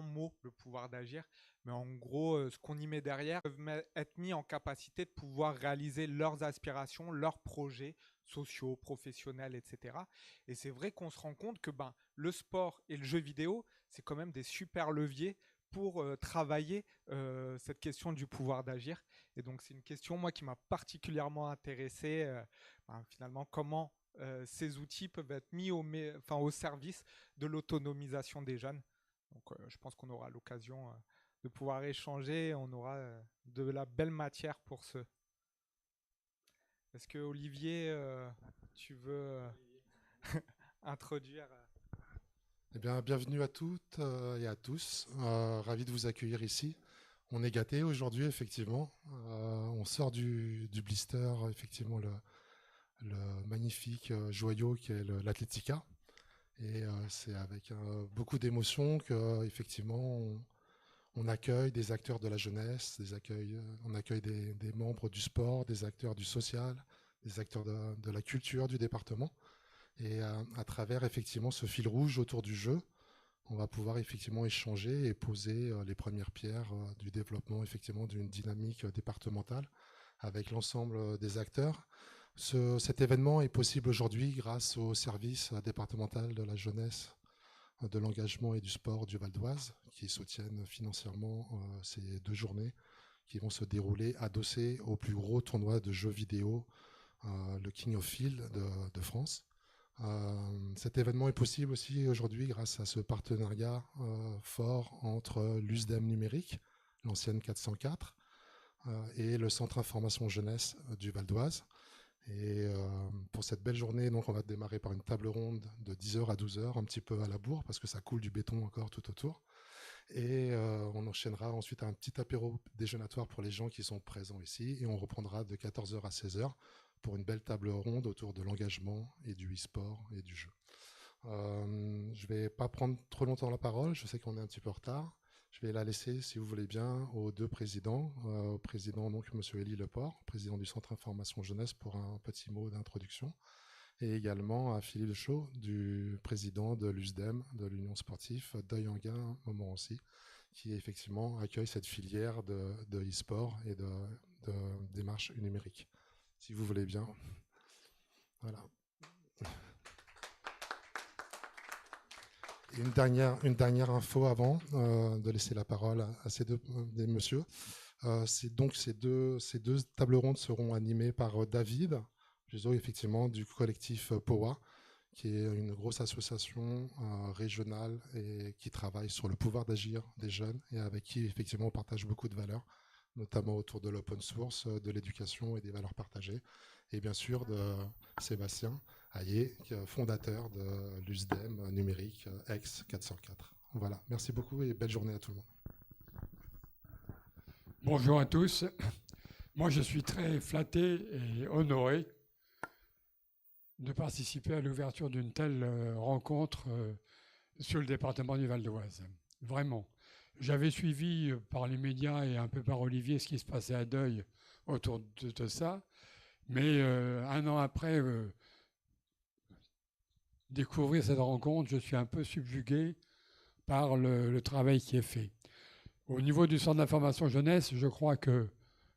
grand mot, le pouvoir d'agir, mais en gros, ce qu'on y met derrière, peuvent être mis en capacité de pouvoir réaliser leurs aspirations, leurs projets sociaux, professionnels, etc. Et c'est vrai qu'on se rend compte que le sport et le jeu vidéo, c'est quand même des super leviers pour travailler cette question du pouvoir d'agir. Et donc c'est une question, moi, qui m'a particulièrement intéressé, finalement, comment ces outils peuvent être mis au service de l'autonomisation des jeunes. Donc je pense qu'on aura l'occasion de pouvoir échanger, on aura de la belle matière pour ce. Est-ce que Olivier, tu veux introduire Eh bien, bienvenue à toutes et à tous. Ravi de vous accueillir ici. On est gâtés aujourd'hui, effectivement. On sort du blister, effectivement, le magnifique joyau qui est l'Athletica. Et c'est avec beaucoup d'émotion que, effectivement, on accueille des acteurs de la jeunesse, on accueille des membres du sport, des acteurs du social, des acteurs de la culture du département. Et à travers effectivement ce fil rouge autour du jeu, on va pouvoir effectivement échanger et poser les premières pierres du développement effectivement d'une dynamique départementale avec l'ensemble des acteurs. Cet événement est possible aujourd'hui grâce au service départemental de la jeunesse, de l'engagement et du sport du Val d'Oise qui soutiennent financièrement ces 2 journées qui vont se dérouler adossées au plus gros tournoi de jeux vidéo, le King of Field de France. Cet événement est possible aussi aujourd'hui grâce à ce partenariat fort entre l'USDEM numérique, l'ancienne 404, et le Centre Information Jeunesse du Val d'Oise. Et pour cette belle journée, donc, on va démarrer par une table ronde de 10h à 12h, un petit peu à la bourre, parce que ça coule du béton encore tout autour. Et on enchaînera ensuite un petit apéro déjeunatoire pour les gens qui sont présents ici. Et on reprendra de 14h à 16h pour une belle table ronde autour de l'engagement et du e-sport et du jeu. Je ne vais pas prendre trop longtemps la parole, je sais qu'on est un petit peu en retard. Je vais la laisser, si vous voulez bien, aux 2 présidents. Au président, donc, M. Élie Leport, président du Centre Information Jeunesse, pour un petit mot d'introduction. Et également à Philippe Deschaux, du président de l'USDEM, de l'Union sportive d'Oeil-en-Gain, Montmorency, qui effectivement accueille cette filière de e-sport et de démarche numérique. Si vous voulez bien. Voilà. Et une dernière info avant de laisser la parole à ces des messieurs. Donc ces deux tables rondes seront animées par David Gézo, effectivement, du collectif POA, qui est une grosse association régionale et qui travaille sur le pouvoir d'agir des jeunes et avec qui effectivement on partage beaucoup de valeurs, notamment autour de l'open source, de l'éducation et des valeurs partagées. Et bien sûr de Sébastien Hayé, fondateur de l'USDEM numérique ex-404. Voilà, merci beaucoup et belle journée à tout le monde. Bonjour à tous. Moi, je suis très flatté et honoré de participer à l'ouverture d'une telle rencontre sur le département du Val d'Oise. Vraiment. J'avais suivi par les médias et un peu par Olivier ce qui se passait à Deuil autour de ça. Mais un an après découvrir cette rencontre, je suis un peu subjugué par le travail qui est fait. Au niveau du Centre d'information jeunesse, je crois que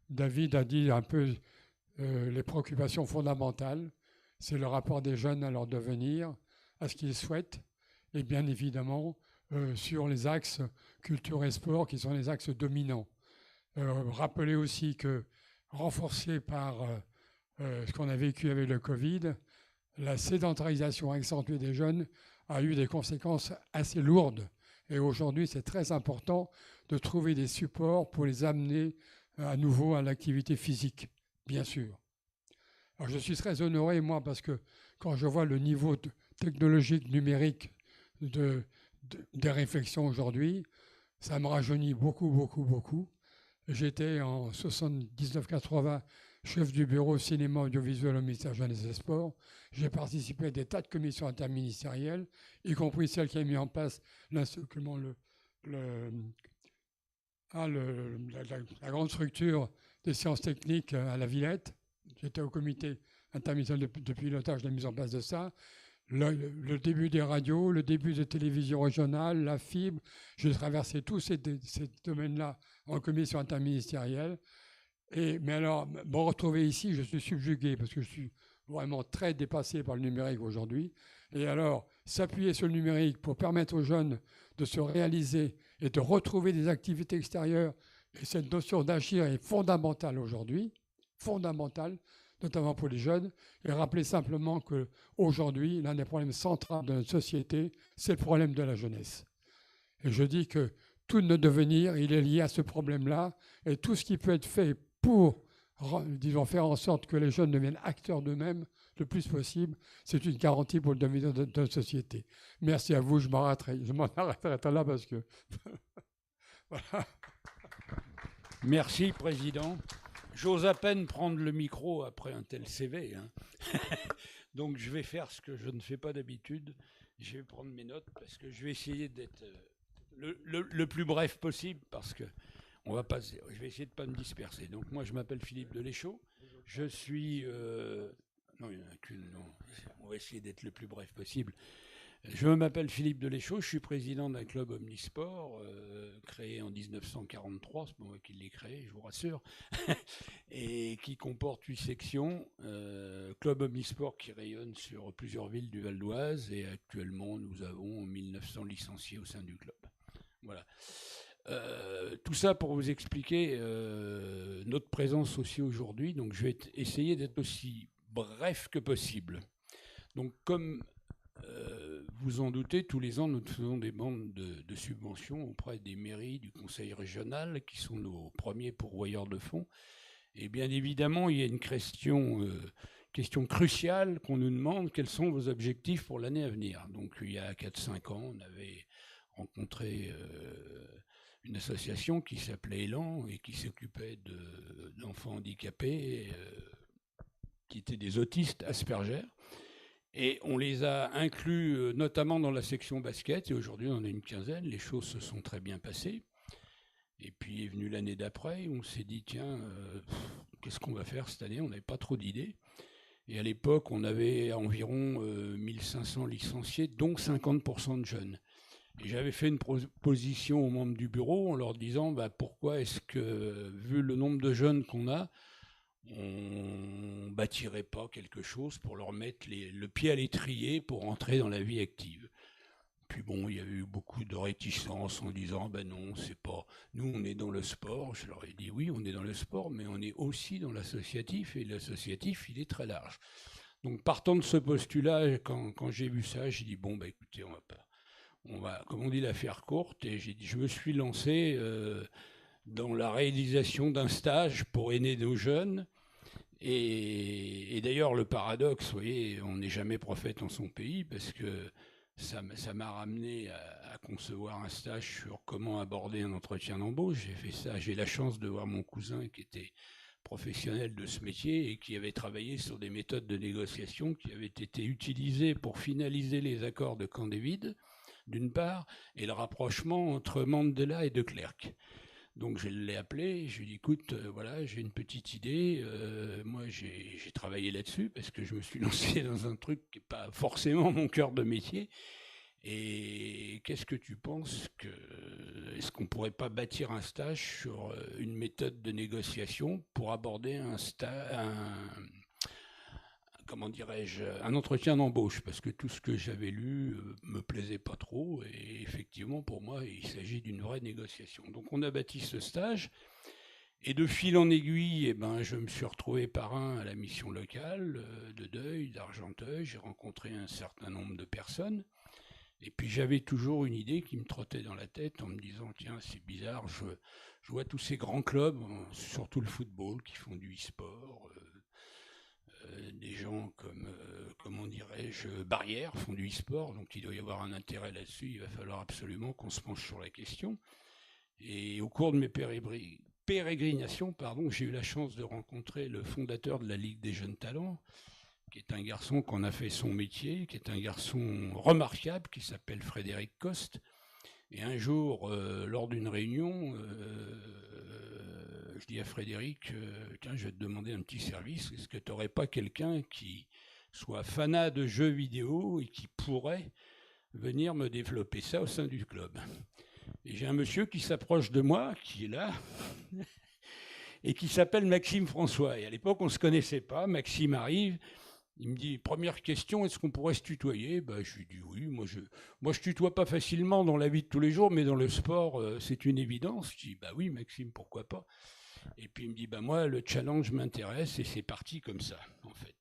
David a dit un peu les préoccupations fondamentales. C'est le rapport des jeunes à leur devenir, à ce qu'ils souhaitent, et bien évidemment sur les axes culture et sport qui sont les axes dominants. Rappelez aussi que, renforcé par ce qu'on a vécu avec le Covid, la sédentarisation accentuée des jeunes a eu des conséquences assez lourdes. Et aujourd'hui, c'est très important de trouver des supports pour les amener à nouveau à l'activité physique, bien sûr. Alors, je suis très honoré, moi, parce que quand je vois le niveau technologique numérique des réflexions aujourd'hui, ça me rajeunit beaucoup, beaucoup, beaucoup. J'étais en 79-80 chef du bureau cinéma audiovisuel au ministère Jeunesse et Sport. J'ai participé à des tas de commissions interministérielles, y compris celle qui a mis en place la grande structure des sciences techniques à la Villette. J'étais au comité interministériel de pilotage de la mise en place de ça. le début des radios, le début des télévisions régionales, la fibre. J'ai traversé tous ces domaines-là en commission interministérielle. Mais alors, me retrouver ici, je suis subjugué parce que je suis vraiment très dépassé par le numérique aujourd'hui. Et alors, s'appuyer sur le numérique pour permettre aux jeunes de se réaliser et de retrouver des activités extérieures, et cette notion d'agir est fondamentale aujourd'hui, fondamentale, notamment pour les jeunes. Et rappeler simplement qu'aujourd'hui, l'un des problèmes centraux de notre société, c'est le problème de la jeunesse. Et je dis que tout notre devenir, il est lié à ce problème-là, et tout ce qui peut être fait pour, disons, faire en sorte que les jeunes deviennent acteurs d'eux-mêmes le plus possible, c'est une garantie pour le devenir de notre société. Merci à vous, je m'en arrêterai là parce que... voilà. Merci, Président. J'ose à peine prendre le micro après un tel CV. Hein. Donc je vais faire ce que je ne fais pas d'habitude. Je vais prendre mes notes parce que je vais essayer d'être le plus bref possible parce que je vais essayer de ne pas me disperser. Donc moi, je m'appelle Philippe Deléchaud. Je suis... non, il n'y en a qu'une. Non. On va essayer d'être le plus bref possible. Je m'appelle Philippe Deléchaud. Je suis président d'un club omnisport créé en 1943. C'est pas moi qui l'ai créé, je vous rassure. Et qui comporte 8 sections. Club omnisport qui rayonne sur plusieurs villes du Val d'Oise. Et actuellement, nous avons 1900 licenciés au sein du club. Voilà. Tout ça pour vous expliquer notre présence aussi aujourd'hui. Donc, je vais essayer d'être aussi bref que possible. Donc, comme vous en doutez, tous les ans, nous faisons des bandes de subventions auprès des mairies, du conseil régional, qui sont nos premiers pourvoyeurs de fonds. Et bien évidemment, il y a une question cruciale qu'on nous demande, quels sont vos objectifs pour l'année à venir. Donc, il y a 4-5 ans, on avait rencontré une association qui s'appelait Élan et qui s'occupait d'enfants handicapés qui étaient des autistes Asperger. Et on les a inclus notamment dans la section basket. Et aujourd'hui, on en a une quinzaine. Les choses se sont très bien passées. Et puis est venue l'année d'après. On s'est dit, tiens, qu'est-ce qu'on va faire cette année? On n'avait pas trop d'idées. Et à l'époque, on avait environ 1500 licenciés, dont 50% de jeunes. Et j'avais fait une proposition aux membres du bureau en leur disant pourquoi est-ce que, vu le nombre de jeunes qu'on a, on bâtirait pas quelque chose pour leur mettre le pied à l'étrier pour entrer dans la vie active. Puis bon, il y a eu beaucoup de réticences en disant non, c'est pas. Nous, on est dans le sport. Je leur ai dit oui, on est dans le sport, mais on est aussi dans l'associatif, et l'associatif, il est très large. Donc partant de ce postulat, quand j'ai vu ça, j'ai dit écoutez, on va, comme on dit, la faire courte, et je me suis lancé dans la réalisation d'un stage pour aider nos jeunes. Et d'ailleurs, le paradoxe, vous voyez, on n'est jamais prophète en son pays, parce que ça m'a ramené à concevoir un stage sur comment aborder un entretien d'embauche. J'ai fait ça, j'ai la chance de voir mon cousin qui était professionnel de ce métier et qui avait travaillé sur des méthodes de négociation qui avaient été utilisées pour finaliser les accords de Camp David, d'une part, et le rapprochement entre Mandela et de Klerk. Donc je l'ai appelé, je lui ai dit, écoute, voilà, j'ai une petite idée, moi j'ai travaillé là-dessus parce que je me suis lancé dans un truc qui n'est pas forcément mon cœur de métier. Et qu'est-ce que tu penses est-ce qu'on ne pourrait pas bâtir un stage sur une méthode de négociation pour aborder un entretien d'embauche, parce que tout ce que j'avais lu me plaisait pas trop, et effectivement pour moi il s'agit d'une vraie négociation. Donc on a bâti ce stage, et de fil en aiguille, je me suis retrouvé parrain à la mission locale de Deuil, d'Argenteuil. J'ai rencontré un certain nombre de personnes, et puis j'avais toujours une idée qui me trottait dans la tête en me disant, tiens, c'est bizarre, je vois tous ces grands clubs, surtout le football, qui font du e-sport, des gens comme, comment dirais-je, Barrière font du e-sport, donc il doit y avoir un intérêt là-dessus, il va falloir absolument qu'on se penche sur la question. Et au cours de mes pérégrinations, j'ai eu la chance de rencontrer le fondateur de la Ligue des Jeunes Talents, qui est un garçon qu'on a fait son métier, qui est un garçon remarquable, qui s'appelle Frédéric Coste. Et un jour, lors d'une réunion, je dis à Frédéric, tiens, je vais te demander un petit service, est-ce que tu n'aurais pas quelqu'un qui soit fanat de jeux vidéo et qui pourrait venir me développer ça au sein du club. Et j'ai un monsieur qui s'approche de moi, qui est là, et qui s'appelle Maxime François. Et à l'époque, on ne se connaissait pas. Maxime arrive, il me dit, première question, est-ce qu'on pourrait se tutoyer? Je lui dis oui, moi je tutoie pas facilement dans la vie de tous les jours, mais dans le sport, c'est une évidence. Je dis, oui, Maxime, pourquoi pas? Et puis il me dit, moi, le challenge m'intéresse, et c'est parti comme ça, en fait.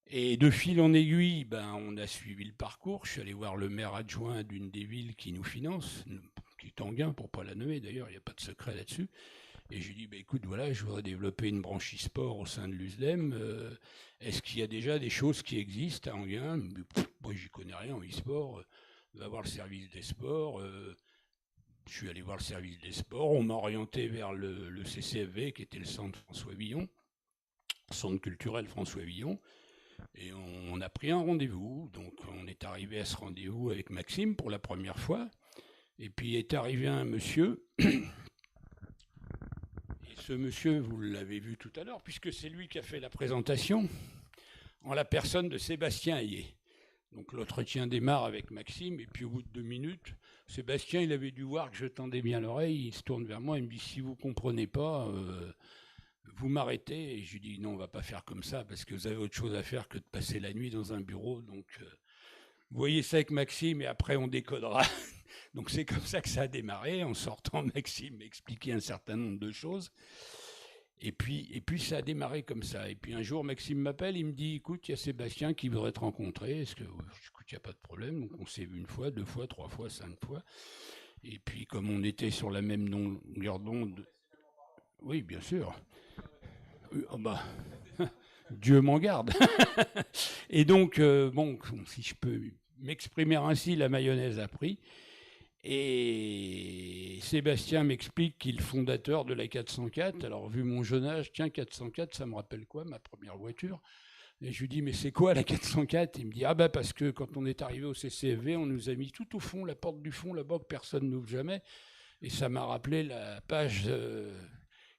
Et de fil en aiguille, on a suivi le parcours. Je suis allé voir le maire adjoint d'une des villes qui nous finance, qui est Enghien, pour ne pas la nommer d'ailleurs, il n'y a pas de secret là-dessus. Et je lui dis, écoute, voilà, je voudrais développer une branche e-sport au sein de l'USDEM. Est-ce qu'il y a déjà des choses qui existent à Enghien? Moi, j'y connais rien en e-sport. Va voir le service des sports. Je suis allé voir le service des sports. On m'a orienté vers le CCFV, qui était le centre François Villon, centre culturel François Villon. Et on a pris un rendez-vous. Donc, on est arrivé à ce rendez-vous avec Maxime pour la première fois. Et puis, est arrivé un monsieur. Ce monsieur, vous l'avez vu tout à l'heure, puisque c'est lui qui a fait la présentation, en la personne de Sébastien Hayet. Donc l'entretien démarre avec Maxime, et puis au bout de 2 minutes, Sébastien, il avait dû voir que je tendais bien l'oreille, il se tourne vers moi, il me dit, si vous ne comprenez pas, vous m'arrêtez. Et je lui dis, non, on ne va pas faire comme ça, parce que vous avez autre chose à faire que de passer la nuit dans un bureau. Donc, vous voyez ça avec Maxime, et après on décodera. Donc c'est comme ça que ça a démarré. En sortant, Maxime m'expliquait un certain nombre de choses. Et puis ça a démarré comme ça. Et puis un jour, Maxime m'appelle, il me dit, écoute, il y a Sébastien qui voudrait te rencontrer. Est-ce que, écoute, il n'y a pas de problème. Donc on s'est vu 1 fois, 2 fois, 3 fois, 5 fois. Et puis comme on était sur la même longueur d'onde, oui, bien sûr. Dieu m'en garde. Et donc, si je peux m'exprimer ainsi, la mayonnaise a pris. Et Sébastien m'explique qu'il est fondateur de la 404. Alors, vu mon jeune âge, tiens, 404, ça me rappelle quoi, ma première voiture? Et je lui dis, mais c'est quoi la 404? Il me dit, parce que quand on est arrivé au CCFV, on nous a mis tout au fond, la porte du fond, là-bas, que personne n'ouvre jamais. Et ça m'a rappelé la page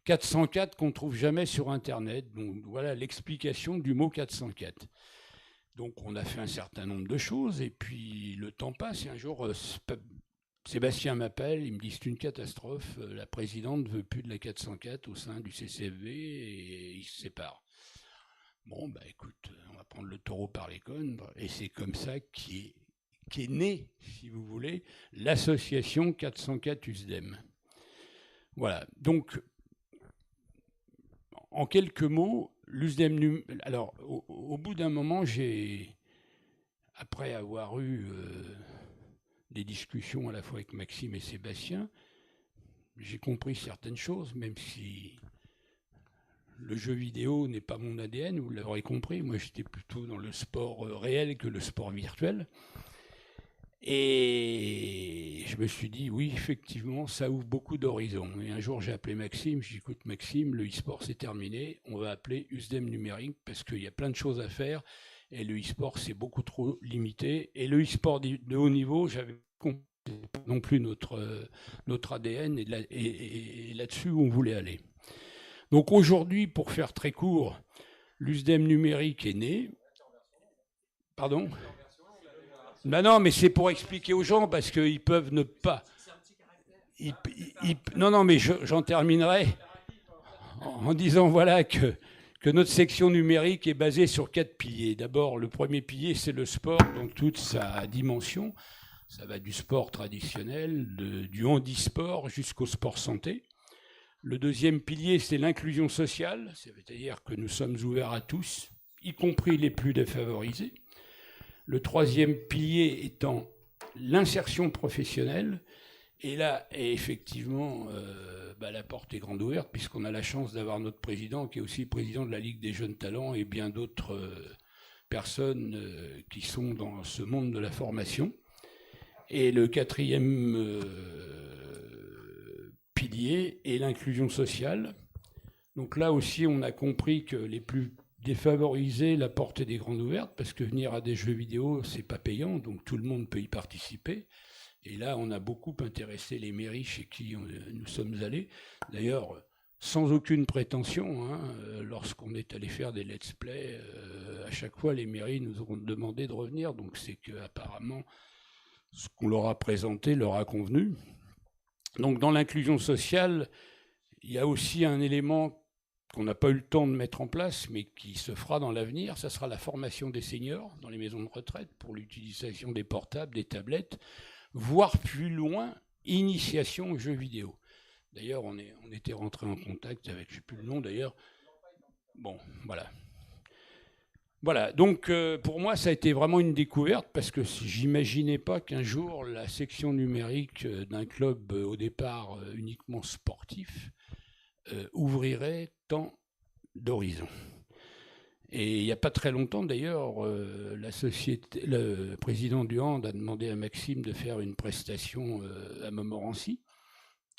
404 qu'on ne trouve jamais sur Internet. Donc, voilà l'explication du mot 404. Donc, on a fait un certain nombre de choses. Et puis, le temps passe. Et un jour, Sébastien m'appelle, il me dit c'est une catastrophe, la présidente ne veut plus de la 404 au sein du CCFV et ils se séparent. Bon, écoute, on va prendre le taureau par les cornes, et c'est comme ça qu'est née, si vous voulez, l'association 404 USDEM. Voilà, donc, en quelques mots, l'USDEM... Alors, au bout d'un moment, après avoir eu... des discussions à la fois avec Maxime et Sébastien, j'ai compris certaines choses, même si le jeu vidéo n'est pas mon ADN, vous l'aurez compris. Moi, j'étais plutôt dans le sport réel que le sport virtuel. Et je me suis dit, oui, effectivement, ça ouvre beaucoup d'horizons. Et un jour, j'ai appelé Maxime, j'ai dit, écoute, Maxime, le e-sport, c'est terminé, on va appeler USDEM numérique, parce qu'il y a plein de choses à faire. Et le e-sport, c'est beaucoup trop limité. Et le e-sport de haut niveau, j'avais compris non plus notre ADN et là-dessus où on voulait aller. Donc aujourd'hui, pour faire très court, l'USDEM numérique est né. Pardon ? Non, mais c'est pour expliquer aux gens, parce qu'ils peuvent ne pas... Non, mais j'en terminerai en disant, voilà, que notre section numérique est basée sur 4 piliers. D'abord, le premier pilier, c'est le sport dans toute sa dimension. Ça va du sport traditionnel, du handisport jusqu'au sport santé. Le deuxième pilier, c'est l'inclusion sociale, c'est-à-dire que nous sommes ouverts à tous, y compris les plus défavorisés. Le troisième pilier étant l'insertion professionnelle. Et là, effectivement, la porte est grande ouverte, puisqu'on a la chance d'avoir notre président, qui est aussi président de la Ligue des jeunes talents, et bien d'autres personnes qui sont dans ce monde de la formation. Et le quatrième pilier est l'inclusion sociale. Donc là aussi, on a compris que les plus défavorisés, la porte est des grandes ouvertes, parce que venir à des jeux vidéo, c'est pas payant, donc tout le monde peut y participer. Et là, on a beaucoup intéressé les mairies chez qui nous sommes allés. D'ailleurs, sans aucune prétention, hein, lorsqu'on est allé faire des let's play, à chaque fois les mairies nous ont demandé de revenir, donc c'est qu'apparemment ce qu'on leur a présenté leur a convenu. Donc dans l'inclusion sociale, il y a aussi un élément qu'on n'a pas eu le temps de mettre en place, mais qui se fera dans l'avenir, ça sera la formation des seniors dans les maisons de retraite pour l'utilisation des portables, des tablettes, voire plus loin, initiation aux jeux vidéo. D'ailleurs, on était rentré en contact avec, je ne sais plus le nom d'ailleurs. Bon, voilà. Voilà, donc pour moi, ça a été vraiment une découverte parce que j'imaginais pas qu'un jour, la section numérique d'un club au départ uniquement sportif ouvrirait tant d'horizons. Et il n'y a pas très longtemps, d'ailleurs, le président du Hand a demandé à Maxime de faire une prestation à Montmorency.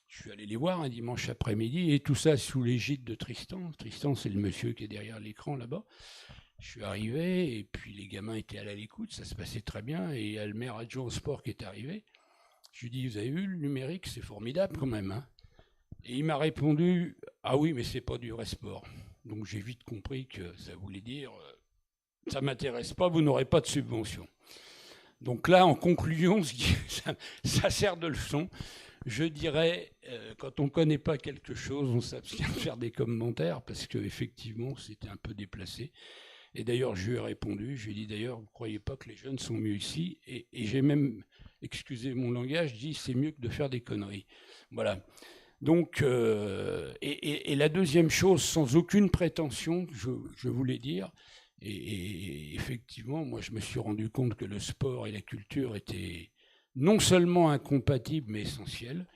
Je suis allé les voir un dimanche après-midi, et tout ça sous l'égide de Tristan. Tristan, c'est le monsieur qui est derrière l'écran là-bas. Je suis arrivé, et puis les gamins étaient à l'écoute, ça se passait très bien, et il y a le maire adjoint au sport qui est arrivé. Je lui ai dit, vous avez vu, le numérique, c'est formidable quand même, hein. Et il m'a répondu, ah oui, mais c'est pas du vrai sport. Donc j'ai vite compris que ça voulait dire, ça m'intéresse pas, vous n'aurez pas de subvention. Donc là, en conclusion, ça sert de leçon. Je dirais, quand on ne connaît pas quelque chose, on s'abstient de faire des commentaires parce qu'effectivement, c'était un peu déplacé. Et d'ailleurs, je lui ai répondu, je lui ai dit d'ailleurs, vous ne croyez pas que les jeunes sont mieux ici? Et j'ai même, excusez mon langage, dit c'est mieux que de faire des conneries. Voilà. Donc, et la deuxième chose, sans aucune prétention, je voulais dire, et effectivement, moi je me suis rendu compte que le sport et la culture étaient non seulement incompatibles, mais essentiels.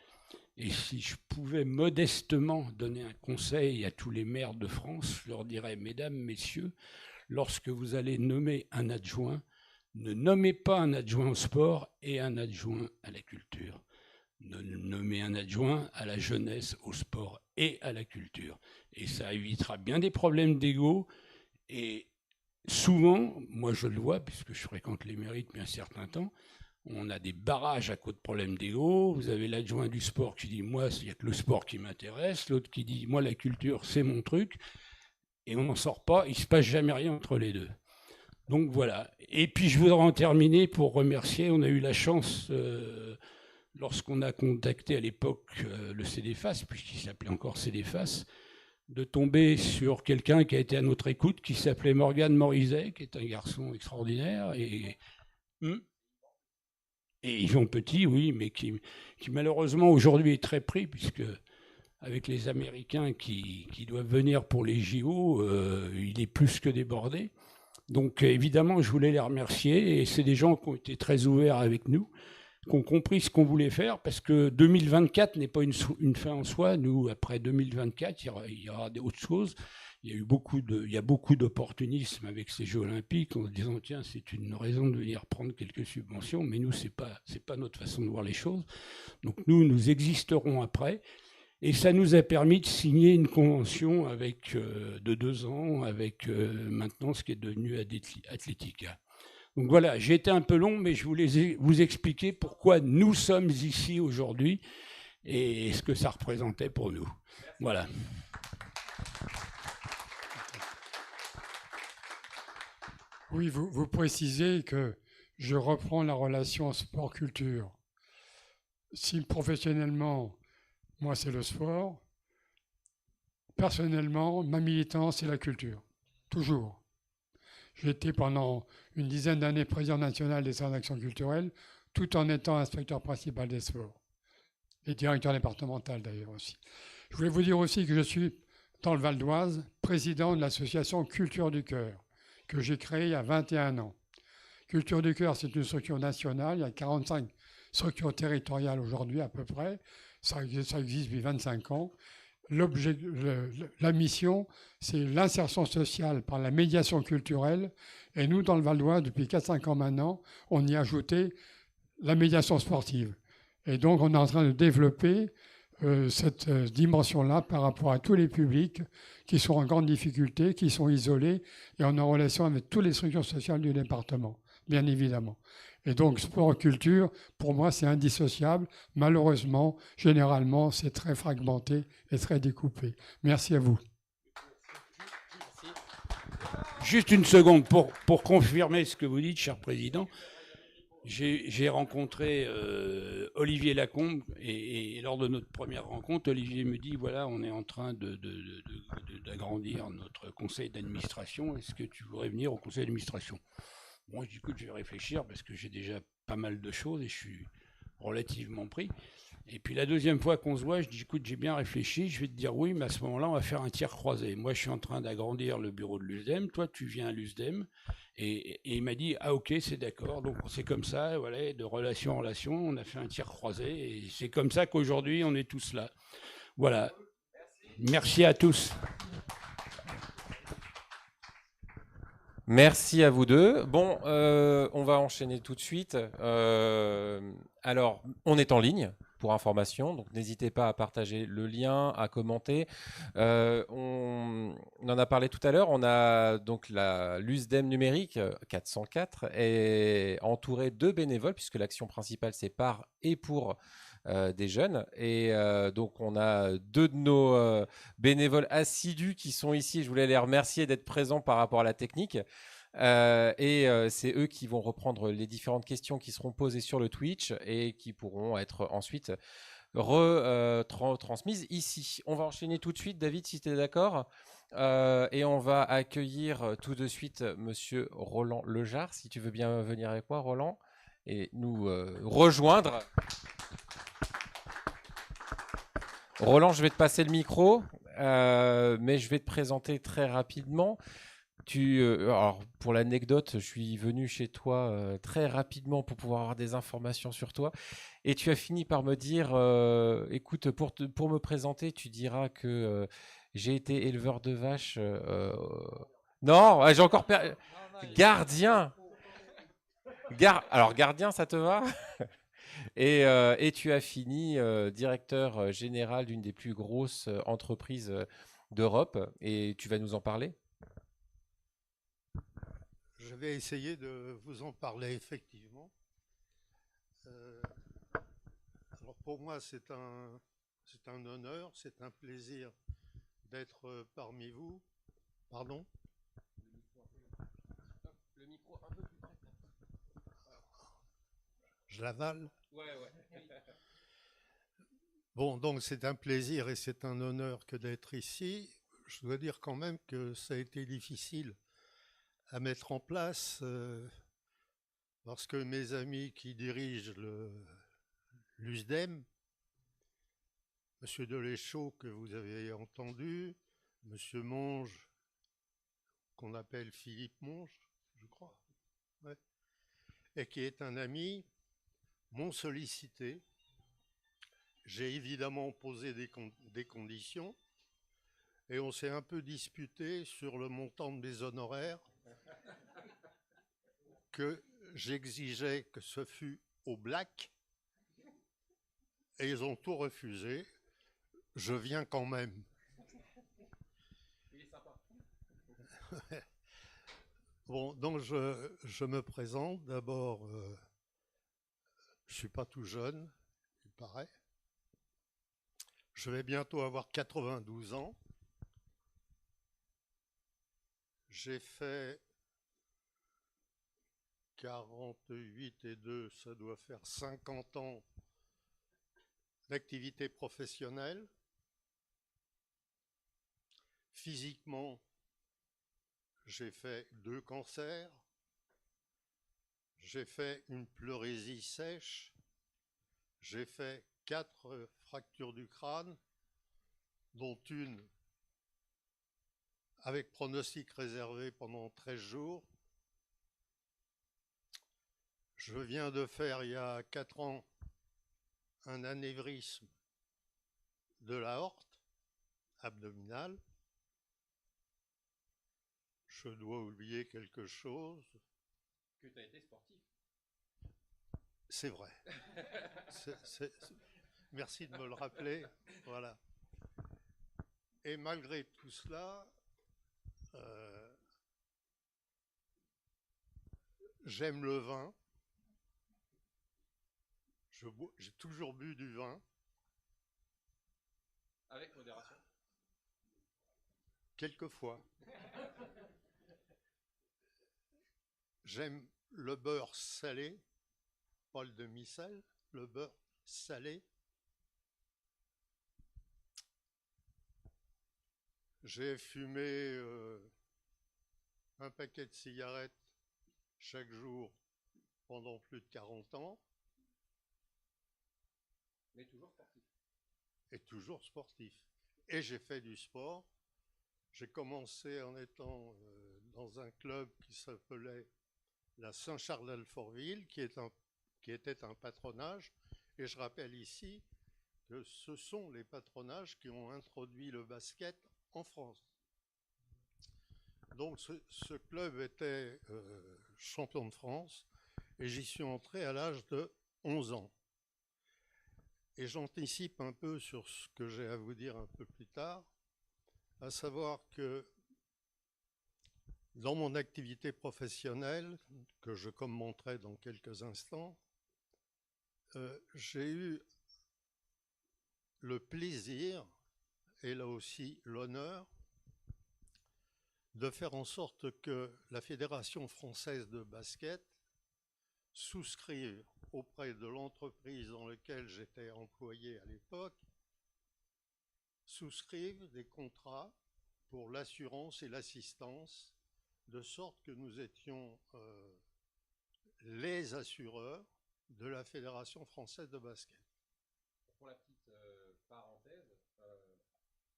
Et si je pouvais modestement donner un conseil à tous les maires de France, je leur dirais, mesdames, messieurs, lorsque vous allez nommer un adjoint, ne nommez pas un adjoint au sport et un adjoint à la culture. Nommez un adjoint à la jeunesse, au sport et à la culture. Et ça évitera bien des problèmes d'ego. Et souvent, moi je le vois, puisque je fréquente les mairies depuis un certain temps, on a des barrages à cause de problèmes d'ego. Vous avez l'adjoint du sport qui dit « moi, il n'y a que le sport qui m'intéresse », l'autre qui dit « moi, la culture, c'est mon truc », et on n'en sort pas, il ne se passe jamais rien entre les deux. Donc voilà. Et puis je voudrais en terminer pour remercier, on a eu la chance, lorsqu'on a contacté à l'époque le CDFAS, puisqu'il s'appelait encore CDFAS, de tomber sur quelqu'un qui a été à notre écoute, qui s'appelait Morgane Morizet, qui est un garçon extraordinaire, et Yvon Petit, oui, mais qui malheureusement aujourd'hui est très pris, puisque avec les Américains qui doivent venir pour les JO, il est plus que débordé. Donc évidemment, je voulais les remercier, et c'est des gens qui ont été très ouverts avec nous, qui ont compris ce qu'on voulait faire, parce que 2024 n'est pas une fin en soi. Nous, après 2024, il y aura d'autres choses. Il y a beaucoup d'opportunisme avec ces Jeux Olympiques, en se disant, tiens, c'est une raison de venir prendre quelques subventions, mais nous, c'est pas notre façon de voir les choses. Donc nous existerons après. Et ça nous a permis de signer une convention de 2 ans avec maintenant ce qui est devenu Atletica. Donc voilà, j'ai été un peu long, mais je voulais vous expliquer pourquoi nous sommes ici aujourd'hui et ce que ça représentait pour nous. Voilà. Oui, vous précisez que je reprends la relation sport-culture. Si professionnellement, moi c'est le sport, personnellement, ma militance c'est la culture, toujours. J'ai été pendant une dizaine d'années président national des centres d'action culturelle, tout en étant inspecteur principal des sports, et directeur départemental d'ailleurs aussi. Je voulais vous dire aussi que je suis, dans le Val d'Oise, président de l'association Culture du Cœur, que j'ai créée il y a 21 ans. Culture du Cœur, c'est une structure nationale, il y a 45 structures territoriales aujourd'hui à peu près, ça existe depuis 25 ans. La mission, c'est l'insertion sociale par la médiation culturelle. Et nous, dans le Val d'Oise, depuis 4-5 ans maintenant, on y a ajouté la médiation sportive. Et donc, on est en train de développer cette dimension-là par rapport à tous les publics qui sont en grande difficulté, qui sont isolés, et on est en relation avec toutes les structures sociales du département, bien évidemment. Et donc, sport culture, pour moi, c'est indissociable. Malheureusement, généralement, c'est très fragmenté et très découpé. Merci à vous. Juste une seconde pour confirmer ce que vous dites, cher Président. J'ai rencontré Olivier Lacombe et lors de notre première rencontre, Olivier me dit, voilà, on est en train d'agrandir notre conseil d'administration. Est-ce que tu voudrais venir au conseil d'administration? Bon, je dis, écoute, je vais réfléchir parce que j'ai déjà pas mal de choses et je suis relativement pris. Et puis la deuxième fois qu'on se voit, je dis, écoute, j'ai bien réfléchi, je vais te dire oui, mais à ce moment-là, on va faire un tiers croisé. Moi, je suis en train d'agrandir le bureau de l'USDEM, toi, tu viens à l'USDEM. Et il m'a dit, ah ok, c'est d'accord. Donc c'est comme ça, voilà, de relation en relation, on a fait un tir croisé. Et c'est comme ça qu'aujourd'hui, on est tous là. Voilà. Merci à tous. Merci à vous deux. Bon, on va enchaîner tout de suite. Alors, on est en ligne pour information, donc n'hésitez pas à partager le lien, à commenter. On en a parlé tout à l'heure, on a donc l'USDEM numérique 404 est entouré de bénévoles, puisque l'action principale c'est par et pour des jeunes. Et donc on a deux de nos bénévoles assidus qui sont ici. Je voulais les remercier d'être présents par rapport à la technique. C'est eux qui vont reprendre les différentes questions qui seront posées sur le Twitch et qui pourront être ensuite transmises ici. On va enchaîner tout de suite, David, si tu es d'accord. Et on va accueillir tout de suite Monsieur Roland Lejard, si tu veux bien venir avec moi, Roland, et nous rejoindre. Roland, je vais te passer le micro, mais je vais te présenter très rapidement. Alors, pour l'anecdote, je suis venu chez toi très rapidement pour pouvoir avoir des informations sur toi. Et tu as fini par me dire, écoute, pour me présenter, tu diras que j'ai été éleveur de vaches. Non, j'ai encore... Gardien. Alors, gardien, ça te va? Et tu as fini directeur général d'une des plus grosses entreprises d'Europe. Et tu vas nous en parler? Je vais essayer de vous en parler effectivement. Alors pour moi, c'est un honneur, c'est un plaisir d'être parmi vous. Pardon? Le micro un peu plus près. Je l'avale? Ouais. Bon, donc c'est un plaisir et c'est un honneur que d'être ici. Je dois dire quand même que ça a été difficile à mettre en place parce que mes amis qui dirigent l'USDEM, M. Deléchaud que vous avez entendu, M. Monge, qu'on appelle Philippe Monge, je crois, ouais, et qui est un ami, m'ont sollicité. J'ai évidemment posé des conditions et on s'est un peu disputé sur le montant de mes honoraires que j'exigeais que ce fût au black et ils ont tout refusé. Je viens quand même. Il est sympa. Bon, donc je me présente. D'abord, je ne suis pas tout jeune, il paraît. Je vais bientôt avoir 92 ans. J'ai fait 48 et 2, ça doit faire 50 ans d'activité professionnelle. Physiquement, j'ai fait 2 cancers. J'ai fait une pleurésie sèche. J'ai fait 4 fractures du crâne, dont une avec pronostic réservé pendant 13 jours. Je viens de faire il y a 4 ans un anévrisme de l'aorte abdominale. Je dois oublier quelque chose. Que tu as été sportif. C'est vrai. Merci de me le rappeler. Voilà. Et malgré tout cela, j'aime le vin. J'ai toujours bu du vin. Avec modération. Quelquefois. J'aime le beurre salé, pas le demi-sel, le beurre salé. J'ai fumé un paquet de cigarettes chaque jour pendant plus de 40 ans. Mais toujours sportif. Et toujours sportif. Et j'ai fait du sport. J'ai commencé en étant dans un club qui s'appelait la Saint-Charles-d'Alfortville, qui était un patronage. Et je rappelle ici que ce sont les patronages qui ont introduit le basket en France. Donc ce club était champion de France et j'y suis entré à l'âge de 11 ans. Et j'anticipe un peu sur ce que j'ai à vous dire un peu plus tard, à savoir que dans mon activité professionnelle, que je commenterai dans quelques instants, j'ai eu le plaisir, et là aussi l'honneur, de faire en sorte que la Fédération française de basket souscrive auprès de l'entreprise dans laquelle j'étais employé à l'époque, souscrivent des contrats pour l'assurance et l'assistance, de sorte que nous étions les assureurs de la Fédération française de basket. Pour la petite parenthèse,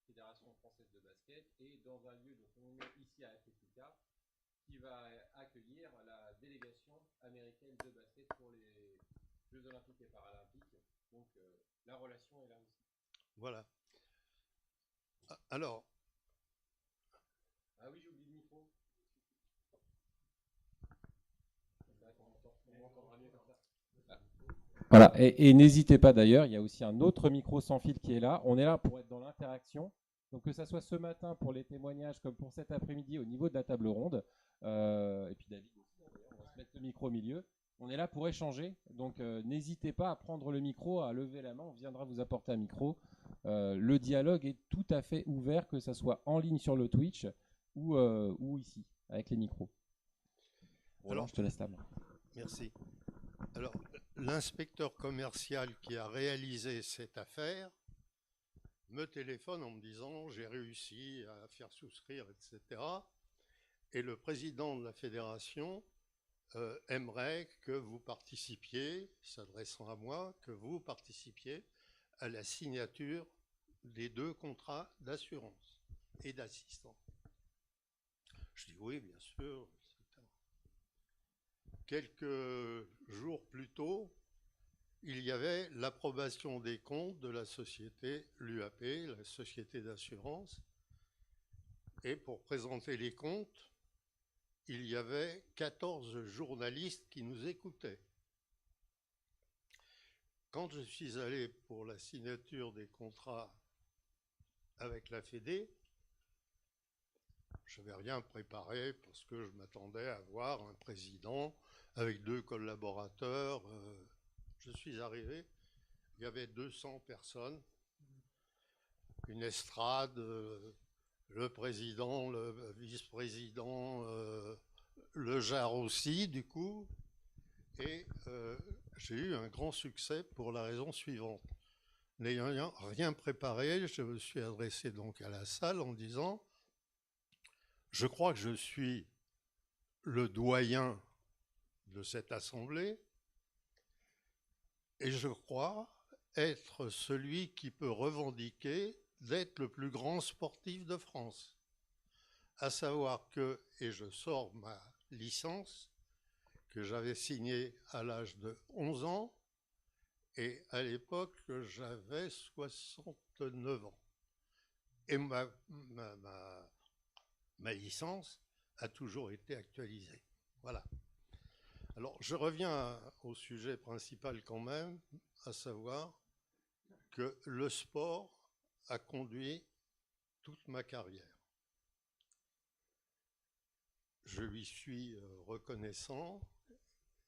Fédération française de basket est dans un lieu, donc on est ici à Athletica, qui va accueillir la délégation américaine de basket pour les Jeux Olympiques et Paralympiques. Donc la relation est là aussi. Voilà. Alors. Ah oui, j'ai oublié le micro. On m'entendra mieux comme ça. Ah. Voilà, et n'hésitez pas d'ailleurs, il y a aussi un autre micro sans fil qui est là. On est là pour être dans l'interaction. Donc que ça soit ce matin pour les témoignages comme pour cet après-midi au niveau de la table ronde. Et puis David aussi, d'ailleurs, on va se mettre le micro au milieu. On est là pour échanger. Donc n'hésitez pas à prendre le micro, à lever la main. On viendra vous apporter un micro. Le dialogue est tout à fait ouvert, que ça soit en ligne sur le Twitch ou ici, avec les micros. Roland, je te laisse la main. Merci. Alors, l'inspecteur commercial qui a réalisé cette affaire me téléphone en me disant « j'ai réussi à faire souscrire, etc. » Et le président de la fédération aimerait que vous participiez, s'adressant à moi, que vous participiez à la signature des 2 contrats d'assurance et d'assistance. Je dis oui, bien sûr, etc. Quelques jours plus tôt, il y avait l'approbation des comptes de la société, l'UAP, la société d'assurance. Et pour présenter les comptes, il y avait 14 journalistes qui nous écoutaient. Quand je suis allé pour la signature des contrats avec la Fédé, je n'avais rien préparé parce que je m'attendais à voir un président avec 2 collaborateurs. Je suis arrivé, il y avait 200 personnes, une estrade, le président, le vice-président, le JAR aussi, du coup. Et j'ai eu un grand succès pour la raison suivante. N'ayant rien préparé, je me suis adressé donc à la salle en disant « Je crois que je suis le doyen de cette assemblée et je crois être celui qui peut revendiquer d'être le plus grand sportif de France. À savoir que, et je sors ma licence, que j'avais signée à l'âge de 11 ans, et à l'époque, j'avais 69 ans. Et ma licence a toujours été actualisée. Voilà. Alors, je reviens au sujet principal quand même, à savoir que le sport a conduit toute ma carrière. Je lui suis reconnaissant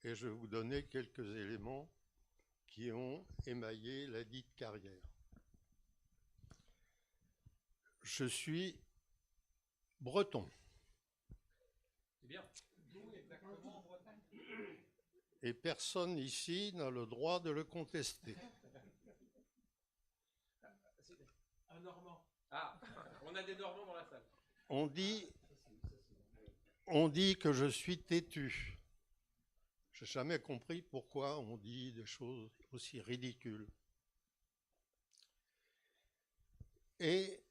et je vais vous donner quelques éléments qui ont émaillé la dite carrière. Je suis breton. C'est bien. D'où exactement en Bretagne? Et personne ici n'a le droit de le contester. Un Normand. Ah, on a des Normands dans la salle. On dit que je suis têtu. Je n'ai jamais compris pourquoi on dit des choses aussi ridicules. Et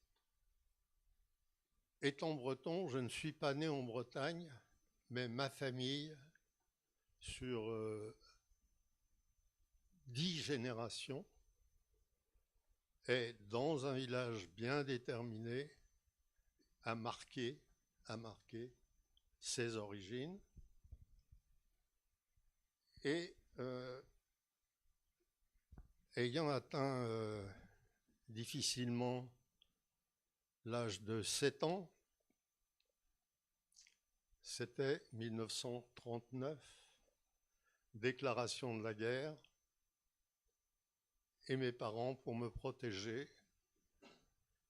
étant breton, je ne suis pas né en Bretagne, mais ma famille, sur 10 générations, est dans un village bien déterminé à marquer ses origines. Et ayant atteint difficilement l'âge de 7 ans, c'était 1939, déclaration de la guerre, et mes parents, pour me protéger,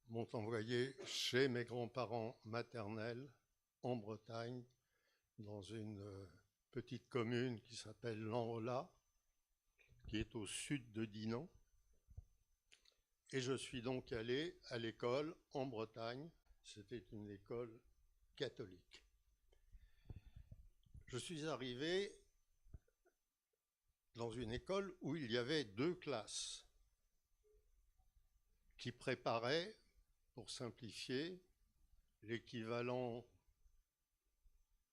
m'ont envoyé chez mes grands-parents maternels en Bretagne, dans une petite commune qui s'appelle Lanrelas, qui est au sud de Dinan. Et je suis donc allé à l'école en Bretagne. C'était une école catholique. Je suis arrivé dans une école où il y avait 2 classes qui préparaient, pour simplifier, l'équivalent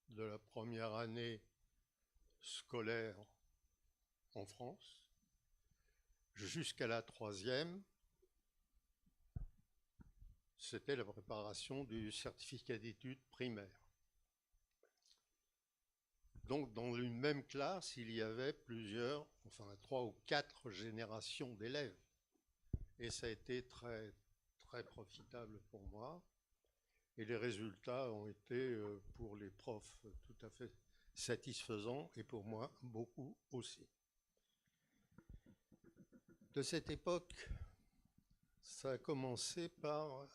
de la première année scolaire en France, jusqu'à la 3e, c'était la préparation du certificat d'études primaires. Donc dans une même classe, il y avait 3 ou 4 générations d'élèves. Et ça a été très, très profitable pour moi. Et les résultats ont été, pour les profs, tout à fait satisfaisants, et pour moi, beaucoup aussi. De cette époque, ça a commencé par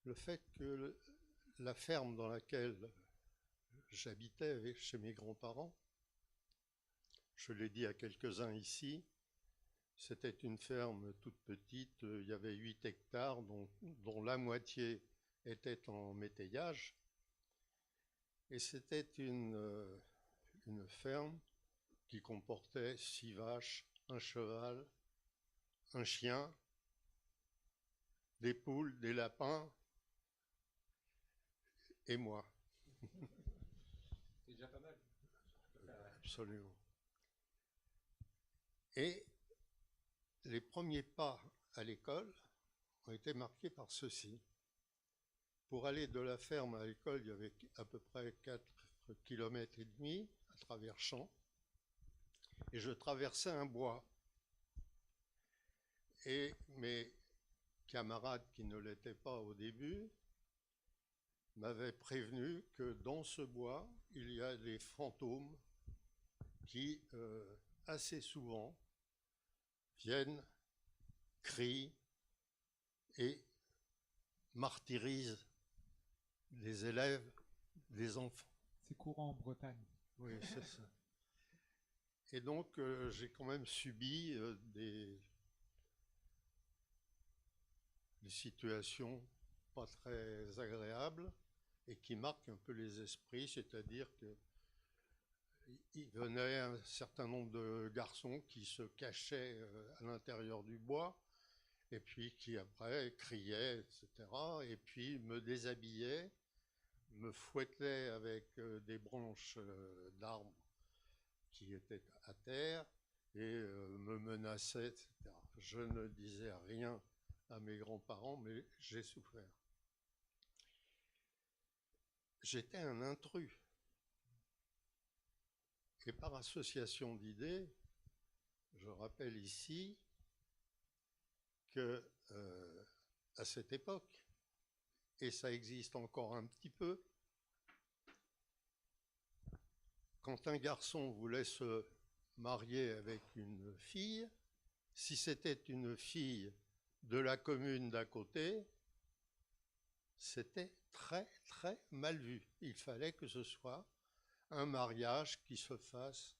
le fait que la ferme dans laquelle j'habitais chez mes grands-parents, je l'ai dit à quelques-uns ici, c'était une ferme toute petite, il y avait 8 hectares, dont la moitié était en métayage. Et c'était une ferme qui comportait 6 vaches, un cheval, un chien, des poules, des lapins et moi. C'est déjà pas mal. Absolument. Et les premiers pas à l'école ont été marqués par ceci. Pour aller de la ferme à l'école, il y avait à peu près 4,5 km à travers champs. Et je traversais un bois. Et mes camarades qui ne l'étaient pas au début m'avaient prévenu que dans ce bois, il y a des fantômes qui, assez souvent, viennent, crient et martyrisent des élèves, des enfants. C'est courant en Bretagne. Oui, c'est ça. Et donc, j'ai quand même subi des situations pas très agréables et qui marquent un peu les esprits, c'est-à-dire qu'il venait un certain nombre de garçons qui se cachaient à l'intérieur du bois et puis qui après criaient, etc. Et puis me déshabillaient, me fouettaient avec des branches d'arbres qui étaient à terre et me menaçaient, etc. Je ne disais rien à mes grands-parents, mais j'ai souffert. J'étais un intrus. Et par association d'idées, je rappelle ici que à cette époque, et ça existe encore un petit peu, quand un garçon voulait se marié avec une fille. Si c'était une fille de la commune d'à côté, c'était très très mal vu. Il fallait que ce soit un mariage qui se fasse,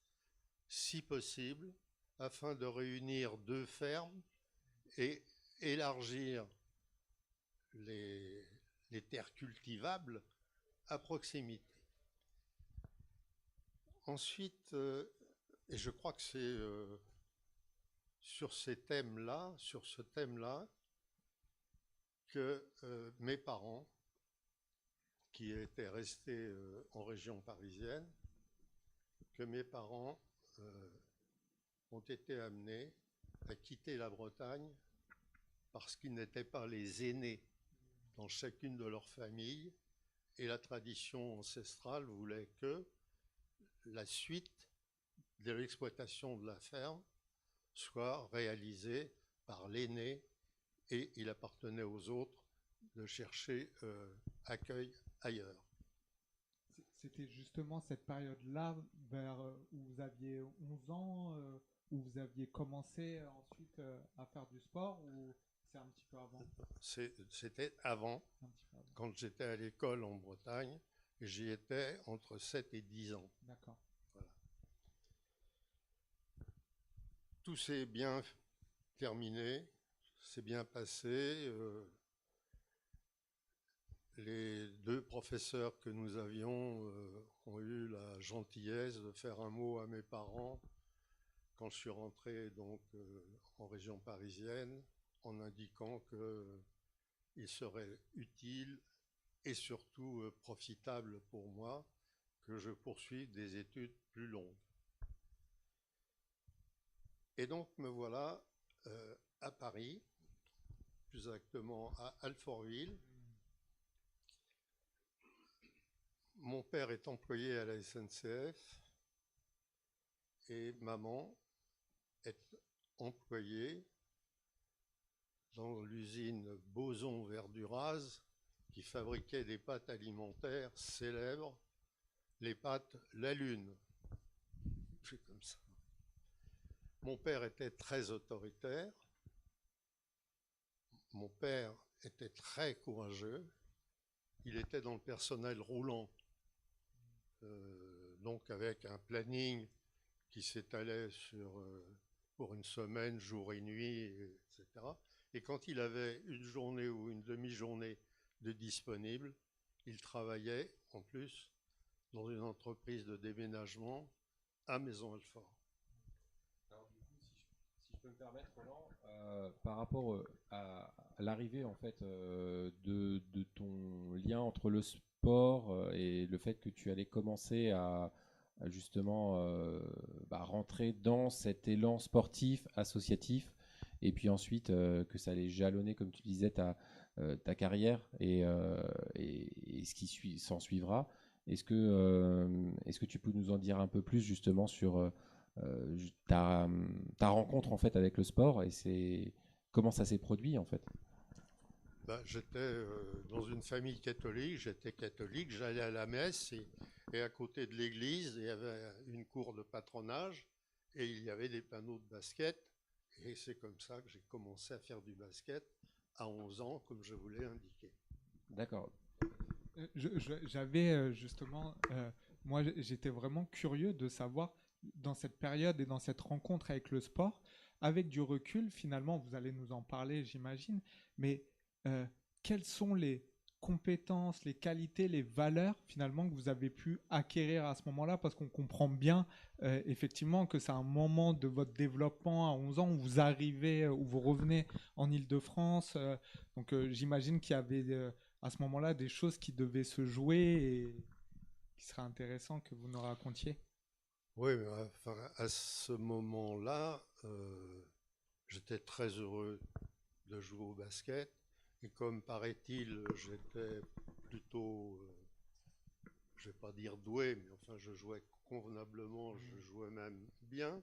si possible, afin de réunir deux fermes et élargir les terres cultivables à proximité. Ensuite, et je crois que c'est sur ce thème-là, que mes parents, qui étaient restés en région parisienne, que mes parents ont été amenés à quitter la Bretagne parce qu'ils n'étaient pas les aînés dans chacune de leurs familles, et la tradition ancestrale voulait que la suite de l'exploitation de la ferme soit réalisée par l'aîné, et il appartenait aux autres de chercher accueil ailleurs. C'était justement cette période-là, vers où vous aviez 11 ans, où vous aviez commencé ensuite à faire du sport, ou c'est un petit peu avant? C'était avant, Un petit peu avant. quand j'étais à l'école en Bretagne, et j'y étais entre 7 et 10 ans. D'accord. Voilà. Tout s'est bien terminé, c'est bien passé. Les deux professeurs que nous avions ont eu la gentillesse de faire un mot à mes parents quand je suis rentré donc en région parisienne, en indiquant qu'il serait utile et surtout profitable pour moi que je poursuive des études plus longues. Et donc me voilà à Paris, plus exactement à Alfortville. Mon père est employé à la SNCF et maman est employée dans l'usine Boson-Verduraz qui fabriquait des pâtes alimentaires célèbres, les pâtes La Lune. C'est comme ça. Mon père était très autoritaire. Mon père était très courageux. Il était dans le personnel roulant, donc avec un planning qui s'étalait pour une semaine, jour et nuit, etc. Et quand il avait une journée ou une demi-journée de disponible, il travaillait en plus dans une entreprise de déménagement à Maisons-Alfort. Alors, du coup, si je peux me permettre, Roland, par rapport à l'arrivée en fait de ton lien entre le sport et le fait que tu allais commencer à justement rentrer dans cet élan sportif, associatif, et puis ensuite que ça allait jalonner, comme tu disais, ta carrière et ce qui s'en suivra. Est-ce que tu peux nous en dire un peu plus justement sur ta rencontre en fait avec le sport et comment ça s'est produit en fait? J'étais dans une famille catholique, j'allais à la messe et à côté de l'église, il y avait une cour de patronage et il y avait des panneaux de basket, et c'est comme ça que j'ai commencé à faire du basket à 11 ans, comme je vous l'ai indiqué. D'accord. J'avais justement, moi j'étais vraiment curieux de savoir, dans cette période et dans cette rencontre avec le sport, avec du recul, finalement, vous allez nous en parler, j'imagine, mais quelles sont les compétences, les qualités, les valeurs finalement que vous avez pu acquérir à ce moment-là, parce qu'on comprend bien effectivement que c'est un moment de votre développement à 11 ans où vous arrivez, où vous revenez en Île-de-France, donc j'imagine qu'il y avait à ce moment-là des choses qui devaient se jouer et qui serait intéressant que vous nous racontiez. Oui, mais enfin, à ce moment-là, j'étais très heureux de jouer au basket. Et comme paraît-il, j'étais plutôt, je ne vais pas dire doué, mais enfin je jouais convenablement, je jouais même bien.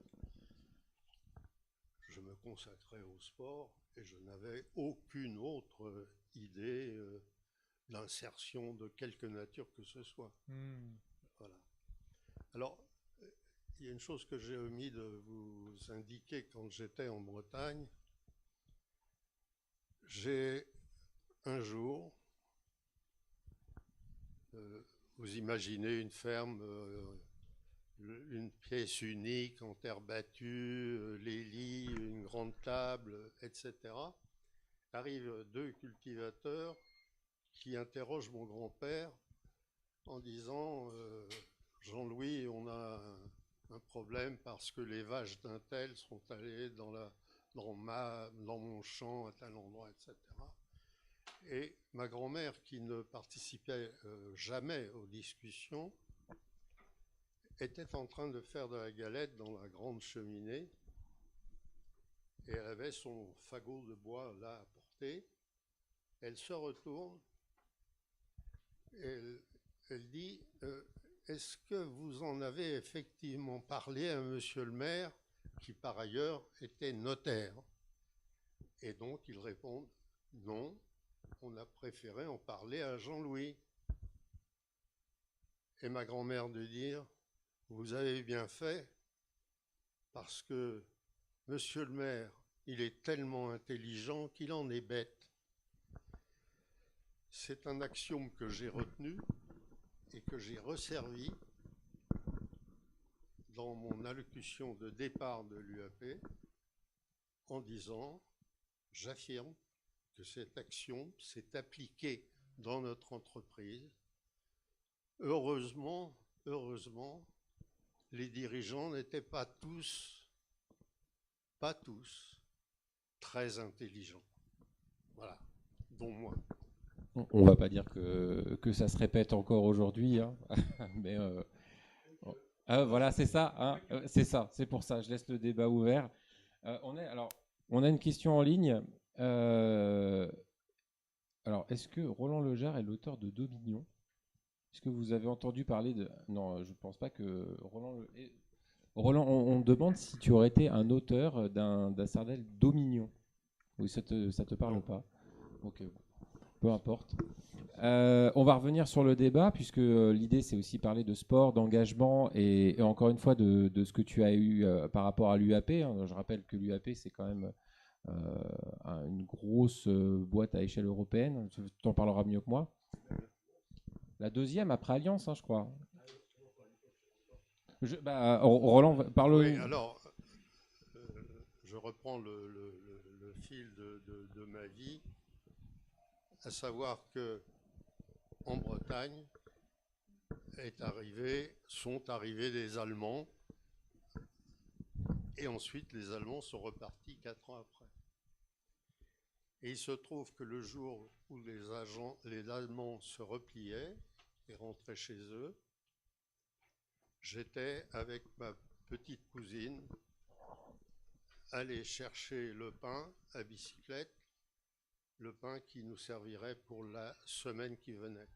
Je me consacrais au sport et je n'avais aucune autre idée d'insertion de quelque nature que ce soit. Voilà. Alors, il y a une chose que j'ai omis de vous indiquer quand j'étais en Bretagne. J'ai un jour, vous imaginez une ferme, une pièce unique en terre battue, les lits, une grande table, etc. Arrivent deux cultivateurs qui interrogent mon grand-père en disant Jean-Louis, on a un problème parce que les vaches d'un tel sont allées dans mon champ à tel endroit, etc. Et ma grand-mère, qui ne participait jamais aux discussions, était en train de faire de la galette dans la grande cheminée et elle avait son fagot de bois là à portée. Elle se retourne et elle dit est-ce que vous en avez effectivement parlé à monsieur le maire, qui par ailleurs était notaire? Et donc ils répondent non, on a préféré en parler à Jean-Louis. Et ma grand-mère de dire vous avez bien fait, parce que monsieur le maire, il est tellement intelligent qu'il en est bête. C'est un axiome que j'ai retenu et que j'ai resservi dans mon allocution de départ de l'UAP en disant j'affirme que cet axiome s'est appliqué dans notre entreprise. Heureusement, les dirigeants n'étaient pas tous, très intelligents. Voilà, dont moi. On ne va pas dire que ça se répète encore aujourd'hui, hein. Mais voilà, c'est ça, hein, c'est ça, c'est pour ça, je laisse le débat ouvert. On a une question en ligne. Alors, est-ce que Roland Legère est l'auteur de Dominion? Est-ce que vous avez entendu parler de... Non, je ne pense pas que Roland, on demande si tu aurais été un auteur d'un sardel Dominion. Oui, ça te parle pas? Ok, peu importe. On va revenir sur le débat, puisque l'idée, c'est aussi parler de sport, d'engagement, et encore une fois, de ce que tu as eu par rapport à l'UAP. Hein. Je rappelle que l'UAP, c'est quand même une grosse boîte à échelle européenne. Tu en parleras mieux que moi. La deuxième après Alliance, hein, je crois. Roland, parle. Oui, alors, je reprends le fil de ma vie, à savoir que en Bretagne sont arrivés des Allemands, et ensuite les Allemands sont repartis 4 ans après. Et il se trouve que le jour où les Allemands se repliaient et rentraient chez eux, j'étais avec ma petite cousine allé chercher le pain à bicyclette, le pain qui nous servirait pour la semaine qui venait.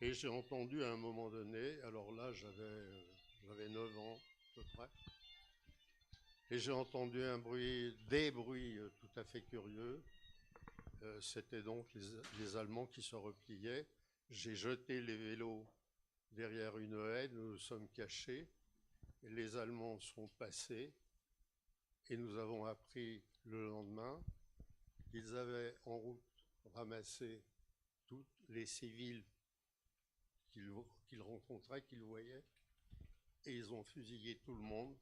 Et j'ai entendu à un moment donné, alors là j'avais 9 ans à peu près, et j'ai entendu des bruits tout à fait curieux. C'était donc les Allemands qui se repliaient. J'ai jeté les vélos derrière une haie, nous nous sommes cachés, et les Allemands sont passés, et nous avons appris le lendemain qu'ils avaient en route ramassé tous les civils qu'ils rencontraient, qu'ils voyaient, et ils ont fusillé tout le monde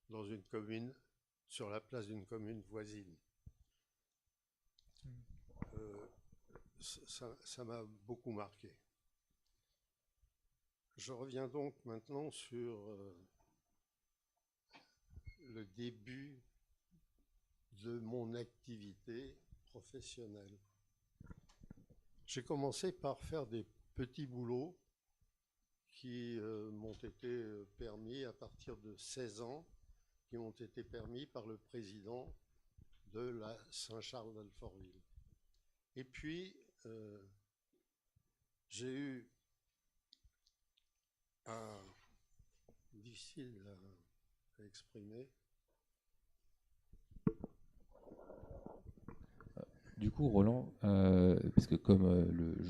dans une commune, sur la place d'une commune voisine. Ça m'a beaucoup marqué. Je reviens donc maintenant sur le début de mon activité professionnelle. J'ai commencé par faire des petits boulots qui m'ont été permis à partir de 16 ans, qui m'ont été permis par le président de la Saint-Charles d'Alfortville. Et puis, j'ai eu difficile à exprimer. Du coup, Roland, parce que comme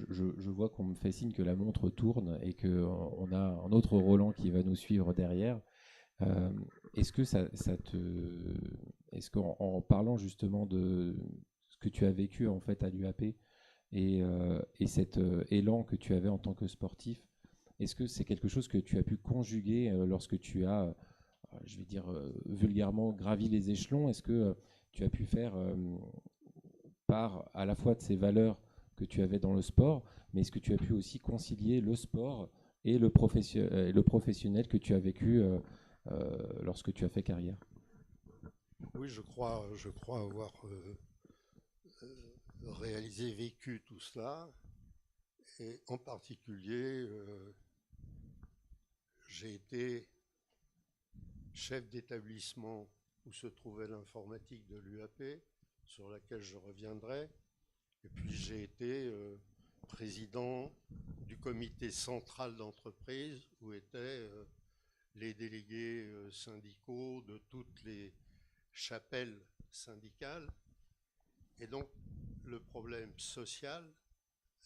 je vois qu'on me fait signe que la montre tourne et qu'on a un autre Roland qui va nous suivre derrière, Est-ce que est-ce qu'en parlant justement de ce que tu as vécu en fait à l'UAP et cet élan que tu avais en tant que sportif, est-ce que c'est quelque chose que tu as pu conjuguer lorsque tu as, je vais dire vulgairement, gravi les échelons? Est-ce que tu as pu faire part à la fois de ces valeurs que tu avais dans le sport, mais est-ce que tu as pu aussi concilier le sport et le professionnel que tu as vécu lorsque tu as fait carrière? Oui, je crois avoir réalisé, vécu tout cela. Et en particulier, j'ai été chef d'établissement où se trouvait l'informatique de l'UAP, sur laquelle je reviendrai. Et puis j'ai été président du comité central d'entreprise où étaient les délégués syndicaux de toutes les chapelles syndicales. Et donc le problème social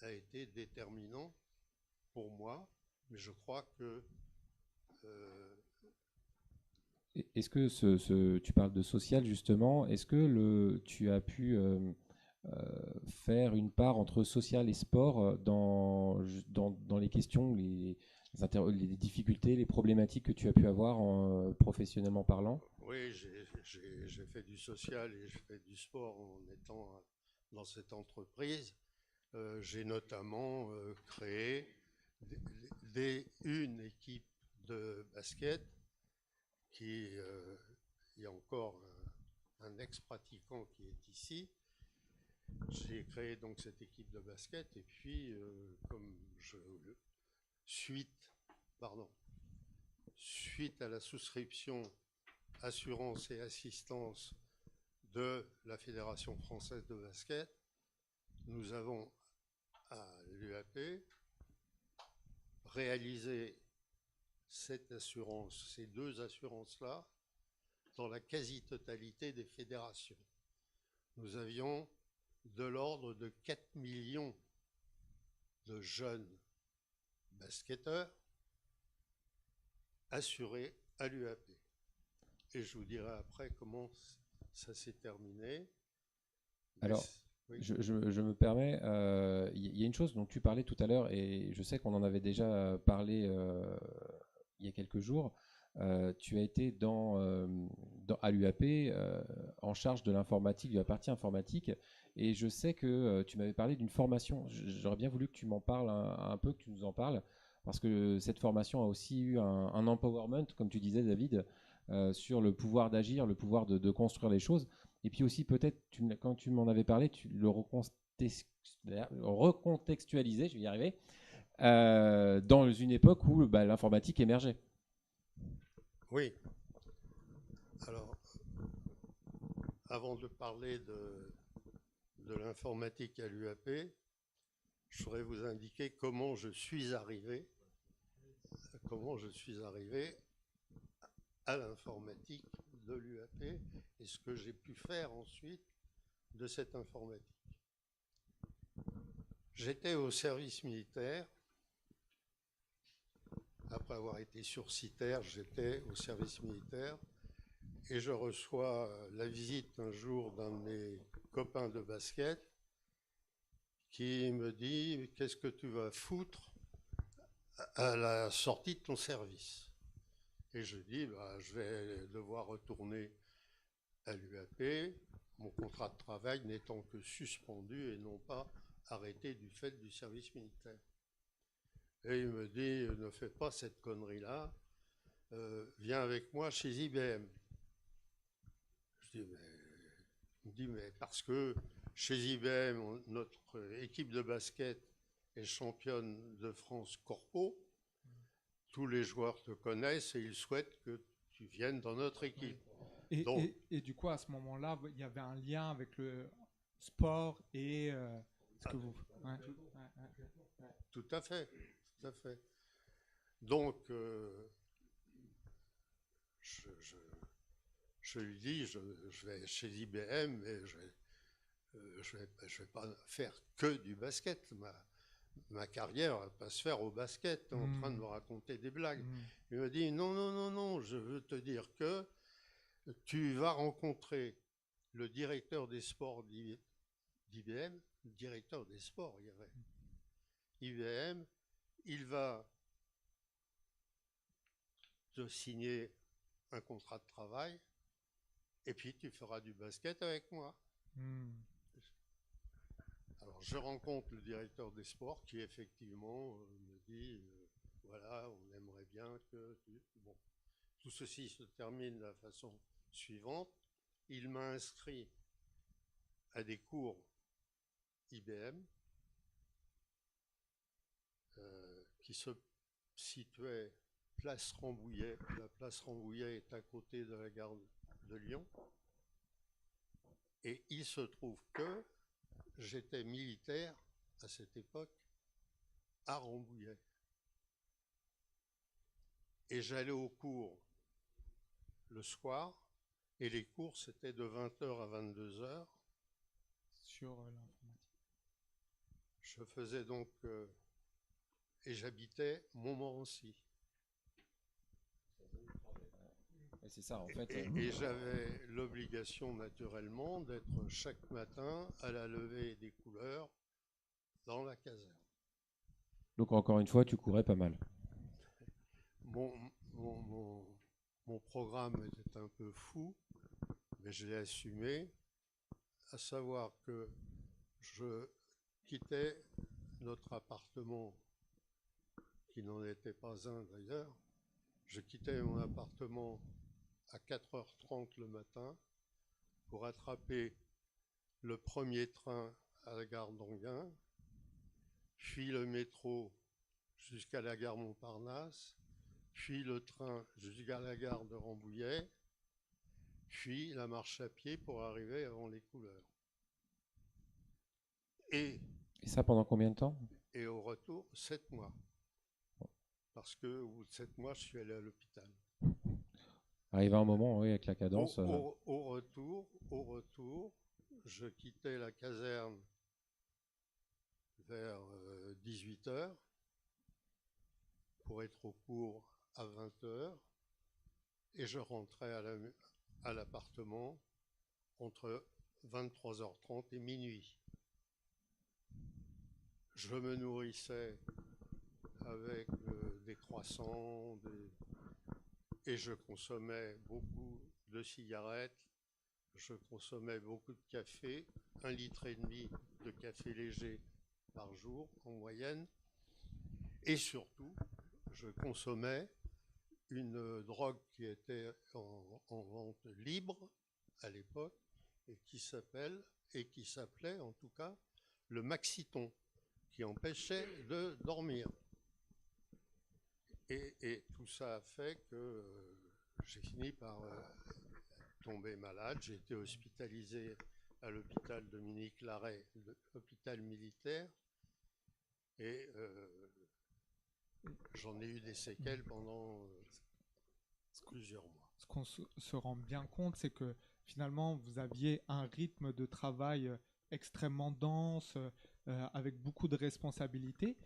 a été déterminant pour moi, mais je crois que est-ce que tu parles de social justement, est-ce que tu as pu faire une part entre social et sport dans les questions, les difficultés, les problématiques que tu as pu avoir professionnellement parlant? oui, j'ai fait du social et j'ai fait du sport en étant dans cette entreprise. J'ai notamment créé une équipe de basket qui il y a encore un ex-pratiquant qui est ici. J'ai créé donc cette équipe de basket et puis suite à la souscription assurance et assistance de la Fédération française de basket, nous avons à l'UAP réalisé cette assurance, ces deux assurances-là, dans la quasi-totalité des fédérations. Nous avions de l'ordre de 4 millions de jeunes basketteurs assurés à l'UAP. Et je vous dirai après comment ça s'est terminé. Alors, oui. je me permets, il y a une chose dont tu parlais tout à l'heure, et je sais qu'on en avait déjà parlé il y a quelques jours. Tu as été à l'UAP en charge de l'informatique, de la partie informatique, et je sais que tu m'avais parlé d'une formation. J'aurais bien voulu que tu m'en parles un peu, que tu nous en parles, parce que cette formation a aussi eu un empowerment, comme tu disais, David, sur le pouvoir d'agir, le pouvoir de construire les choses. Et puis aussi, peut-être, quand tu m'en avais parlé, tu le recontextualisais, je vais y arriver, dans une époque où l'informatique émergeait. Oui. Alors, avant de parler de l'informatique à l'UAP, je voudrais vous indiquer comment je suis arrivé à l'informatique de l'UAP et ce que j'ai pu faire ensuite de cette informatique. J'étais au service militaire. Après avoir été sursitaire, j'étais au service militaire et je reçois la visite un jour d'un de mes copains de basket qui me dit « Qu'est-ce que tu vas foutre à la sortie de ton service ?» Et je dis je vais devoir retourner à l'UAP, mon contrat de travail n'étant que suspendu et non pas arrêté du fait du service militaire. Et il me dit « Ne fais pas cette connerie-là, viens avec moi chez IBM. » Il me dit « Mais parce que chez IBM, notre équipe de basket est championne de France corpo, tous les joueurs te connaissent et ils souhaitent que tu viennes dans notre équipe. » Et du coup, à ce moment-là, il y avait un lien avec le sport et ce que vous... Ouais. Tout à fait. Donc, je lui dis, je vais chez IBM, mais je vais pas faire que du basket. ma carrière ne va pas se faire au basket, tu es en train de me raconter des blagues. Il m'a dit, non, non, non, non, je veux te dire que tu vas rencontrer le directeur des sports d'IBM, le directeur des sports, il y avait IBM, il va te signer un contrat de travail, et puis tu feras du basket avec moi. Alors je rencontre le directeur des sports qui effectivement me dit, voilà, on aimerait bien que tu... Bon, tout ceci se termine de la façon suivante. Il m'a inscrit à des cours IBM qui se situaient place Rambouillet. La place Rambouillet est à côté de la gare de Lyon. Et il se trouve que j'étais militaire à cette époque à Rambouillet. Et j'allais aux cours le soir, et les cours c'était de 20h à 22h. Sur l'informatique. Je faisais donc, et j'habitais Montmorency. C'est ça, en fait. Et j'avais l'obligation, naturellement, d'être chaque matin à la levée des couleurs dans la caserne. Donc, encore une fois, tu courais pas mal. Mon programme était un peu fou, mais je l'ai assumé, à savoir que je quittais notre appartement, qui n'en était pas un d'ailleurs. Je quittais mon appartement à 4h30 le matin pour attraper le premier train à la gare d'Enghien, puis le métro jusqu'à la gare Montparnasse, puis le train jusqu'à la gare de Rambouillet, puis la marche à pied pour arriver avant les couleurs. Et ça pendant combien de temps? Et au retour, 7 mois. Parce qu'au bout de 7 mois, je suis allé à l'hôpital. Arrivé un moment, oui, avec la cadence. Au retour, je quittais la caserne vers 18h pour être au cours à 20h et je rentrais à l'appartement entre 23h30 et minuit. Je me nourrissais avec des croissants et je consommais beaucoup de cigarettes, je consommais beaucoup de café, 1,5 litre de café léger par jour en moyenne, et surtout, je consommais une drogue qui était en vente libre à l'époque et qui s'appelait en tout cas le Maxiton, qui empêchait de dormir. Et tout ça a fait que j'ai fini par tomber malade. J'ai été hospitalisé à l'hôpital Dominique Larrey, l'hôpital militaire, et j'en ai eu des séquelles pendant plusieurs mois. Ce qu'on se rend bien compte, c'est que finalement, vous aviez un rythme de travail extrêmement dense, avec beaucoup de responsabilités.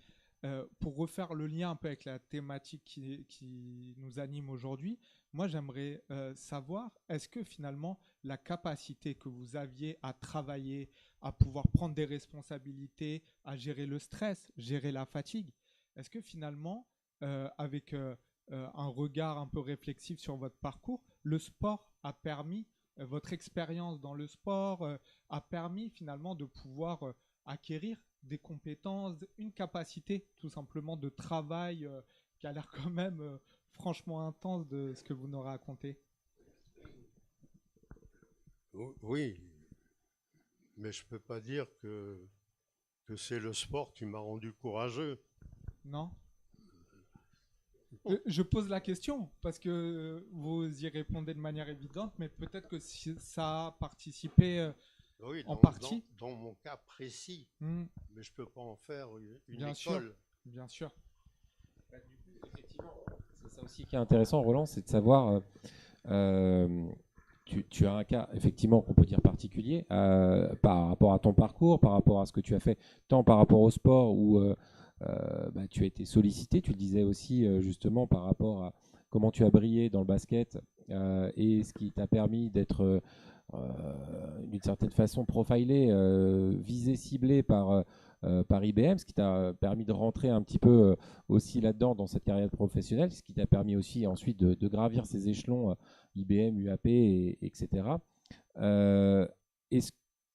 Pour refaire le lien un peu avec la thématique qui nous anime aujourd'hui, moi j'aimerais savoir, est-ce que finalement la capacité que vous aviez à travailler, à pouvoir prendre des responsabilités, à gérer le stress, gérer la fatigue, est-ce que finalement, avec un regard un peu réflexif sur votre parcours, le sport a permis, votre expérience dans le sport a permis finalement de pouvoir acquérir des compétences, une capacité tout simplement de travail qui a l'air quand même franchement intense de ce que vous nous racontez. Oui, mais je ne peux pas dire que c'est le sport qui m'a rendu courageux. Non. Je pose la question parce que vous y répondez de manière évidente, mais peut-être que si ça a participé oui, en partie. Dans mon cas précis, mais je ne peux pas en faire une bien école. Sûr, bien sûr. Bah, du coup, effectivement, c'est ça aussi qui est intéressant, Roland, c'est de savoir, tu as un cas effectivement qu'on peut dire particulier par rapport à ton parcours, par rapport à ce que tu as fait, tant par rapport au sport ou tu as été sollicité. Tu le disais aussi justement par rapport à comment tu as brillé dans le basket et ce qui t'a permis d'être d'une certaine façon profilé, visé, ciblé par IBM, ce qui t'a permis de rentrer un petit peu aussi là-dedans dans cette carrière professionnelle, ce qui t'a permis aussi ensuite de gravir ces échelons IBM, UAP, etc.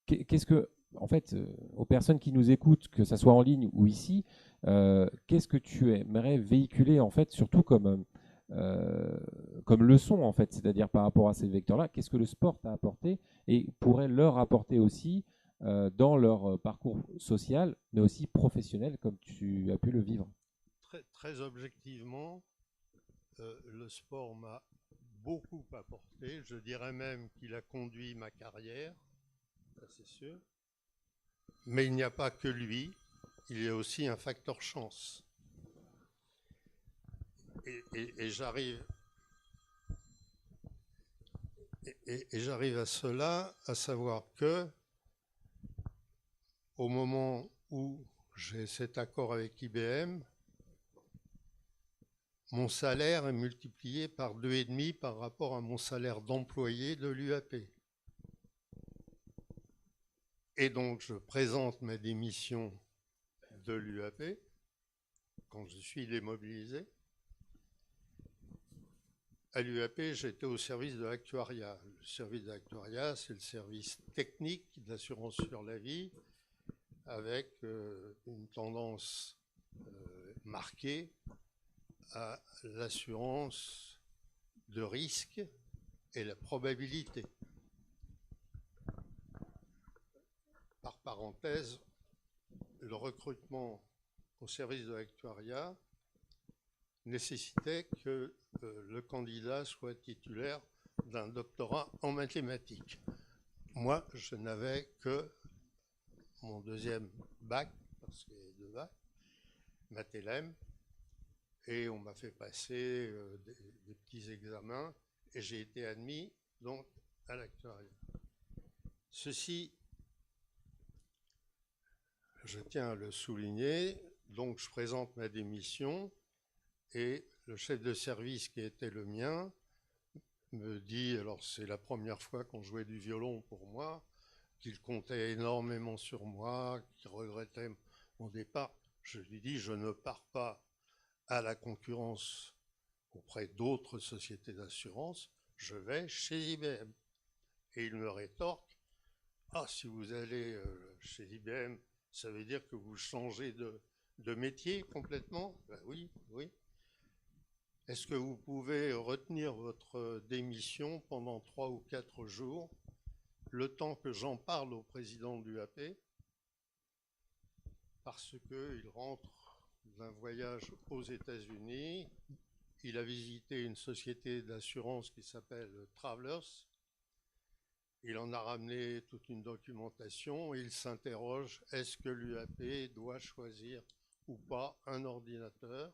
Qu'est-ce que, en fait, aux personnes qui nous écoutent, que ce soit en ligne ou ici, qu'est-ce que tu aimerais véhiculer en fait, surtout comme leçon en fait, c'est-à-dire par rapport à ces vecteurs-là, qu'est-ce que le sport t'a apporté et pourrait leur apporter aussi dans leur parcours social, mais aussi professionnel, comme tu as pu le vivre? Très, très objectivement, le sport m'a beaucoup apporté. Je dirais même qu'il a conduit ma carrière, ça c'est sûr. Mais il n'y a pas que lui, il y a aussi un facteur chance. Et j'arrive à cela, à savoir que au moment où j'ai cet accord avec IBM, mon salaire est multiplié par 2,5 par rapport à mon salaire d'employé de l'UAP. Et donc, je présente ma démission de l'UAP quand je suis démobilisé. À l'UAP, j'étais au service de l'actuariat. Le service de l'actuariat, c'est le service technique d'assurance sur la vie, avec une tendance marquée à l'assurance de risque et la probabilité. Par parenthèse, le recrutement au service de l'actuariat nécessitait que le candidat soit titulaire d'un doctorat en mathématiques. Moi, je n'avais que mon deuxième bac, parce qu'il y a 2 bacs, Mathélem, et on m'a fait passer des petits examens, et j'ai été admis donc à l'actuariat. Ceci, je tiens à le souligner, donc je présente ma démission, et le chef de service qui était le mien me dit, alors c'est la première fois qu'on jouait du violon pour moi, qu'il comptait énormément sur moi, qu'il regrettait mon départ. Je lui dis, je ne pars pas à la concurrence auprès d'autres sociétés d'assurance, je vais chez IBM. Et il me rétorque, ah, si vous allez chez IBM, ça veut dire que vous changez de métier complètement? Ben oui, oui. Est-ce que vous pouvez retenir votre démission pendant 3 ou 4 jours, le temps que j'en parle au président de l'UAP, parce qu'il rentre d'un voyage aux États-Unis, il a visité une société d'assurance qui s'appelle Travelers, il en a ramené toute une documentation et il s'interroge, est-ce que l'UAP doit choisir ou pas un ordinateur?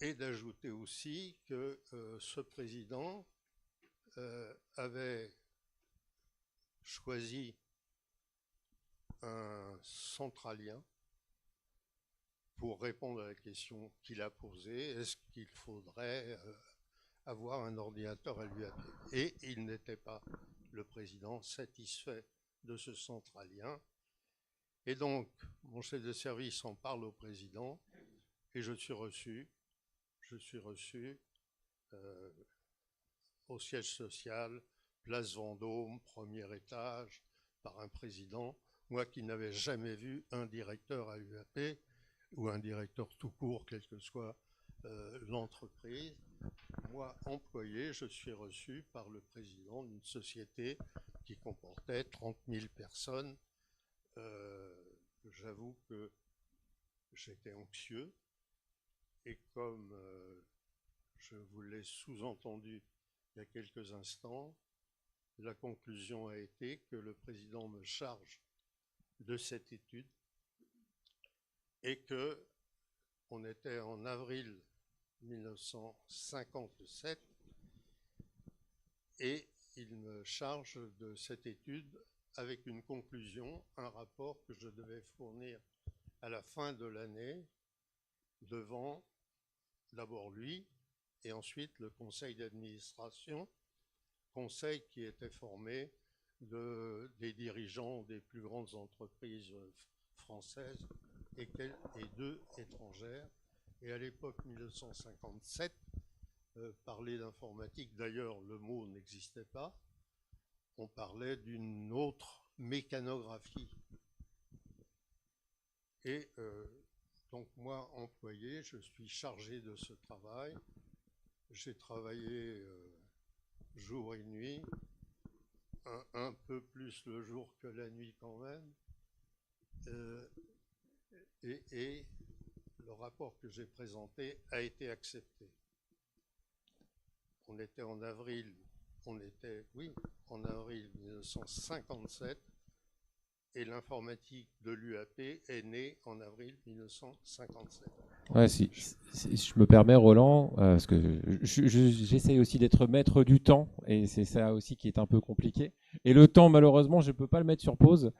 Et d'ajouter aussi que ce président avait choisi un centralien pour répondre à la question qu'il a posée, est-ce qu'il faudrait avoir un ordinateur à l'UAP? Et il n'était pas, le président, satisfait de ce centralien. Et donc, mon chef de service en parle au président et je suis reçu au siège social, place Vendôme, premier étage, par un président, moi qui n'avais jamais vu un directeur à l'UAP, ou un directeur tout court, quelle que soit l'entreprise. Moi, employé, je suis reçu par le président d'une société qui comportait 30 000 personnes. J'avoue que j'étais anxieux, et comme je vous l'ai sous-entendu il y a quelques instants, la conclusion a été que le président me charge de cette étude et que on était en avril 1957 et il me charge de cette étude avec une conclusion, un rapport que je devais fournir à la fin de l'année devant d'abord lui et ensuite le conseil d'administration, conseil qui était formé des dirigeants des plus grandes entreprises françaises et 2 étrangères. Et à l'époque 1957, parler d'informatique, d'ailleurs le mot n'existait pas, on parlait d'une autre mécanographie. Et donc moi, employé, je suis chargé de ce travail. J'ai travaillé jour et nuit, un peu plus le jour que la nuit quand même. Et le rapport que j'ai présenté a été accepté. On était en avril, en avril 1957, et l'informatique de l'UAP est née en avril 1957. Ouais, si je me permets, Roland, parce que j'essaye aussi d'être maître du temps, et c'est ça aussi qui est un peu compliqué. Et le temps, malheureusement, je ne peux pas le mettre sur pause.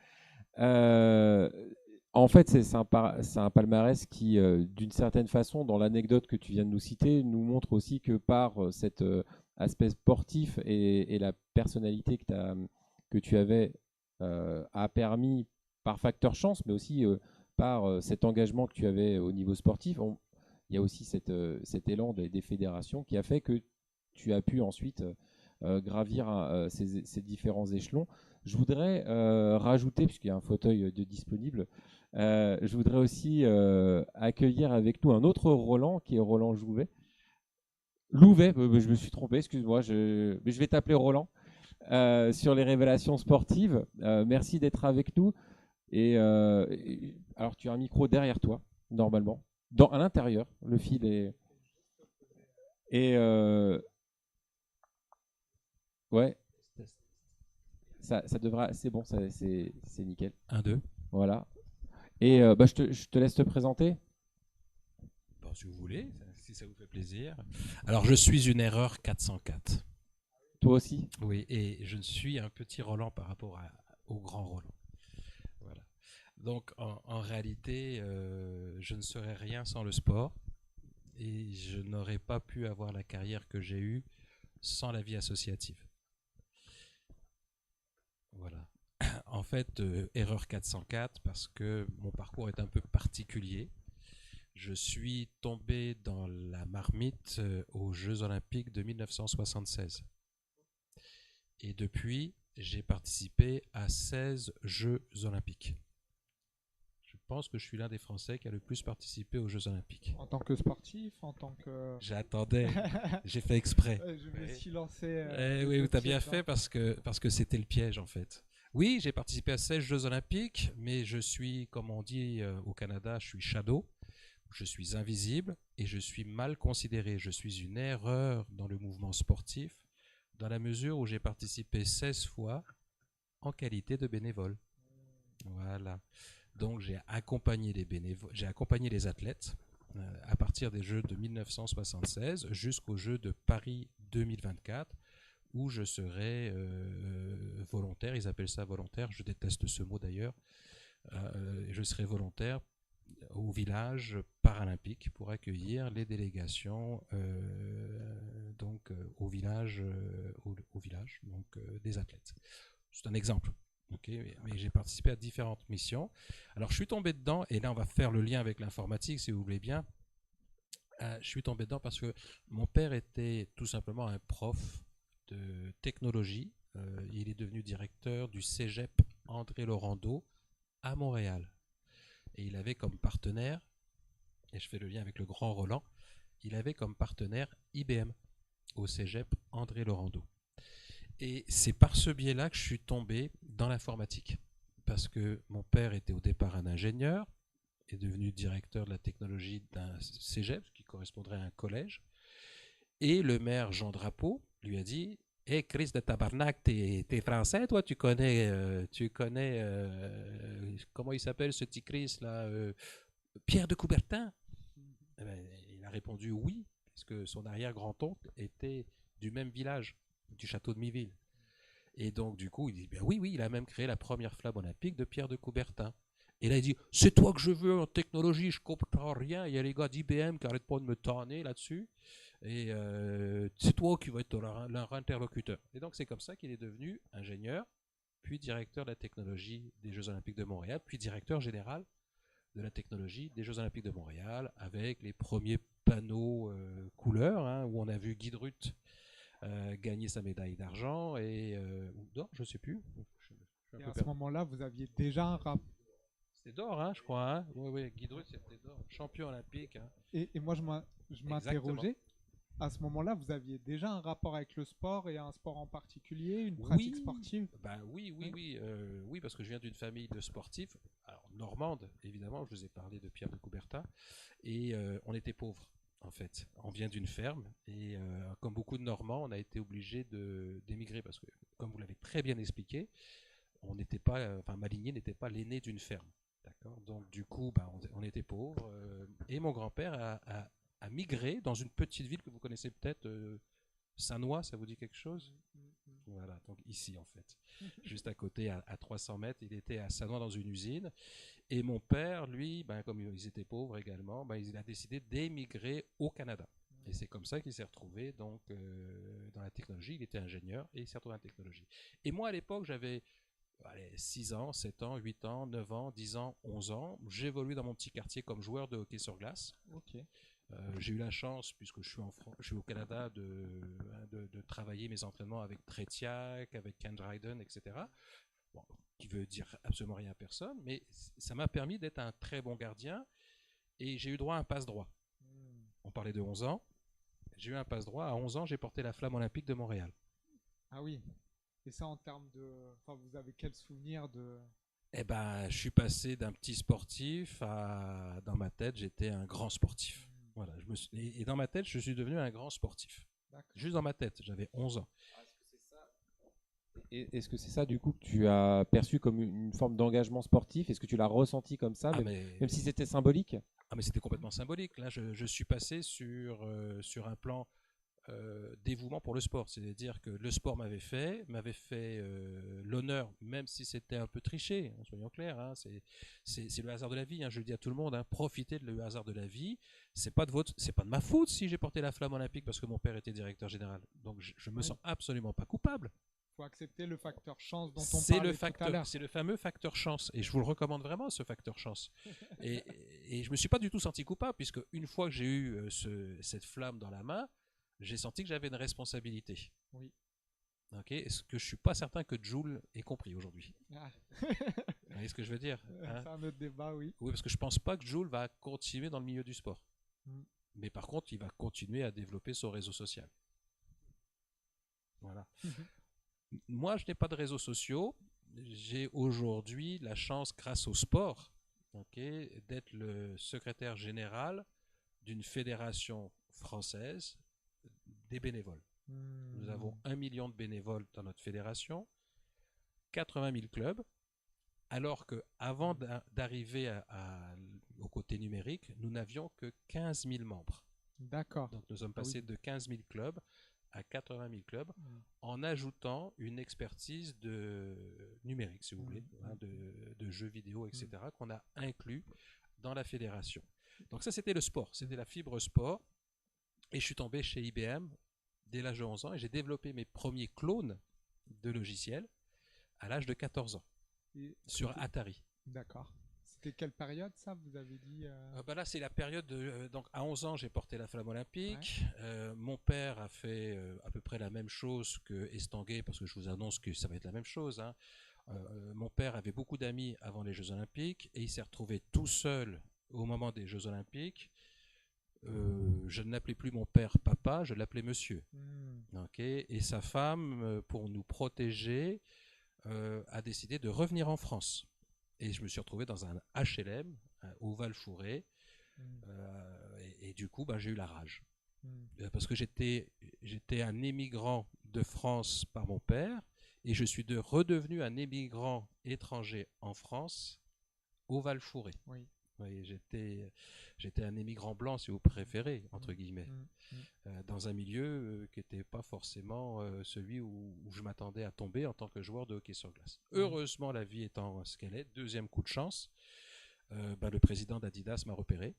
En fait, c'est un palmarès qui, d'une certaine façon, dans l'anecdote que tu viens de nous citer, nous montre aussi que par cet aspect sportif et la personnalité que tu avais a permis, par facteur chance, mais aussi par cet engagement que tu avais au niveau sportif, il y a aussi cet élan des fédérations qui a fait que tu as pu ensuite gravir ces différents échelons. Je voudrais rajouter, puisqu'il y a un fauteuil disponible, je voudrais aussi accueillir avec nous un autre Roland, qui est Roland Louvet. Je me suis trompé, excuse-moi, mais je vais t'appeler Roland, sur les révélations sportives. Merci d'être avec nous. Et alors, tu as un micro derrière toi, normalement, à l'intérieur, le fil est... Et ouais, ça devra, c'est bon, c'est nickel. 1, 2. Voilà. Et je te laisse te présenter. Bon, si vous voulez, si ça vous fait plaisir. Alors, je suis une erreur 404. Toi aussi? Oui, et je suis un petit Roland par rapport au grand Roland. Voilà. Donc, en réalité, je ne serais rien sans le sport et je n'aurais pas pu avoir la carrière que j'ai eue sans la vie associative. Voilà. En fait, erreur 404 parce que mon parcours est un peu particulier. Je suis tombé dans la marmite aux Jeux Olympiques de 1976. Et depuis, j'ai participé à 16 Jeux Olympiques. Je pense que je suis l'un des Français qui a le plus participé aux Jeux Olympiques. En tant que sportif, en tant que... J'attendais, j'ai fait exprès. Je me suis lancé... oui, tu as bien fait parce que c'était le piège en fait. Oui, j'ai participé à 16 Jeux Olympiques, mais je suis, comme on dit au Canada, je suis shadow, je suis invisible et je suis mal considéré. Je suis une erreur dans le mouvement sportif, dans la mesure où j'ai participé 16 fois en qualité de bénévole. Voilà. Donc j'ai accompagné les athlètes à partir des Jeux de 1976 jusqu'aux Jeux de Paris 2024, où je serai volontaire. Ils appellent ça volontaire, je déteste ce mot d'ailleurs. Je serai volontaire au village paralympique pour accueillir les délégations au village donc, des athlètes. C'est un exemple. Okay, mais j'ai participé à différentes missions. Alors je suis tombé dedans, et là on va faire le lien avec l'informatique si vous voulez bien. Je suis tombé dedans parce que mon père était tout simplement un prof de technologie. Il est devenu directeur du Cégep André Laurando à Montréal. Et il avait comme partenaire, et je fais le lien avec le grand Roland, il avait comme partenaire IBM au Cégep André Laurando. Et c'est par ce biais-là que je suis tombé dans l'informatique. Parce que mon père était au départ un ingénieur, est devenu directeur de la technologie d'un cégep, qui correspondrait à un collège. Et le maire Jean Drapeau lui a dit « Hé, Chris de tabarnak, t'es français, toi? Tu connais comment il s'appelle ce petit Chris là, Pierre de Coubertin ?» Eh ben, il a répondu oui, parce que son arrière-grand-oncle était du même village, du château de Miville. Et donc, du coup, il dit, ben oui, il a même créé la première flamme olympique de Pierre de Coubertin. Et là, il dit, c'est toi que je veux en technologie, je comprends rien. Il y a les gars d'IBM qui n'arrêtent pas de me tanner là-dessus. Et c'est toi qui vas être leur interlocuteur. Et donc, c'est comme ça qu'il est devenu ingénieur, puis directeur de la technologie des Jeux Olympiques de Montréal, puis directeur général de la technologie des Jeux Olympiques de Montréal, avec les premiers panneaux couleurs, hein, où on a vu Guy Druth gagner sa médaille d'argent, ou d'or, je ne sais plus. Et à ce moment-là, vous aviez déjà un rapport. C'était d'or, hein, je crois. Hein. Oui, Guy Druth, c'était d'or. Champion olympique. Hein. Et moi, je m'interrogeais. À ce moment-là, vous aviez déjà un rapport avec le sport et un sport en particulier, une pratique sportive? Oui, parce que je viens d'une famille de sportifs, alors normande, évidemment, je vous ai parlé de Pierre de Coubertin, et on était pauvres, en fait. On vient d'une ferme, et comme beaucoup de Normands, on a été obligé d'émigrer, parce que, comme vous l'avez très bien expliqué, on n'était pas, ma lignée n'était pas l'aîné d'une ferme. D'accord. Donc, du coup, on était pauvres, et mon grand-père a migré dans une petite ville que vous connaissez peut-être, Saint-Noix, ça vous dit quelque chose? Voilà, donc ici en fait, juste à côté, à 300 mètres, il était à Saint-Noix dans une usine. Et mon père, lui, comme ils étaient pauvres également, il a décidé d'émigrer au Canada. Et c'est comme ça qu'il s'est retrouvé donc, dans la technologie. Il était ingénieur et il s'est retrouvé en technologie. Et moi, à l'époque, j'avais 6 ans, 7 ans, 8 ans, 9 ans, 10 ans, 11 ans. J'évoluais dans mon petit quartier comme joueur de hockey sur glace. Ok. J'ai eu la chance, puisque je suis au Canada, de travailler mes entraînements avec Tretiak, avec Ken Dryden, etc. Bon, qui veut dire absolument rien à personne, mais ça m'a permis d'être un très bon gardien et j'ai eu droit à un passe-droit. On parlait de 11 ans. J'ai eu un passe-droit. À 11 ans, j'ai porté la flamme olympique de Montréal. Ah oui. Et ça, en termes de... Enfin, vous avez quel souvenir de... Je suis passé d'un petit sportif à... Dans ma tête, j'étais un grand sportif. Voilà, et dans ma tête, je suis devenu un grand sportif. Juste dans ma tête, j'avais 11 ans. Est-ce que c'est ça, du coup, que tu as perçu comme une forme d'engagement sportif? Est-ce que tu l'as ressenti comme ça, même si c'était symbolique? Ah, mais c'était complètement symbolique. Là, je suis passé sur un plan dévouement pour le sport. C'est-à-dire que le sport m'avait fait l'honneur, même si c'était un peu triché, hein, soyons clairs. Hein, c'est le hasard de la vie. Hein, je le dis à tout le monde, hein, profitez de le hasard de la vie. C'est pas de ma faute si j'ai porté la flamme olympique parce que mon père était directeur général. Donc je me sens absolument pas coupable. Il faut accepter le facteur chance dont on parlait tout à l'heure. C'est le fameux facteur chance. Et je vous le recommande vraiment, ce facteur chance. et je me suis pas du tout senti coupable, puisque une fois que j'ai eu cette flamme dans la main, j'ai senti que j'avais une responsabilité. Oui. Okay. Ce que je suis pas certain que Jules ait compris aujourd'hui. Ah. Vous voyez ce que je veux dire, hein? C'est un autre débat, oui. Oui, parce que je pense pas que Jules va continuer dans le milieu du sport. Mais par contre, il va continuer à développer son réseau social. Voilà. Moi, je n'ai pas de réseaux sociaux. J'ai aujourd'hui la chance, grâce au sport, d'être le secrétaire général d'une fédération française des bénévoles. Nous avons 1 million de bénévoles dans notre fédération, 80 000 clubs, alors qu'avant d'arriver au côté numérique, nous n'avions que 15 000 membres. D'accord. Donc nous sommes passés de 15 000 clubs à 80 000 clubs, en ajoutant une expertise de numérique, si vous voulez, hein, de jeux vidéo, etc., qu'on a inclus dans la fédération. Donc ça, c'était le sport, c'était la fibre sport. Et je suis tombé chez IBM dès l'âge de 11 ans et j'ai développé mes premiers clones de logiciels à l'âge de 14 ans sur Atari. D'accord. C'était quelle période, ça, vous avez dit Là, c'est la période donc à 11 ans, j'ai porté la flamme olympique. Ouais. Mon père a fait à peu près la même chose que Estanguet, parce que je vous annonce que ça va être la même chose. Hein. Mon père avait beaucoup d'amis avant les Jeux olympiques et il s'est retrouvé tout seul au moment des Jeux olympiques. Je ne l'appelais plus mon père papa, je l'appelais monsieur. Et sa femme, pour nous protéger, a décidé de revenir en France. Et je me suis retrouvé dans un HLM au Val-Fouré. Et du coup, j'ai eu la rage. Parce que j'étais un émigrant de France par mon père et je suis redevenu un émigrant étranger en France au Val-Fouré. Oui. Oui, j'étais un émigrant blanc, si vous préférez, entre guillemets, dans un milieu qui n'était pas forcément celui où je m'attendais à tomber en tant que joueur de hockey sur glace. Heureusement, la vie étant ce qu'elle est, deuxième coup de chance, le président d'Adidas m'a repéré,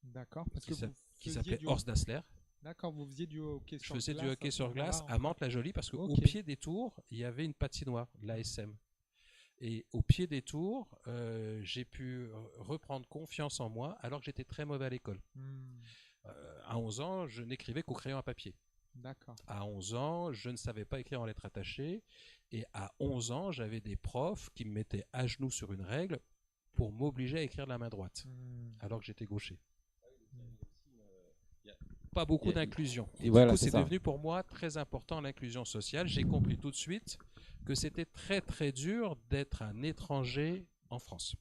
D'accord. Parce que qui s'appelait Horst Dassler. D'accord, vous faisiez du hockey Je sur glace. faisais du hockey sur glace moment-là, à Mantes-la-Jolie parce qu'au Ok. pied des tours, il y avait une patinoire, l'ASM. Et au pied des tours, j'ai pu reprendre confiance en moi alors que j'étais très mauvais à l'école. À 11 ans, je n'écrivais qu'au crayon à papier. D'accord. À 11 ans, je ne savais pas écrire en lettres attachées. Et à 11 ans, j'avais des profs qui me mettaient à genoux sur une règle pour m'obliger à écrire de la main droite, alors que j'étais gaucher. Pas beaucoup d'inclusion. Et Voilà, du coup, c'est c'est ça. devenu pour moi très important l'inclusion sociale. J'ai compris tout de suite que c'était très très dur d'être un étranger en France.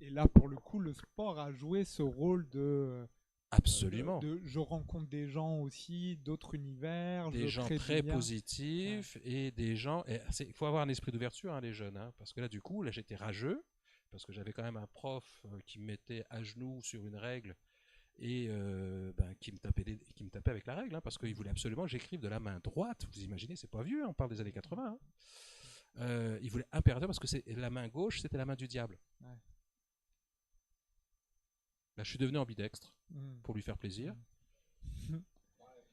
Et là, pour le coup, le sport a joué ce rôle de... Absolument. Je rencontre des gens aussi, d'autres univers. Des je gens crée du très lien. positifs et des gens. Il faut avoir un esprit d'ouverture, hein, les jeunes, hein, parce que là, du coup, là, j'étais rageux parce que j'avais quand même un prof qui me mettait à genoux sur une règle et qui me tapait avec la règle, hein, parce qu'il voulait absolument que j'écrive de la main droite. Vous imaginez, c'est pas vieux, on parle des années 80. Hein. Il voulait impérativement parce que la main gauche, c'était la main du diable. Ouais. Là, je suis devenu ambidextre pour lui faire plaisir.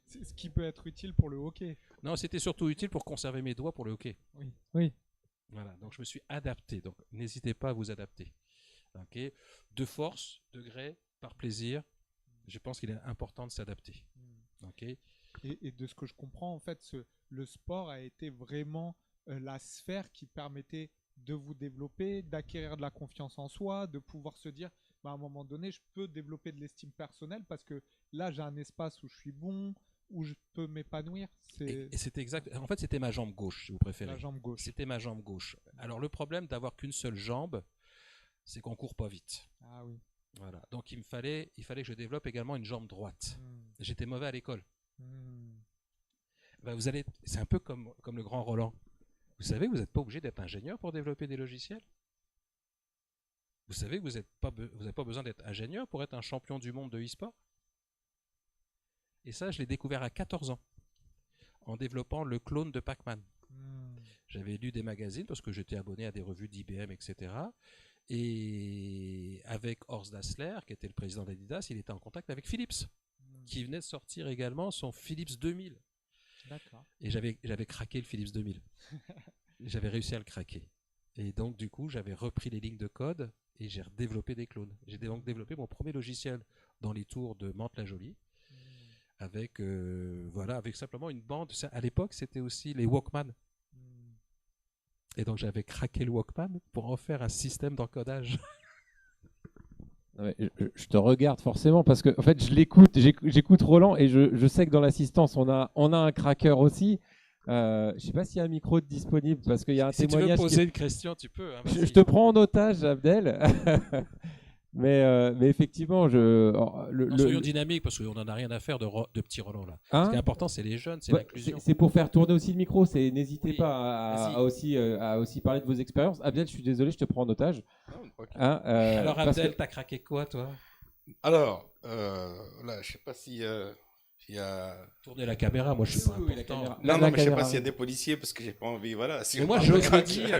C'est ce qui peut être utile pour le hockey. Non, c'était surtout utile pour conserver mes doigts pour le hockey. Oui. Oui. Voilà, donc je me suis adapté. Donc n'hésitez pas à vous adapter. Okay. De force, de gré, par plaisir, je pense qu'il est important de s'adapter. Okay. Et de ce que je comprends, en fait, le sport a été vraiment la sphère qui permettait de vous développer, d'acquérir de la confiance en soi, de pouvoir se dire, à un moment donné, je peux développer de l'estime personnelle parce que là, j'ai un espace où je suis bon, où je peux m'épanouir. Et c'était exact. En fait, c'était ma jambe gauche, si vous préférez. La jambe gauche. C'était ma jambe gauche. Alors, le problème d'avoir qu'une seule jambe, c'est qu'on court pas vite. Ah oui. Voilà. Donc, il fallait que je développe également une jambe droite. J'étais mauvais à l'école. C'est un peu comme le grand Roland. Vous savez, vous n'êtes pas obligé d'être ingénieur pour développer des logiciels. Vous savez que vous n'avez pas besoin d'être ingénieur pour être un champion du monde de e-sport. Et ça, je l'ai découvert à 14 ans, en développant le clone de Pac-Man. J'avais lu des magazines parce que j'étais abonné à des revues d'IBM, etc. Et avec Horst Dassler, qui était le président d'Adidas, il était en contact avec Philips, qui venait de sortir également son Philips 2000. D'accord. Et j'avais craqué le Philips 2000. J'avais réussi à le craquer. Et donc, du coup, j'avais repris les lignes de code et j'ai développé des clones. J'ai donc développé mon premier logiciel dans les tours de Mantes-la-Jolie avec simplement une bande. À l'époque, c'était aussi les Walkman. Et donc, j'avais craqué le Walkman pour en faire un système d'encodage. Je te regarde forcément parce que en fait, j'écoute Roland et je sais que dans l'assistance, on a un cracker aussi. Je ne sais pas s'il y a un micro disponible parce qu'il y a un témoignage. Si tu veux poser une question, tu peux. Hein, je te prends en otage, Abdel. mais effectivement, soyons dynamiques parce qu'on n'en a rien à faire de petits Roland là. Ce qui est important, c'est les jeunes, c'est l'inclusion. C'est pour faire tourner aussi le micro. N'hésitez pas à aussi parler de vos expériences. Abdel, je suis désolé, je te prends en otage. Okay. Alors Abdel, t'as craqué quoi, toi? Alors, là, je sais pas si il y a... Tourner la caméra, moi je suis pas important. Non, mais je sais pas s'il y a des policiers parce que j'ai pas envie, voilà. Si mais moi j'ose le dire.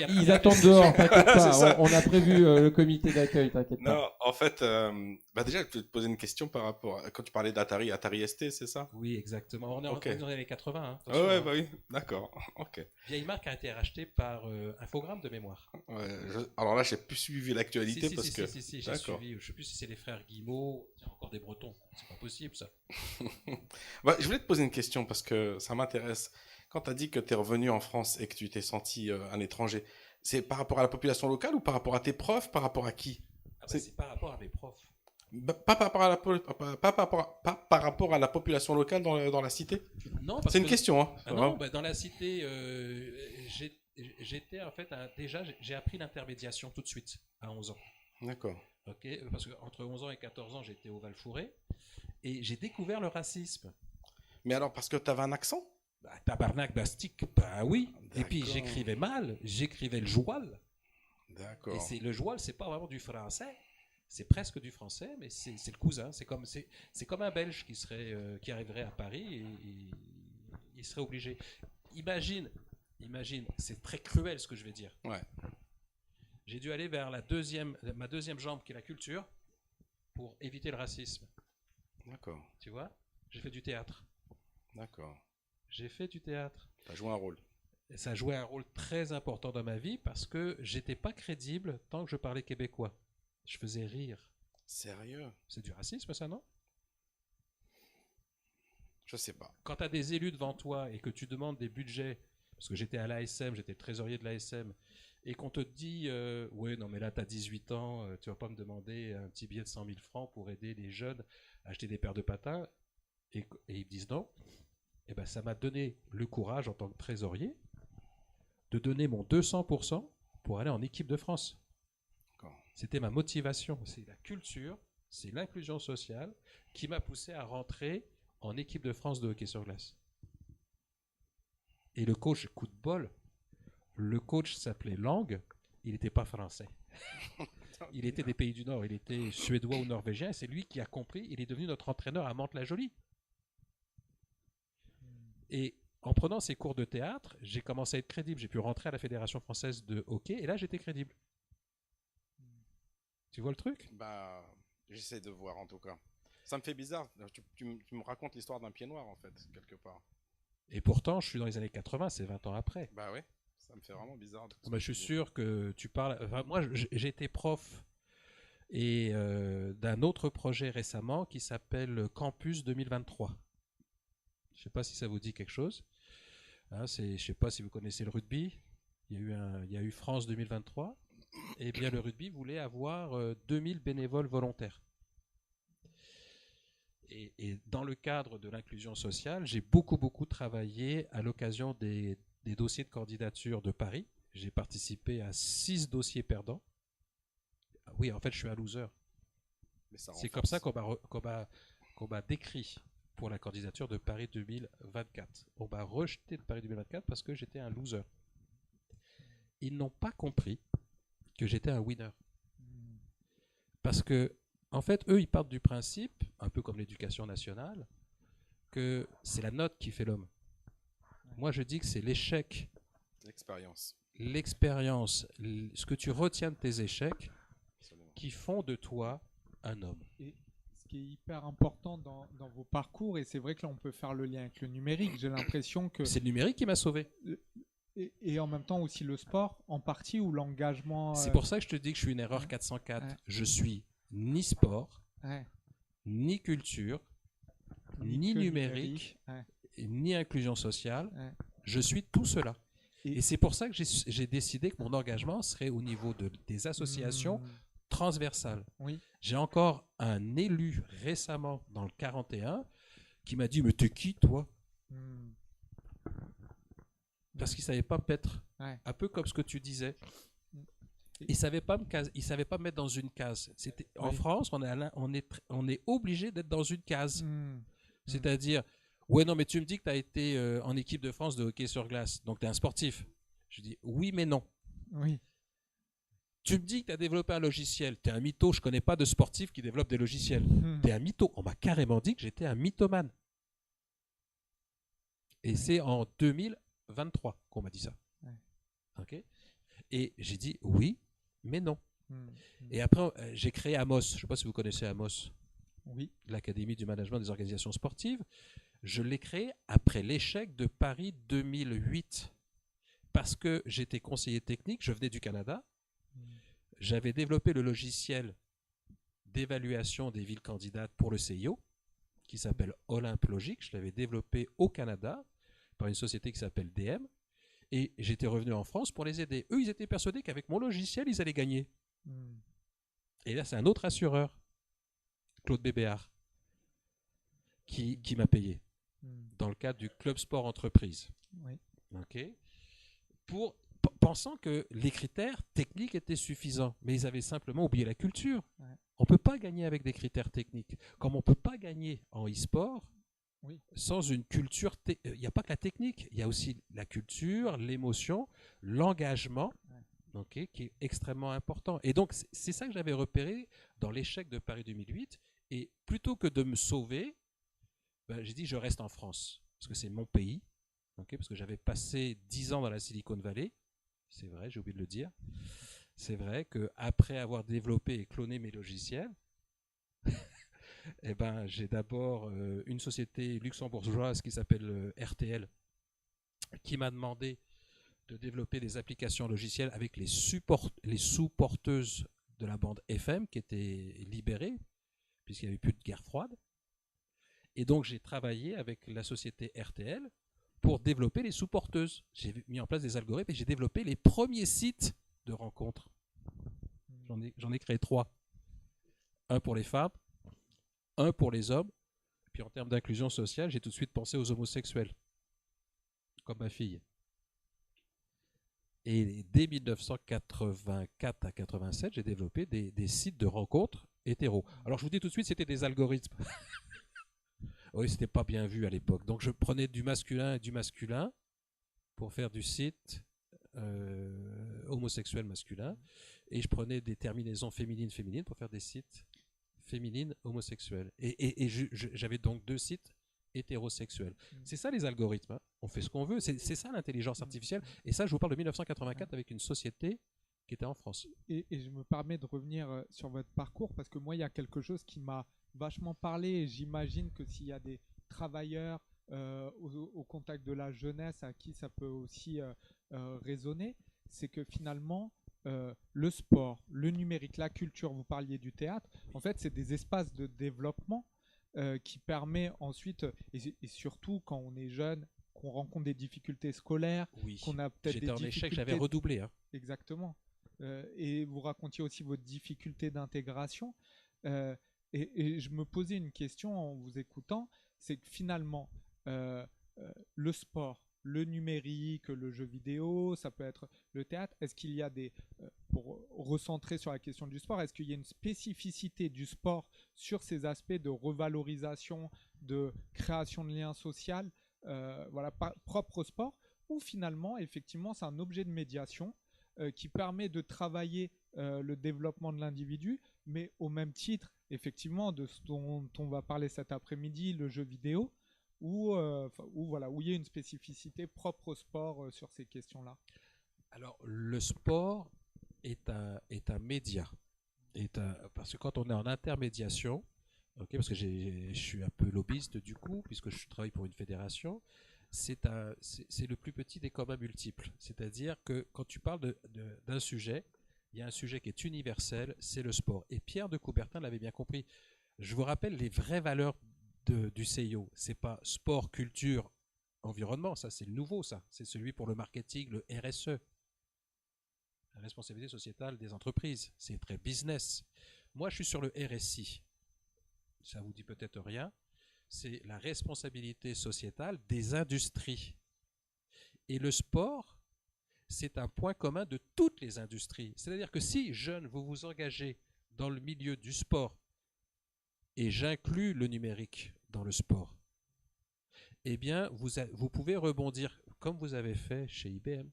Ils attendent dehors, t'inquiète pas. On a prévu le comité d'accueil, t'inquiète pas. Non, en fait, déjà, je peux te poser une question par rapport à... Quand tu parlais d'Atari ST, c'est ça? Oui, exactement. On est dans les années 80. Hein, ouais, bah oui, d'accord. Ok. Vieille marque a été rachetée par Infogrames de mémoire. Ouais, alors là, j'ai plus suivi l'actualité parce que... Si, j'ai suivi. Je sais plus si c'est les frères Guillemot. Il y a encore des Bretons. C'est pas possible, ça. Je voulais te poser une question parce que ça m'intéresse. Quand tu as dit que tu es revenu en France et que tu t'es senti un étranger, c'est par rapport à la population locale ou par rapport à tes profs? Par rapport à qui? C'est par rapport à mes profs. Pas par rapport à la population locale dans la cité? Non, c'est une question. Hein. Non, dans la cité, j'étais en fait déjà j'ai appris l'intermédiation tout de suite à 11 ans. D'accord. Ok, parce qu'entre 11 ans et 14 ans, j'étais au Val-Fouré et j'ai découvert le racisme. Mais alors, parce que tu avais un accent? Tabarnak, bastique, bah oui. Et puis j'écrivais mal, j'écrivais le joual. D'accord. Et le joual, c'est pas vraiment du français, c'est presque du français, mais c'est le cousin. C'est comme un Belge qui arriverait à Paris et il serait obligé. Imagine, c'est très cruel ce que je vais dire. Ouais. J'ai dû aller vers ma deuxième jambe, qui est la culture, pour éviter le racisme. D'accord, Tu vois? J'ai fait du théâtre. d'accord. J'ai fait du théâtre. Tu as joué un rôle. Et ça jouait un rôle très important dans ma vie parce que j'étais pas crédible tant que je parlais québécois. Je faisais rire. Sérieux? C'est du racisme, ça, non? Je sais pas. Quand tu as des élus devant toi et que tu demandes des budgets, parce que j'étais à l'ASM, j'étais le trésorier de l'ASM, et qu'on te dit ouais, non, mais là, tu as 18 ans, tu vas pas me demander un petit billet de 100 000 francs pour aider les jeunes à acheter des paires de patins, et ils me disent non, et ben, ça m'a donné le courage en tant que trésorier de donner mon 200% pour aller en équipe de France. D'accord. C'était ma motivation. C'est la culture, c'est l'inclusion sociale qui m'a poussé à rentrer en équipe de France de hockey sur glace. Et le coach, coup de bol, le coach s'appelait Lang, il n'était pas français. Il était des pays du Nord, il était suédois ou norvégien, et c'est lui qui a compris, il est devenu notre entraîneur à Mantes-la-Jolie. Et en prenant ces cours de théâtre, j'ai commencé à être crédible. J'ai pu rentrer à la Fédération française de hockey, et là, j'étais crédible. Tu vois le truc? Bah, j'essaie de voir en tout cas. Ça me fait bizarre. Tu me racontes l'histoire d'un pied noir en fait, quelque part. Et pourtant, je suis dans les années 80, c'est 20 ans après. Bah ouais, ça me fait vraiment bizarre. Bah, je suis sûr que tu parles. Enfin, moi, j'ai été prof et d'un autre projet récemment qui s'appelle Campus 2023. Je ne sais pas si ça vous dit quelque chose. Hein, je ne sais pas si vous connaissez le rugby. Il y a eu France 2023. Et bien, le rugby voulait avoir 2000 bénévoles volontaires. Et dans le cadre de l'inclusion sociale, j'ai beaucoup travaillé à l'occasion des dossiers de candidature de Paris. J'ai participé à 6 dossiers perdants. Oui, en fait, je suis un loser. C'est comme ça qu'on m'a décrit pour la candidature de Paris 2024. On m'a rejeté de Paris 2024 parce que j'étais un loser. Ils n'ont pas compris que j'étais un winner. Parce que, en fait, eux, ils partent du principe, un peu comme l'éducation nationale, que c'est la note qui fait l'homme. Moi, je dis que c'est l'échec, l'expérience, ce que tu retiens de tes échecs, qui font de toi un homme. Et ce qui est hyper important dans vos parcours, et c'est vrai que là, on peut faire le lien avec le numérique, j'ai l'impression que... C'est le numérique qui m'a sauvé. Et en même temps aussi le sport, en partie, ou l'engagement... C'est pour ça que je te dis que je suis une erreur 404. Ouais. Je suis ni sport, ni culture, ni numérique, ni inclusion sociale. Je suis tout cela. Et c'est pour ça que j'ai décidé que mon engagement serait au niveau des associations transversales. Oui. J'ai encore un élu récemment dans le 41 qui m'a dit « Mais t'es qui, toi ?» Parce qu'il ne savait pas me mettre, un peu comme ce que tu disais. Il ne savait pas me mettre dans une case. En France, on est obligé d'être dans une case. C'est-à-dire, ouais, non, mais tu me dis que tu as été en équipe de France de hockey sur glace, donc tu es un sportif. Je dis, oui, mais non. Oui. Tu me dis que tu as développé un logiciel. Tu es un mytho. Je ne connais pas de sportif qui développe des logiciels. Tu es un mytho. On m'a carrément dit que j'étais un mythomane. Et c'est en 2023 qu'on m'a dit ça. Okay. Et j'ai dit oui, mais non. Et après, j'ai créé Amos. Je ne sais pas si vous connaissez Amos. Oui. L'Académie du management des organisations sportives. Je l'ai créé après l'échec de Paris 2008. Parce que j'étais conseiller technique, je venais du Canada. J'avais développé le logiciel d'évaluation des villes candidates pour le CIO, qui s'appelle Olympe Logique. Je l'avais développé au Canada par une société qui s'appelle DM. Et j'étais revenu en France pour les aider. Eux, ils étaient persuadés qu'avec mon logiciel, ils allaient gagner. Et là, c'est un autre assureur, Claude Bébéard, qui m'a payé dans le cadre du Club Sport Entreprise. Oui. Okay. Pensant que les critères techniques étaient suffisants, mais ils avaient simplement oublié la culture. On ne peut pas gagner avec des critères techniques. Comme on ne peut pas gagner en e-sport, sans une culture, il n'y a pas que la technique, il y a aussi la culture, l'émotion, l'engagement, qui est extrêmement important. Et donc, c'est ça que j'avais repéré dans l'échec de Paris 2008. Et plutôt que de me sauver, j'ai dit je reste en France, parce que c'est mon pays, parce que j'avais passé 10 ans dans la Silicon Valley, c'est vrai, j'ai oublié de le dire. c'est vrai qu'après avoir développé et cloné mes logiciels, eh ben, j'ai d'abord une société luxembourgeoise qui s'appelle RTL, qui m'a demandé de développer des applications logicielles avec les sous-porteuses de la bande FM qui étaient libérées, puisqu'il n'y avait plus de guerre froide. Et donc j'ai travaillé avec la société RTL pour développer les sous-porteuses. J'ai mis en place des algorithmes et j'ai développé les premiers sites de rencontres. J'en ai créé 3. Un pour les femmes, un pour les hommes. Puis en termes d'inclusion sociale, j'ai tout de suite pensé aux homosexuels, comme ma fille. Et dès 1984 à 87, j'ai développé des sites de rencontres hétéros. Alors je vous dis tout de suite, c'était des algorithmes. Oui, c'était pas bien vu à l'époque. Donc je prenais du masculin et du masculin pour faire du site homosexuel masculin, et je prenais des terminaisons féminines pour faire des sites féminines homosexuels. Et j'avais donc 2 sites hétérosexuels. C'est ça les algorithmes, hein. On fait ce qu'on veut, c'est ça l'intelligence artificielle. Et ça, je vous parle de 1984 avec une société qui était en France. Et je me permets de revenir sur votre parcours, parce que moi, il y a quelque chose qui m'a vachement parlé, et j'imagine que s'il y a des travailleurs au contact de la jeunesse à qui ça peut aussi résonner, c'est que finalement, le sport, le numérique, la culture, vous parliez du théâtre, en fait, c'est des espaces de développement qui permet ensuite, et surtout quand on est jeune, qu'on rencontre des difficultés scolaires, oui, qu'on a peut-être j'étais en échec, j'avais redoublé. Hein. Exactement. Et vous racontiez aussi votre difficulté d'intégration. Et je me posais une question en vous écoutant, c'est que finalement, le sport, le numérique, le jeu vidéo, ça peut être le théâtre, est-ce qu'il y a pour recentrer sur la question du sport, est-ce qu'il y a une spécificité du sport sur ces aspects de revalorisation, de création de liens sociaux, propre au sport, ou finalement, effectivement, c'est un objet de médiation qui permet de travailler le développement de l'individu, mais au même titre, effectivement, de ce dont on va parler cet après-midi, le jeu vidéo, où il y a une spécificité propre au sport sur ces questions-là. Alors, le sport est un média. Parce que quand on est en intermédiation, parce que je suis un peu lobbyiste du coup, puisque je travaille pour une fédération, c'est le plus petit des communs multiples. C'est-à-dire que quand tu parles d'un sujet, il y a un sujet qui est universel, c'est le sport. Et Pierre de Coubertin l'avait bien compris. Je vous rappelle les vraies valeurs du CIO. C'est pas sport, culture, environnement. Ça, c'est le nouveau, ça. C'est celui pour le marketing, le RSE. La responsabilité sociétale des entreprises. C'est très business. Moi, je suis sur le RSI. Ça vous dit peut-être rien. C'est la responsabilité sociétale des industries. Et le sport, c'est un point commun de toutes les industries. C'est-à-dire que si, jeunes, vous vous engagez dans le milieu du sport, et j'inclus le numérique dans le sport, eh bien, vous pouvez rebondir comme vous avez fait chez IBM,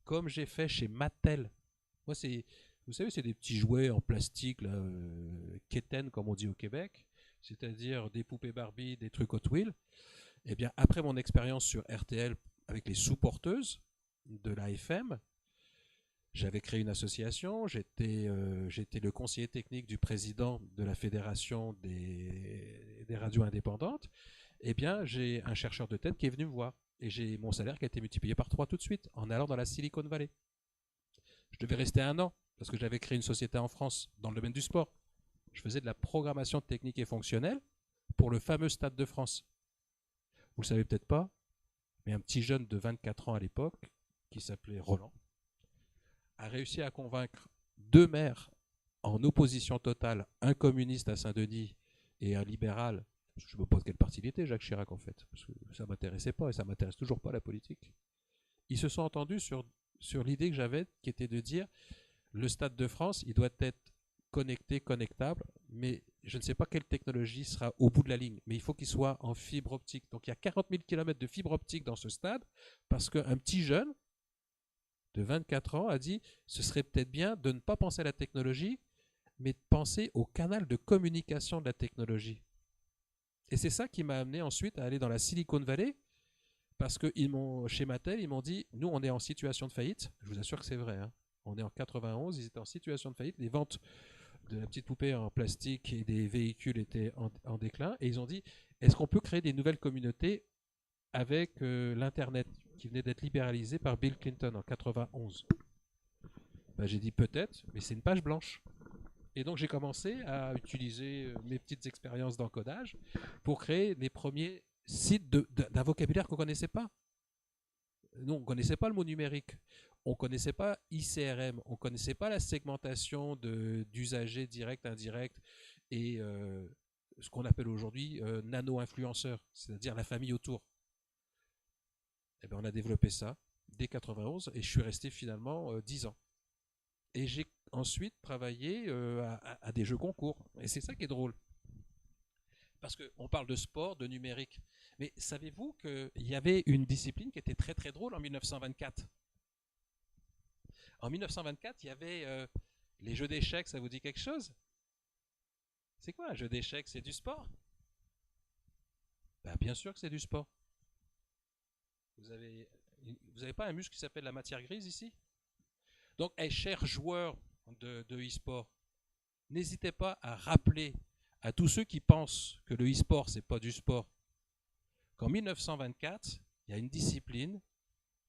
comme j'ai fait chez Mattel. Moi, vous savez, c'est des petits jouets en plastique, là, Keten, comme on dit au Québec, c'est-à-dire des poupées Barbie, des trucs Hot Wheels. Eh bien, après mon expérience sur RTL avec les sous-porteuses de l'AFM, j'avais créé une association, j'étais le conseiller technique du président de la fédération des radios indépendantes. Eh bien, j'ai un chercheur de tête qui est venu me voir, et j'ai mon salaire qui a été multiplié par 3 tout de suite, en allant dans la Silicon Valley. Je devais rester 1 an, parce que j'avais créé une société en France dans le domaine du sport. Je faisais de la programmation technique et fonctionnelle pour le fameux Stade de France. Vous le savez peut-être pas, mais un petit jeune de 24 ans à l'époque, qui s'appelait Roland, a réussi à convaincre 2 maires en opposition totale, un communiste à Saint-Denis et un libéral. Je ne sais pas de quel parti il était, Jacques Chirac en fait, parce que ça ne m'intéressait pas et ça ne m'intéresse toujours pas la politique. Ils se sont entendus sur l'idée que j'avais, qui était de dire le Stade de France, il doit être connecté, connectable, mais je ne sais pas quelle technologie sera au bout de la ligne, mais il faut qu'il soit en fibre optique. Donc il y a 40 000 km de fibre optique dans ce stade, parce qu'un petit jeune de 24 ans a dit ce serait peut-être bien de ne pas penser à la technologie, mais de penser au canal de communication de la technologie. Et c'est ça qui m'a amené ensuite à aller dans la Silicon Valley, parce que chez Mattel, ils m'ont dit, nous on est en situation de faillite, je vous assure que c'est vrai, hein. On est en 91, ils étaient en situation de faillite. Les ventes de la petite poupée en plastique et des véhicules étaient en déclin. Et ils ont dit, est-ce qu'on peut créer des nouvelles communautés avec l'Internet qui venait d'être libéralisé par Bill Clinton en 91? Ben, j'ai dit peut-être, mais c'est une page blanche. Et donc j'ai commencé à utiliser mes petites expériences d'encodage pour créer les premiers sites d'un vocabulaire qu'on ne connaissait pas. Non, on ne connaissait pas le mot numérique. On ne connaissait pas ICRM. On ne connaissait pas la segmentation d'usagers directs, indirects et ce qu'on appelle aujourd'hui nano-influenceurs, c'est-à-dire la famille autour. Et ben, on a développé ça dès 91 et je suis resté finalement 10 ans. Et j'ai ensuite travaillé à des jeux concours. Et c'est ça qui est drôle. Parce qu'on parle de sport, de numérique. Mais savez-vous qu'il y avait une discipline qui était très très drôle en 1924 ? En 1924, il y avait les jeux d'échecs, ça vous dit quelque chose ? C'est quoi un jeu d'échecs ? C'est du sport ? Ben, bien sûr que c'est du sport. Vous avez pas un muscle qui s'appelle la matière grise ici ? Donc, chers joueurs de e-sport, n'hésitez pas à rappeler à tous ceux qui pensent que le e-sport, c'est pas du sport, qu'en 1924, il y a une discipline,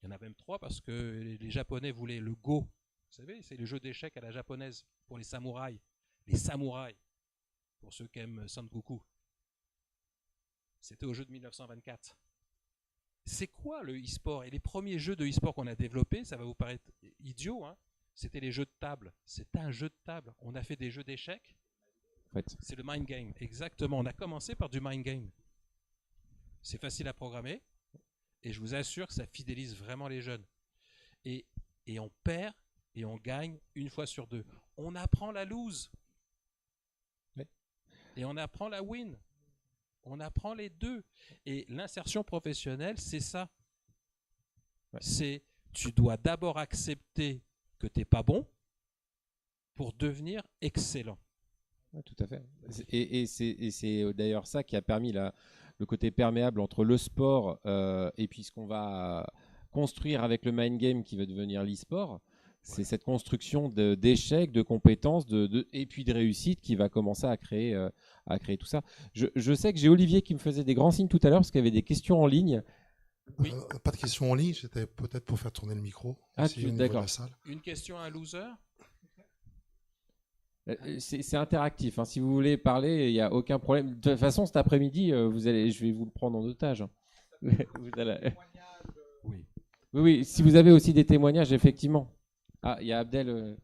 il y en a même 3 parce que les Japonais voulaient le Go. Vous savez, c'est le jeu d'échecs à la japonaise pour les samouraïs. Les samouraïs, pour ceux qui aiment Sangoku. C'était au jeu de 1924. C'est quoi le e-sport? Et les premiers jeux de e-sport qu'on a développés, ça va vous paraître idiot, hein, c'était les jeux de table. C'était un jeu de table. On a fait des jeux d'échecs. En fait. C'est le mind game, exactement. On a commencé par du mind game. C'est facile à programmer et je vous assure que ça fidélise vraiment les jeunes. Et on perd et on gagne une fois sur 2. On apprend la lose. Ouais. Et on apprend la win. On apprend les 2. Et l'insertion professionnelle, c'est ça. Ouais. C'est, tu dois d'abord accepter que tu n'es pas bon pour devenir excellent. Ouais, tout à fait. Et c'est d'ailleurs ça qui a permis le côté perméable entre le sport et puis ce qu'on va construire avec le mind game qui va devenir l'e-sport. C'est cette construction d'échecs, de compétences et puis de réussite qui va commencer à créer tout ça. Je sais que j'ai Olivier qui me faisait des grands signes tout à l'heure parce qu'il y avait des questions en ligne. Oui. Pas de questions en ligne, c'était peut-être pour faire tourner le micro. Ah, d'accord. Une question à un loser? C'est interactif. Hein. Si vous voulez parler, il n'y a aucun problème. De toute façon, cet après-midi, je vais vous le prendre en otage. Oui. Si vous avez aussi des témoignages, effectivement. Ah, il y a Abdel.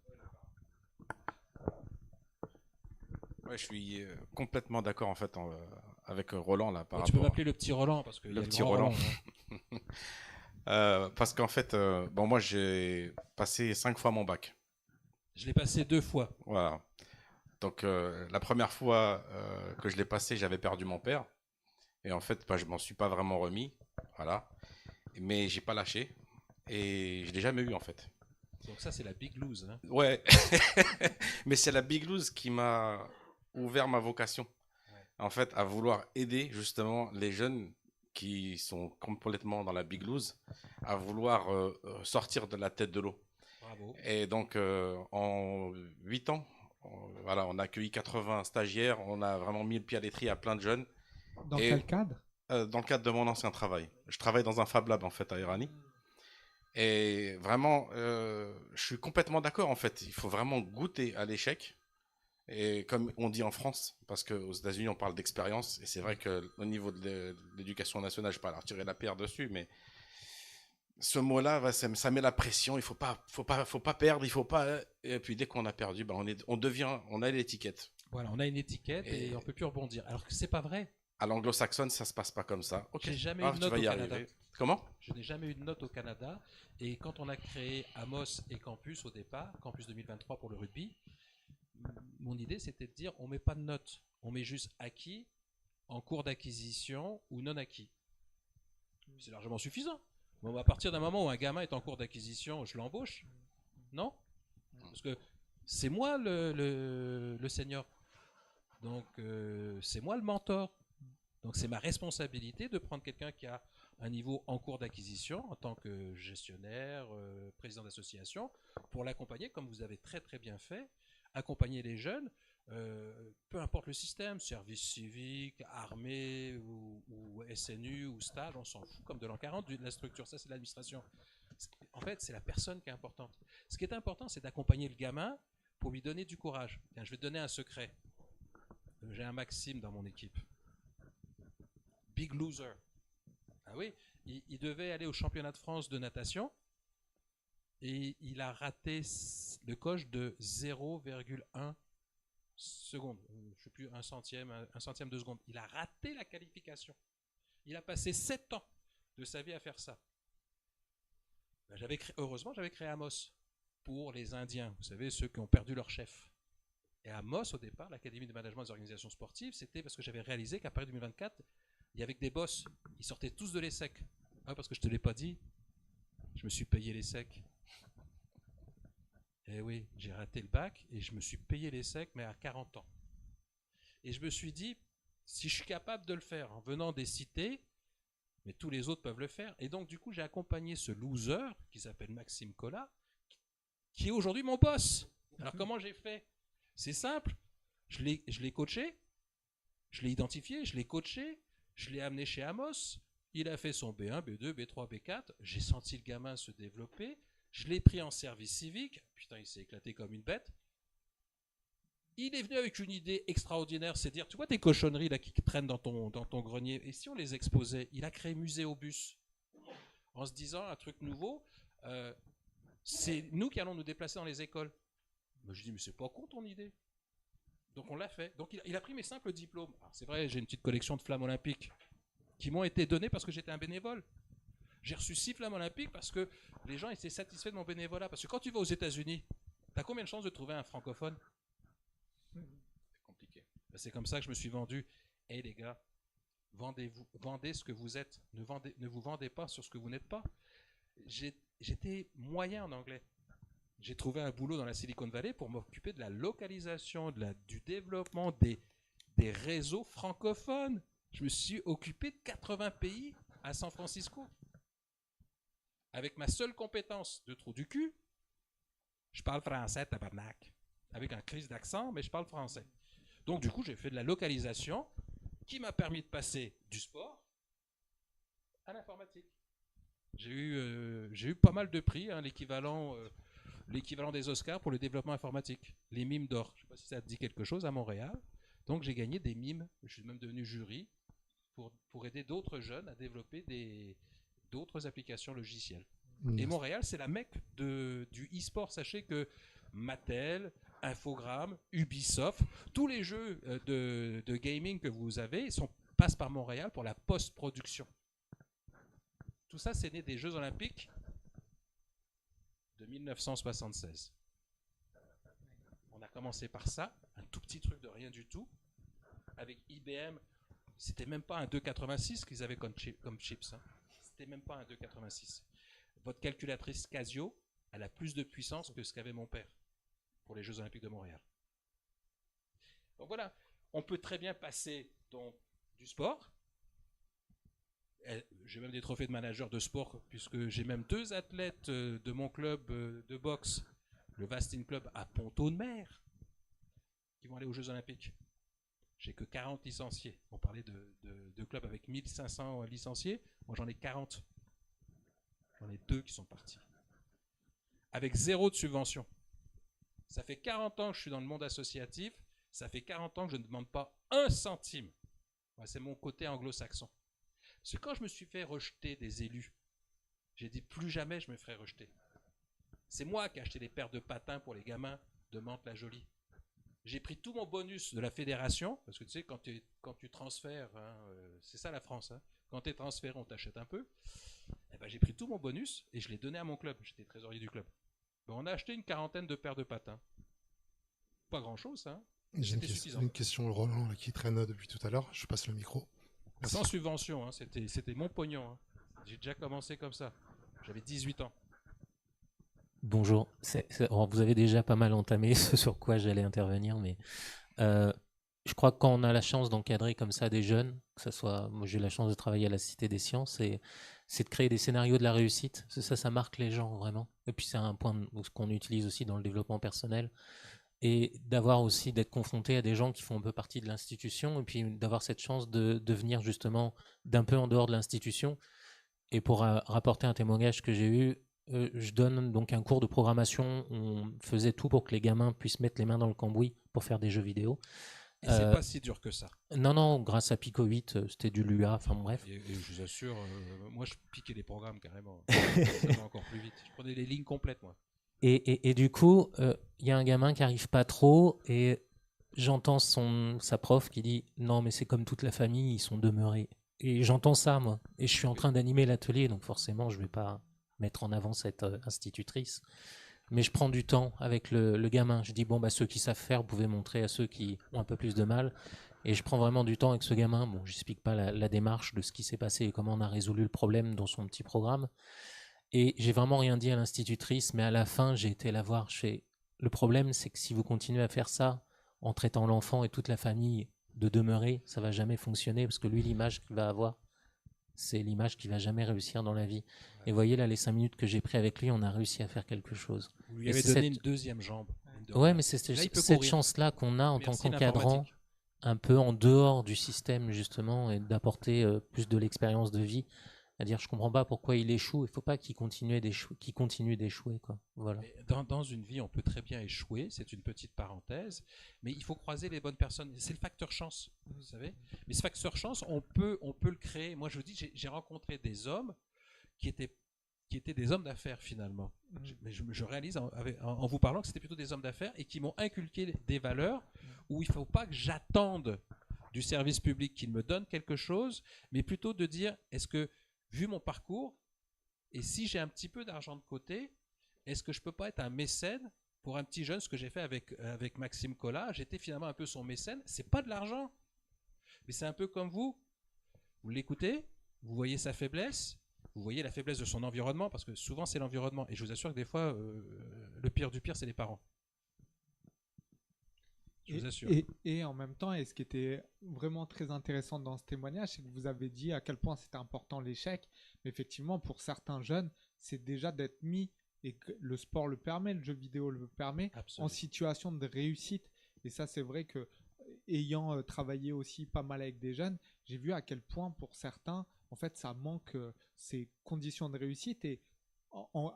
Ouais, je suis complètement d'accord en fait avec Roland là par tu peux m'appeler le petit Roland parce que le petit Roland. Parce qu'en fait, moi j'ai passé 5 fois mon bac. Je l'ai passé 2 fois. Voilà. Donc la première fois que je l'ai passé, j'avais perdu mon père et en fait, je m'en suis pas vraiment remis. Voilà. Mais j'ai pas lâché et je l'ai jamais eu en fait. Donc ça c'est la big lose. Hein. Ouais. Mais c'est la big lose qui m'a ouvert ma vocation. Ouais. En fait, à vouloir aider justement les jeunes qui sont complètement dans la big lose, à vouloir sortir de la tête de l'eau. Bravo. Et donc en 8 ans, on a accueilli 80 stagiaires, on a vraiment mis le pied à l'étrier à plein de jeunes. Dans quel cadre? Dans le cadre de mon ancien travail. Je travaille dans un Fab Lab en fait à Irani. Et vraiment, je suis complètement d'accord en fait. Il faut vraiment goûter à l'échec. Et comme on dit en France, parce qu'aux États-Unis on parle d'expérience, et c'est vrai qu'au niveau de l'éducation nationale, je ne vais pas leur tirer la pierre dessus, mais ce mot-là, ça met la pression. Il faut pas perdre, il faut pas. Et puis dès qu'on a perdu, on a l'étiquette. Voilà, on a une étiquette et on peut plus rebondir. Alors que c'est pas vrai. À l'anglo-saxonne, ça se passe pas comme ça. Okay. J'ai jamais eu de note au Canada. Comment? Je n'ai jamais eu de note au Canada. Et quand on a créé Amos et Campus au départ, Campus 2023 pour le rugby, mon idée c'était de dire on met pas de notes, on met juste acquis, en cours d'acquisition ou non acquis. C'est largement suffisant. Bon, à partir d'un moment où un gamin est en cours d'acquisition, je l'embauche, non? Parce que c'est moi le senior. Donc c'est moi le mentor. Donc c'est ma responsabilité de prendre quelqu'un qui a un niveau en cours d'acquisition en tant que gestionnaire, président d'association, pour l'accompagner, comme vous avez très très bien fait, accompagner les jeunes, peu importe le système, service civique, armée ou SNU ou stage, on s'en fout, comme de l'an 40, de la structure, ça c'est l'administration. En fait, c'est la personne qui est importante. Ce qui est important, c'est d'accompagner le gamin pour lui donner du courage. Tiens, je vais te donner un secret. J'ai un Maxime dans mon équipe. Big loser. Ah oui, il devait aller au championnat de France de natation et il a raté le coche de 0,1 seconde. Je ne sais plus, un centième de seconde. Il a raté la qualification. Il a passé 7 ans de sa vie à faire ça. Ben, heureusement, j'avais créé Amos pour les Indiens, vous savez, ceux qui ont perdu leur chef. Et Amos, au départ, l'Académie de management des organisations sportives, c'était parce que j'avais réalisé qu'à Paris 2024, il y avait que des boss. Ils sortaient tous de l'ESSEC. Ah, parce que je ne te l'ai pas dit, je me suis payé l'ESSEC. Eh oui, j'ai raté le bac et je me suis payé l'ESSEC, mais à 40 ans. Et je me suis dit, si je suis capable de le faire en venant des cités, mais tous les autres peuvent le faire. Et donc, du coup, j'ai accompagné ce loser, qui s'appelle Maxime Collat, qui est aujourd'hui mon boss. Alors, comment j'ai fait? C'est simple. Je l'ai coaché, je l'ai identifié, je l'ai coaché, je l'ai amené chez Amos. Il a fait son B1, B2, B3, B4. J'ai senti le gamin se développer. Je l'ai pris en service civique. Putain, il s'est éclaté comme une bête. Il est venu avec une idée extraordinaire, c'est de dire, tu vois tes cochonneries là qui traînent dans ton grenier, et si on les exposait? Il a créé Musée au bus, en se disant un truc nouveau, c'est nous qui allons nous déplacer dans les écoles. Moi, je dis, mais c'est pas con ton idée. Donc on l'a fait. Donc il a pris mes simples diplômes. Alors, c'est vrai, j'ai une petite collection de flammes olympiques qui m'ont été données parce que j'étais un bénévole. J'ai reçu 6 flammes olympiques parce que les gens étaient satisfaits de mon bénévolat. Parce que quand tu vas aux États-Unis, tu as combien de chances de trouver un francophone? C'est compliqué. Ben, c'est comme ça que je me suis vendu. Hé les gars, vendez ce que vous êtes. Ne vous vendez pas sur ce que vous n'êtes pas. J'étais moyen en anglais. J'ai trouvé un boulot dans la Silicon Valley pour m'occuper de la localisation, du développement des réseaux francophones. Je me suis occupé de 80 pays à San Francisco. Avec ma seule compétence de trou du cul, je parle français, tabarnak. Avec un crise d'accent, mais je parle français. Donc du coup, j'ai fait de la localisation qui m'a permis de passer du sport à l'informatique. J'ai eu pas mal de prix, hein, l'équivalent des Oscars pour le développement informatique. Les mimes d'or. Je ne sais pas si ça te dit quelque chose à Montréal. Donc j'ai gagné des mimes. Je suis même devenu jury pour aider d'autres jeunes à développer d'autres applications logicielles. Et Montréal, c'est la mecque du e-sport. Sachez que Mattel, Infogrames, Ubisoft, tous les jeux de gaming que vous avez passent par Montréal pour la post-production. Tout ça, c'est né des Jeux Olympiques de 1976. On a commencé par ça, un tout petit truc de rien du tout. Avec IBM, c'était même pas un 286 qu'ils avaient comme chips. Hein. C'était même pas un 286. Votre calculatrice Casio, elle a plus de puissance que ce qu'avait mon père pour les Jeux Olympiques de Montréal. Donc voilà, on peut très bien passer du sport. J'ai même des trophées de manager de sport, puisque j'ai même 2 athlètes de mon club de boxe, le Vastin Club à Pont-de-Mer, qui vont aller aux Jeux Olympiques. J'ai que 40 licenciés. On parlait de clubs avec 1500 licenciés. Moi, j'en ai 40. J'en ai 2 qui sont partis. Avec 0 de subvention. Ça fait 40 ans que je suis dans le monde associatif. Ça fait 40 ans que je ne demande pas 1 centime. Ouais, c'est mon côté anglo-saxon. Parce que quand je me suis fait rejeter des élus, j'ai dit plus jamais je me ferai rejeter. C'est moi qui ai acheté des paires de patins pour les gamins de Mantes-la-Jolie. J'ai pris tout mon bonus de la fédération, parce que tu sais, quand tu transfères, hein, c'est ça la France, hein, quand tu es transféré, on t'achète un peu. Eh ben, j'ai pris tout mon bonus et je l'ai donné à mon club. J'étais trésorier du club. Ben, on a acheté une 40aine de paires de patins. Pas grand-chose, hein. J'ai une question, Roland, qui traîne depuis tout à l'heure. Je passe le micro. Merci. Sans subvention, hein, c'était mon pognon. Hein. J'ai déjà commencé comme ça. J'avais 18 ans. Bonjour. Vous avez déjà pas mal entamé ce sur quoi j'allais intervenir, mais je crois que quand on a la chance d'encadrer comme ça des jeunes, que ça soit, moi j'ai eu la chance de travailler à la Cité des Sciences, c'est de créer des scénarios de la réussite. Ça marque les gens vraiment. Et puis c'est un point qu'on utilise aussi dans le développement personnel. Et d'avoir aussi, d'être confronté à des gens qui font un peu partie de l'institution, et puis d'avoir cette chance de venir justement d'un peu en dehors de l'institution. Et pour rapporter un témoignage que j'ai eu, je donne donc un cours de programmation. On faisait tout pour que les gamins puissent mettre les mains dans le cambouis pour faire des jeux vidéo. Et c'est pas si dur que ça. Non, grâce à Pico 8, c'était du Lua, enfin bref. Et je vous assure, moi je piquais les programmes carrément. Ça va encore plus vite. Je prenais les lignes complètes, moi. Et du coup, il y a un gamin qui arrive pas trop, et j'entends sa prof qui dit « Non, mais c'est comme toute la famille, ils sont demeurés. » Et j'entends ça, moi. Et je suis en train d'animer l'atelier, donc forcément, je vais pas mettre en avant cette institutrice. Mais je prends du temps avec le gamin. Je dis, bon, ceux qui savent faire, vous pouvez montrer à ceux qui ont un peu plus de mal. Et je prends vraiment du temps avec ce gamin. Bon, j'explique pas la démarche de ce qui s'est passé et comment on a résolu le problème dans son petit programme. Et j'ai vraiment rien dit à l'institutrice, mais à la fin, j'ai été la voir. Le problème, c'est que si vous continuez à faire ça, en traitant l'enfant et toute la famille de demeurer, ça va jamais fonctionner, parce que lui, l'image qu'il va avoir, c'est l'image qu'il va jamais réussir dans la vie. Et vous voyez, là, les 5 minutes que j'ai pris avec lui, on a réussi à faire quelque chose. Vous lui avez donné une deuxième jambe. Ouais, mais c'est cette chance-là qu'on a en tant qu'encadrant, un peu en dehors du système, justement, et d'apporter plus de l'expérience de vie. C'est-à-dire, je comprends pas pourquoi il échoue. Il faut pas qu'il continue d'échouer, quoi. Voilà. Dans une vie, on peut très bien échouer. C'est une petite parenthèse, mais il faut croiser les bonnes personnes. C'est le facteur chance, vous savez. Mais ce facteur chance, on peut le créer. Moi, je vous dis, j'ai rencontré des hommes qui étaient des hommes d'affaires finalement. Mais je réalise en vous parlant que c'était plutôt des hommes d'affaires et qui m'ont inculqué des valeurs où il ne faut pas que j'attende du service public qu'il me donne quelque chose, mais plutôt de dire, est-ce que, vu mon parcours, et si j'ai un petit peu d'argent de côté, est-ce que je ne peux pas être un mécène pour un petit jeune, ce que j'ai fait avec Maxime Collat, j'étais finalement un peu son mécène. C'est pas de l'argent, mais c'est un peu comme vous l'écoutez, vous voyez sa faiblesse, vous voyez la faiblesse de son environnement, parce que souvent c'est l'environnement, et je vous assure que des fois, le pire du pire, c'est les parents. Je vous assure. Et en même temps, et ce qui était vraiment très intéressant dans ce témoignage, c'est que vous avez dit à quel point c'était important l'échec. Mais effectivement, pour certains jeunes, c'est déjà d'être mis, et que le sport le permet, le jeu vidéo le permet, absolument, en situation de réussite. Et ça, c'est vrai que, ayant travaillé aussi pas mal avec des jeunes, j'ai vu à quel point pour certains, en fait, ça manque ces conditions de réussite, et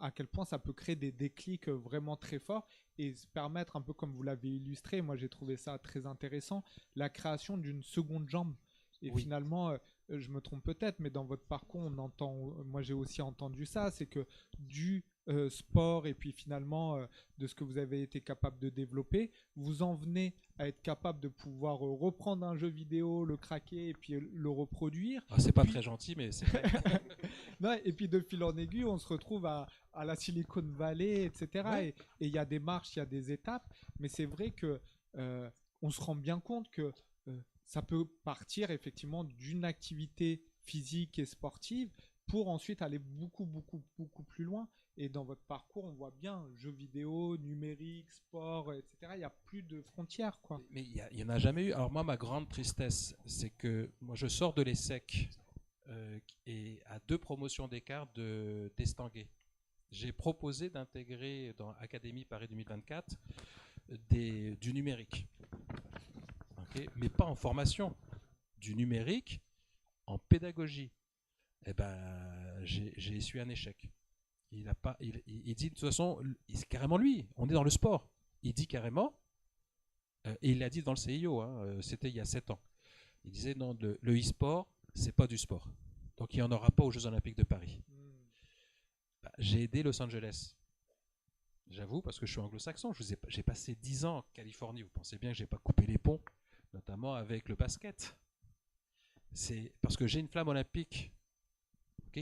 à quel point ça peut créer des déclics vraiment très forts et se permettre, un peu comme vous l'avez illustré, moi j'ai trouvé ça très intéressant, la création d'une seconde jambe. Et oui, finalement, je me trompe peut-être, mais dans votre parcours, on entend, moi j'ai aussi entendu ça, c'est que du sport et puis finalement de ce que vous avez été capable de développer, vous en venez à être capable de pouvoir reprendre un jeu vidéo, le craquer et puis le reproduire. Ah, c'est pas très gentil, mais c'est vrai. Non, et puis de fil en aiguille, on se retrouve à la Silicon Valley, etc. Ouais. Et il y a des marches, il y a des étapes, mais c'est vrai que on se rend bien compte que ça peut partir effectivement d'une activité physique et sportive pour ensuite aller beaucoup plus loin. Et dans votre parcours, on voit bien jeux vidéo, numérique, sport, etc. Il n'y a plus de frontières, quoi. Mais il n'y en a jamais eu. Alors moi, ma grande tristesse, c'est que moi, je sors de l'ESSEC et à 2 promotions d'écart d'Estanguet. J'ai proposé d'intégrer dans Académie Paris 2024 du numérique. Okay, mais pas en formation. Du numérique en pédagogie. Eh ben, j'ai essuyé un échec. Il dit de toute façon, c'est carrément lui, on est dans le sport. Il dit carrément, et il l'a dit dans le CIO, c'était il y a 7 ans. Il disait non, le e-sport, c'est pas du sport. Donc il n'y en aura pas aux Jeux Olympiques de Paris. J'ai aidé Los Angeles. J'avoue, parce que je suis anglo-saxon, j'ai passé 10 ans en Californie. Vous pensez bien que je n'ai pas coupé les ponts, notamment avec le basket. C'est parce que j'ai une flamme olympique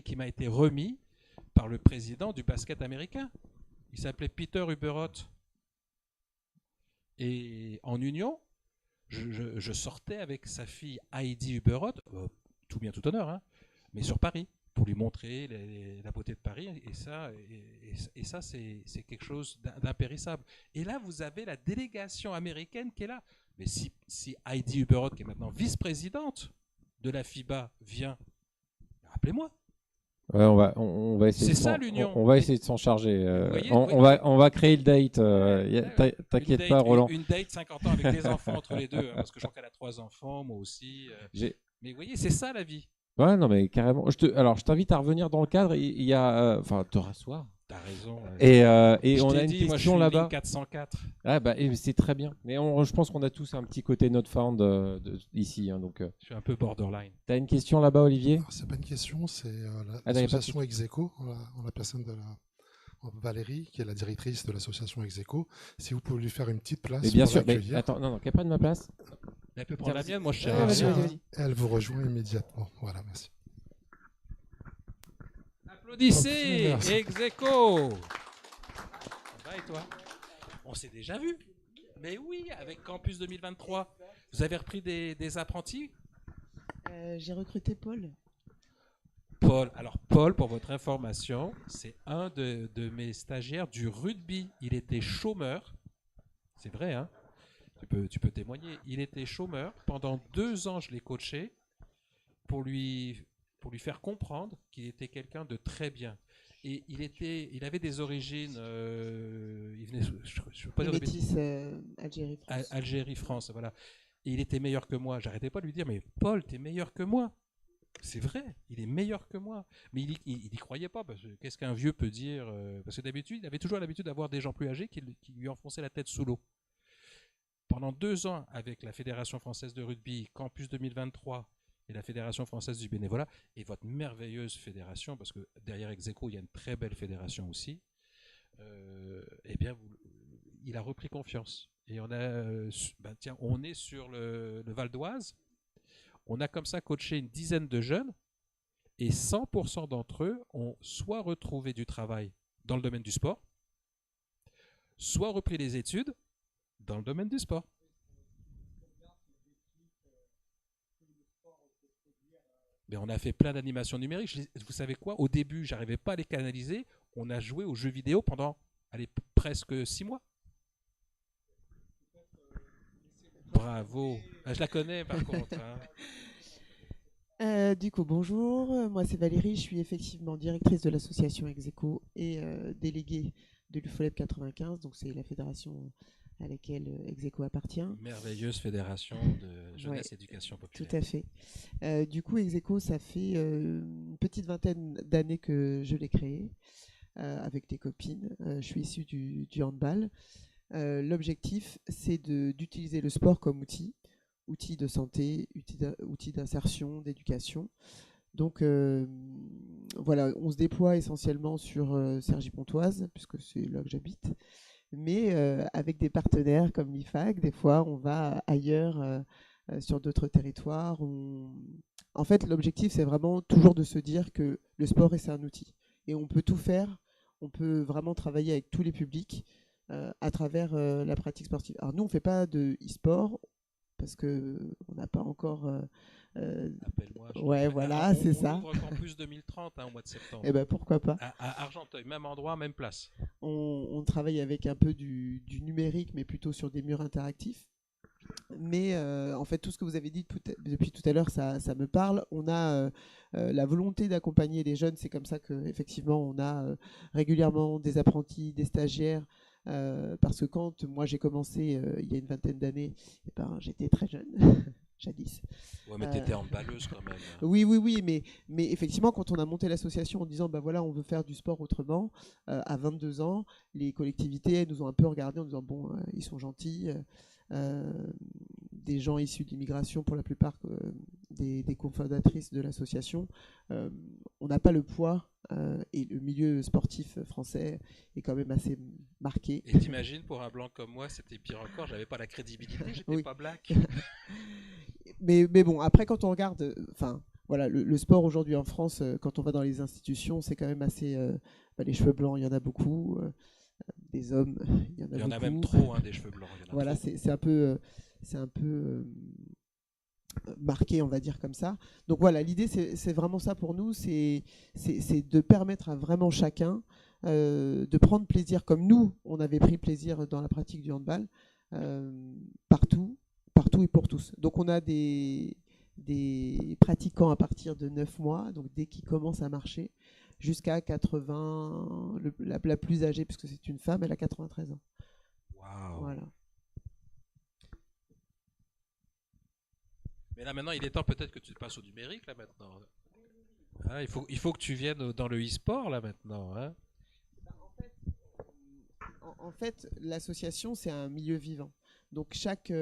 qui m'a été remise par le président du basket américain. Il s'appelait Peter Uberroth. Et en union, je sortais avec sa fille Heidi Uberroth, tout bien tout honneur, mais sur Paris. pour lui montrer la beauté de Paris. Et ça c'est quelque chose d'impérissable. Et là, vous avez la délégation américaine qui est là. Mais si Heidi Huberot, qui est maintenant vice-présidente de la FIBA, vient, rappelez-moi. Ouais, on va essayer. C'est ça l'union. On va essayer de s'en charger. Voyez, on va créer le date. T'inquiète pas, Roland. Une date 50 ans avec des enfants entre les deux, parce que je crois qu'elle a 3 enfants, moi aussi. Mais vous voyez, c'est ça la vie. Ouais, non, mais carrément. Alors, je t'invite à revenir dans le cadre. Il y a, enfin, te rasseoir. T'as raison. Et je on t'ai a une dit, moi, je question suis là-bas. ligne 404. Ah bah, c'est très bien. Mais je pense qu'on a tous un petit côté not found ici. Hein, donc, je suis un peu borderline. T'as une question là-bas, Olivier? C'est pas une question, c'est pas de l'association Execo, en la personne de Valérie, qui est la directrice de l'association Execo. Si vous pouvez lui faire une petite place. Mais bien pour sûr. Mais l'accueillir. attends, non, qu'elle prenne ma place. Elle peut prendre la mienne, moi je sais Vas-y, rien. vas-y. Elle vous rejoint immédiatement. Voilà, merci. Applaudissez, Merci. Execo. Ça va et toi? On s'est déjà vu. Mais oui, avec Campus 2023. Vous avez repris des apprentis? J'ai recruté Paul. Alors Paul, pour votre information, c'est un de mes stagiaires du rugby. Il était chômeur. C'est vrai, hein? Tu peux témoigner. Il était chômeur. Pendant 2 ans, je l'ai coaché pour lui faire comprendre qu'il était quelqu'un de très bien. Et il avait des origines. Il venait, je veux pas dire de métis, Algérie-France. Algérie-France, voilà. Et il était meilleur que moi. J'arrêtais pas de lui dire, mais Paul, t'es meilleur que moi. C'est vrai, il est meilleur que moi. Mais il y croyait pas, parce que qu'est-ce qu'un vieux peut dire? Parce que d'habitude, il avait toujours l'habitude d'avoir des gens plus âgés qui lui enfonçaient la tête sous l'eau. Pendant 2 ans, avec la Fédération française de rugby, Campus 2023 et la Fédération française du bénévolat, et votre merveilleuse fédération, parce que derrière Execo, il y a une très belle fédération aussi, eh bien, il a repris confiance. Et on est sur le Val d'Oise. On a comme ça coaché une dizaine de jeunes, et 100% d'entre eux ont soit retrouvé du travail dans le domaine du sport, soit repris les études dans le domaine du sport. Mais on a fait plein d'animations numériques. Vous savez quoi? Au début, j'arrivais pas à les canaliser. On a joué aux jeux vidéo pendant presque 6 mois. Bravo. Je la connais par contre. Hein. Du coup, bonjour. Moi, c'est Valérie. Je suis effectivement directrice de l'association Execo et déléguée de l'UFOLEP 95. Donc, c'est la fédération à laquelle Execo appartient. Merveilleuse fédération de jeunesse et éducation populaire. Tout à fait. Du coup, Execo, ça fait une petite vingtaine d'années que je l'ai créé avec des copines. Je suis issue du handball. L'objectif, c'est d'utiliser le sport comme outil de santé, outil d'insertion, d'éducation. Donc voilà, on se déploie essentiellement sur Cergy-Pontoise, puisque c'est là que j'habite. Mais avec des partenaires comme l'IFAC, des fois on va ailleurs sur d'autres territoires. En fait, l'objectif, c'est vraiment toujours de se dire que le sport, c'est un outil. Et on peut tout faire, on peut vraiment travailler avec tous les publics à travers la pratique sportive. Alors nous, on ne fait pas de e-sport parce qu'on n'a pas encore... Appelle-moi. Ouais, voilà, c'est ça. On ouvre Campus 2030 au mois de septembre. Eh ben, pourquoi pas. À Argenteuil, même endroit, même place. On travaille avec un peu du numérique, mais plutôt sur des murs interactifs. Mais en fait, tout ce que vous avez dit depuis tout à l'heure, ça me parle. On a la volonté d'accompagner les jeunes. C'est comme ça qu'effectivement, on a régulièrement des apprentis, des stagiaires. Parce que quand moi j'ai commencé il y a une vingtaine d'années, j'étais très jeune. Jadis. Ouais, mais t'étais handballeuse quand même. Oui, mais effectivement, quand on a monté l'association en disant, bah voilà, on veut faire du sport autrement, à 22 ans, les collectivités nous ont un peu regardé en disant, bon, ils sont gentils, des gens issus de l'immigration pour la plupart, des cofondatrices de l'association, on n'a pas le poids, et le milieu sportif français est quand même assez marqué. Et t'imagines, pour un blanc comme moi, c'était pire encore, j'avais pas la crédibilité, j'étais pas black. mais bon, après quand on regarde, voilà, le sport aujourd'hui en France, quand on va dans les institutions, c'est quand même assez... les cheveux blancs, il y en a beaucoup. Des hommes, il y en a beaucoup. Même trop, hein, des cheveux blancs. Voilà, c'est un peu marqué, on va dire comme ça. Donc voilà, l'idée, c'est vraiment ça pour nous, c'est de permettre à vraiment chacun de prendre plaisir, comme nous, on avait pris plaisir dans la pratique du handball, partout et pour tous. Donc on a des pratiquants à partir de 9 mois, donc dès qu'ils commencent à marcher, jusqu'à 80, la plus âgée, puisque c'est une femme, elle a 93 ans. Waouh. Voilà. Mais là maintenant, il est temps peut-être que tu passes au numérique là maintenant. Hein, il faut que tu viennes dans le e-sport là maintenant. Hein. En fait, l'association, c'est un milieu vivant. Donc chaque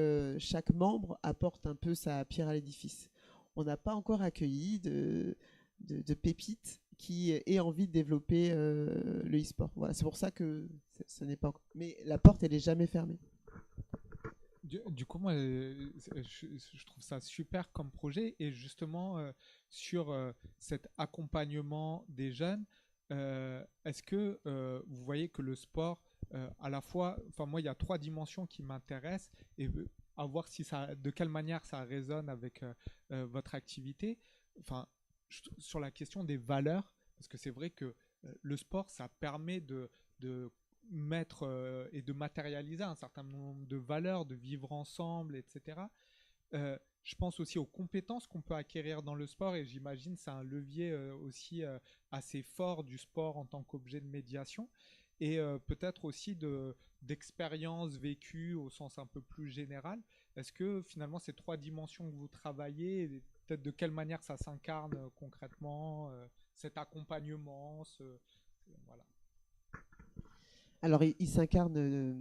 membre apporte un peu sa pierre à l'édifice. On n'a pas encore accueilli de pépites qui aient envie de développer le e-sport. Voilà, c'est pour ça que ce n'est pas encore... Mais la porte, elle n'est jamais fermée. Du coup, moi, je trouve ça super comme projet. Et justement, sur cet accompagnement des jeunes, est-ce que vous voyez que le sport, à la fois, enfin moi, il y a 3 dimensions qui m'intéressent et à voir si ça, de quelle manière ça résonne avec votre activité. Enfin, sur la question des valeurs, parce que c'est vrai que le sport, ça permet de mettre et de matérialiser un certain nombre de valeurs, de vivre ensemble, etc. Je pense aussi aux compétences qu'on peut acquérir dans le sport et j'imagine que c'est un levier aussi assez fort du sport en tant qu'objet de médiation et peut-être aussi d'expériences vécues au sens un peu plus général. Est-ce que finalement ces 3 dimensions que vous travaillez, peut-être de quelle manière ça s'incarne concrètement, cet accompagnement, voilà. Alors, il s'incarne de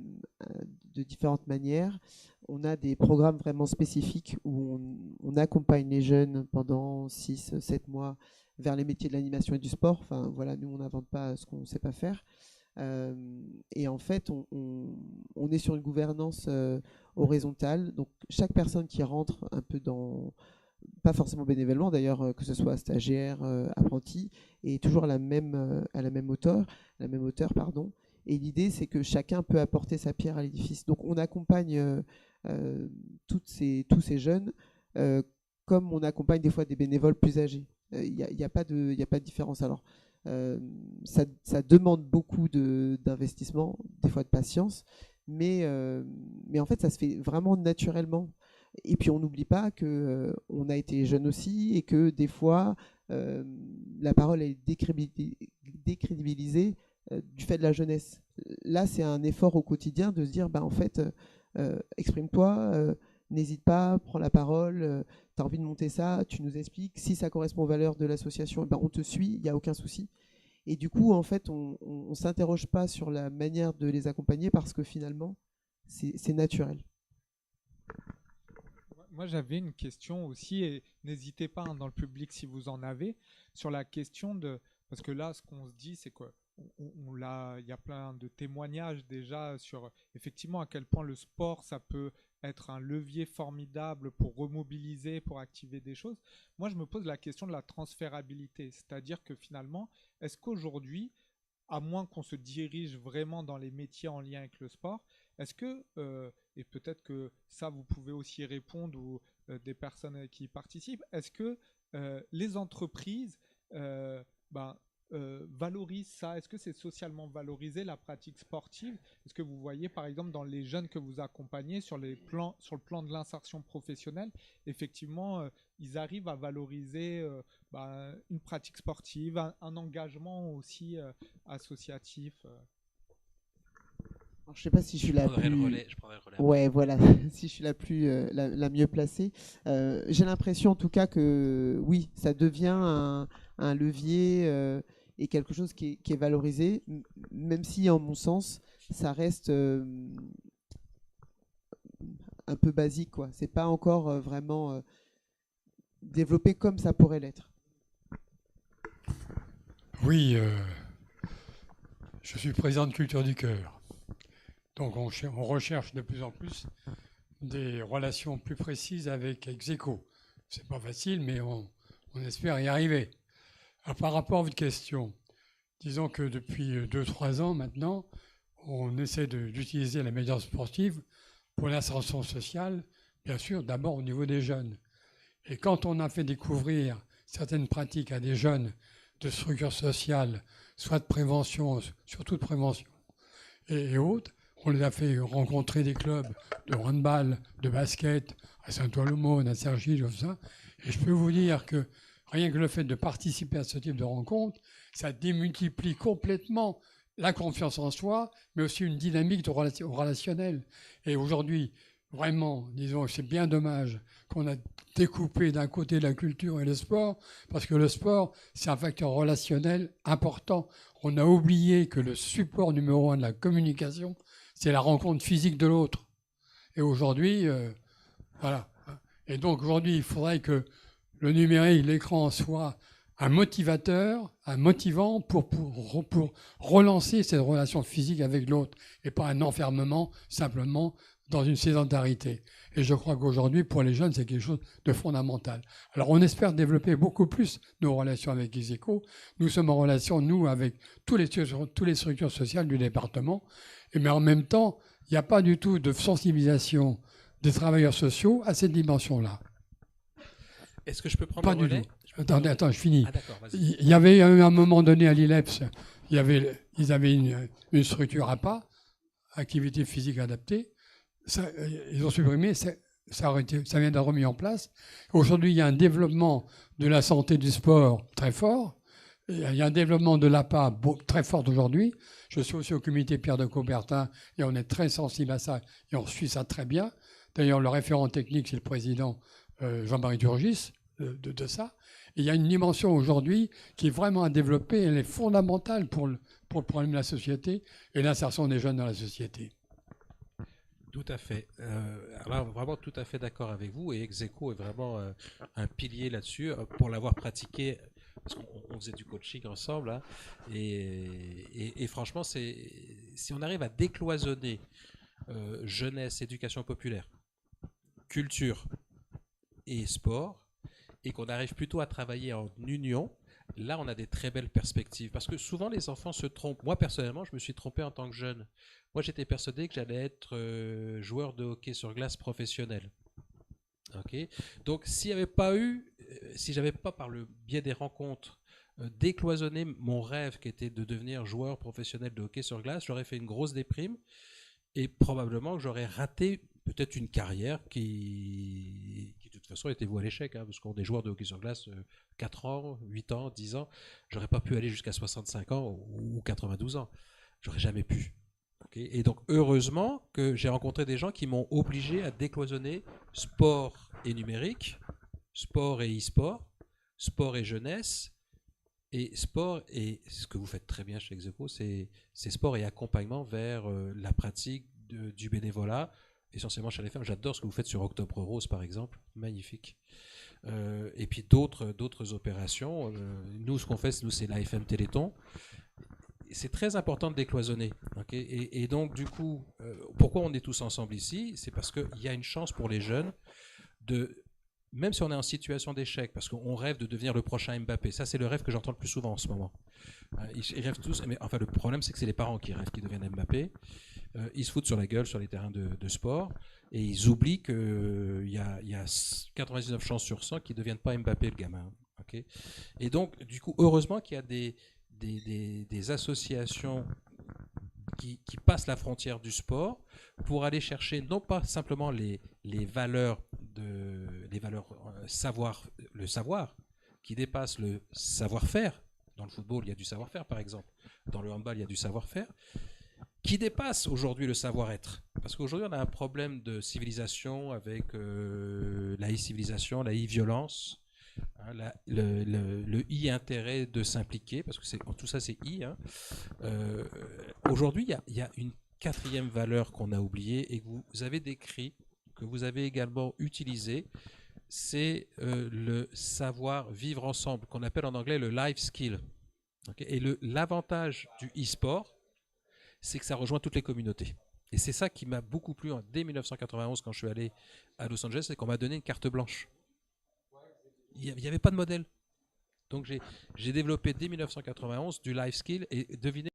différentes manières. On a des programmes vraiment spécifiques où on accompagne les jeunes pendant 6-7 mois vers les métiers de l'animation et du sport. Enfin, voilà, nous, on n'invente pas ce qu'on ne sait pas faire. Et en fait, on est sur une gouvernance horizontale. Donc, chaque personne qui rentre un peu dans... pas forcément bénévolement d'ailleurs, que ce soit stagiaire, apprenti, est toujours à la même hauteur, Et l'idée, c'est que chacun peut apporter sa pierre à l'édifice. Donc, on accompagne tous ces jeunes comme on accompagne des fois des bénévoles plus âgés. Il n'y a pas de différence. Alors, ça demande beaucoup d'investissement, des fois de patience, mais en fait, ça se fait vraiment naturellement. Et puis, on n'oublie pas qu'on a été jeune aussi et que des fois, la parole est décrédibilisée du fait de la jeunesse. Là, c'est un effort au quotidien de se dire, en fait, exprime-toi, n'hésite pas, prends la parole, tu as envie de monter ça, tu nous expliques. Si ça correspond aux valeurs de l'association, on te suit, il n'y a aucun souci. Et du coup, en fait, on ne s'interroge pas sur la manière de les accompagner parce que finalement, c'est naturel. Moi, j'avais une question aussi, et n'hésitez pas dans le public si vous en avez, sur la question de... Parce que là, ce qu'on se dit, c'est qu'il y a plein de témoignages déjà sur effectivement à quel point le sport, ça peut être un levier formidable pour remobiliser, pour activer des choses. Moi, je me pose la question de la transférabilité, c'est-à-dire que finalement, est-ce qu'aujourd'hui, à moins qu'on se dirige vraiment dans les métiers en lien avec le sport, est-ce que, et peut-être que ça vous pouvez aussi répondre ou des personnes qui y participent, est-ce que les entreprises valorisent ça? Est-ce que c'est socialement valorisé la pratique sportive? Est-ce que vous voyez par exemple dans les jeunes que vous accompagnez sur le plan de l'insertion professionnelle, effectivement ils arrivent à valoriser une pratique sportive, un engagement aussi associatif Alors, je ne sais pas si je suis la plus... Je prendrai le relais. Ouais, voilà, si je suis la mieux placée. J'ai l'impression en tout cas que oui, ça devient un levier et quelque chose qui est valorisé, même si en mon sens, ça reste un peu basique, quoi. C'est pas encore vraiment développé comme ça pourrait l'être. Oui, je suis président de Culture du Cœur. Donc on recherche de plus en plus des relations plus précises avec Execo. C'est pas facile, mais on espère y arriver. Alors, par rapport à votre question, disons que depuis 2-3 ans maintenant, on essaie d'utiliser la médiation sportive pour l'insertion sociale, bien sûr, d'abord au niveau des jeunes. Et quand on a fait découvrir certaines pratiques à des jeunes de structures sociales, soit de prévention, surtout de prévention et autres, on les a fait rencontrer des clubs de handball, de basket, à Saint-Ouen-l'Aumône, à Cergy, tout ça. Et je peux vous dire que rien que le fait de participer à ce type de rencontre, ça démultiplie complètement la confiance en soi, mais aussi une dynamique de relationnelle. Et aujourd'hui, vraiment, disons, c'est bien dommage qu'on a découpé d'un côté la culture et le sport, parce que le sport, c'est un facteur relationnel important. On a oublié que le support numéro 1 de la communication, c'est la rencontre physique de l'autre. Et aujourd'hui, voilà. Et donc aujourd'hui, il faudrait que le numérique, l'écran soit un motivateur, un motivant pour relancer cette relation physique avec l'autre et pas un enfermement simplement dans une sédentarité. Et je crois qu'aujourd'hui, pour les jeunes, c'est quelque chose de fondamental. Alors on espère développer beaucoup plus nos relations avec Execo. Nous sommes en relation, nous, avec toutes les structures sociales du département. Mais en même temps, il n'y a pas du tout de sensibilisation des travailleurs sociaux à cette dimension-là. Est-ce que je peux prendre Pas le du relais? tout. Attends, je finis. Ah, d'accord, vas-y. Il y avait à un moment donné à l'ILEPS, ils avaient une structure APA, activité physique adaptée. Ça, ils ont supprimé, ça vient d'être remis en place. Aujourd'hui, il y a un développement de la santé du sport très fort. Il y a un développement de l'APA très fort aujourd'hui. Je suis aussi au comité Pierre de Coubertin et on est très sensible à ça et on suit ça très bien. D'ailleurs, le référent technique, c'est le président Jean-Marie Turgis de ça. Et il y a une dimension aujourd'hui qui est vraiment à développer. Elle est fondamentale pour le problème de la société et l'insertion des jeunes dans la société. Tout à fait. Alors, vraiment tout à fait d'accord avec vous. Et Execo est vraiment un pilier là-dessus. Pour l'avoir pratiqué, parce qu'on faisait du coaching ensemble, hein, et franchement, si on arrive à décloisonner jeunesse, éducation populaire, culture et sport, et qu'on arrive plutôt à travailler en union, là, on a des très belles perspectives. Parce que souvent, les enfants se trompent. Moi, personnellement, je me suis trompé en tant que jeune. Moi, j'étais persuadé que j'allais être joueur de hockey sur glace professionnel. Okay. Donc, si j'avais pas par le biais des rencontres décloisonné mon rêve qui était de devenir joueur professionnel de hockey sur glace, j'aurais fait une grosse déprime et probablement que j'aurais raté peut-être une carrière qui de toute façon était vouée à l'échec, hein, parce qu'on est joueur de hockey sur glace 4 ans, 8 ans, 10 ans, j'aurais pas pu aller jusqu'à 65 ans ou 92 ans. J'aurais jamais pu. Okay. Et donc, heureusement que j'ai rencontré des gens qui m'ont obligé à décloisonner sport et numérique, sport et e-sport, sport et jeunesse, et sport et ce que vous faites très bien chez Execo, c'est sport et accompagnement vers la pratique du bénévolat, essentiellement chez les femmes. J'adore ce que vous faites sur Octobre Rose, par exemple, magnifique. Et puis d'autres opérations. Nous, ce qu'on fait, c'est l'AFM Téléthon. C'est très important de décloisonner. Okay, et donc, du coup, pourquoi on est tous ensemble ici? C'est parce qu'il y a une chance pour les jeunes même si on est en situation d'échec, parce qu'on rêve de devenir le prochain Mbappé. Ça, c'est le rêve que j'entends le plus souvent en ce moment. Ils rêvent tous, mais enfin, le problème, c'est que c'est les parents qui rêvent qu'ils deviennent Mbappé. Ils se foutent sur la gueule sur les terrains de sport, et ils oublient qu'il y a 99 chances sur 100 qu'ils ne deviennent pas Mbappé, le gamin. Okay, et donc, du coup, heureusement qu'il y a des associations qui passent la frontière du sport pour aller chercher non pas simplement les valeurs le savoir qui dépasse le savoir-faire. Dans le football, il y a du savoir-faire, par exemple. Dans le handball, il y a du savoir-faire qui dépasse aujourd'hui le savoir-être. Parce qu'aujourd'hui, on a un problème de civilisation avec la e-civilisation, la e-violence, hein, le i-intérêt de s'impliquer, parce que tout ça, c'est i. Hein. Aujourd'hui, il y a une quatrième valeur qu'on a oubliée et que vous avez décrit, que vous avez également utilisé, c'est le savoir vivre ensemble, qu'on appelle en anglais le life skill. Okay, et l'avantage du e-sport, c'est que ça rejoint toutes les communautés. Et c'est ça qui m'a beaucoup plu dès 1991 quand je suis allé à Los Angeles, c'est qu'on m'a donné une carte blanche. Il n'y avait pas de modèle. Donc j'ai développé dès 1991 du life skill et devinez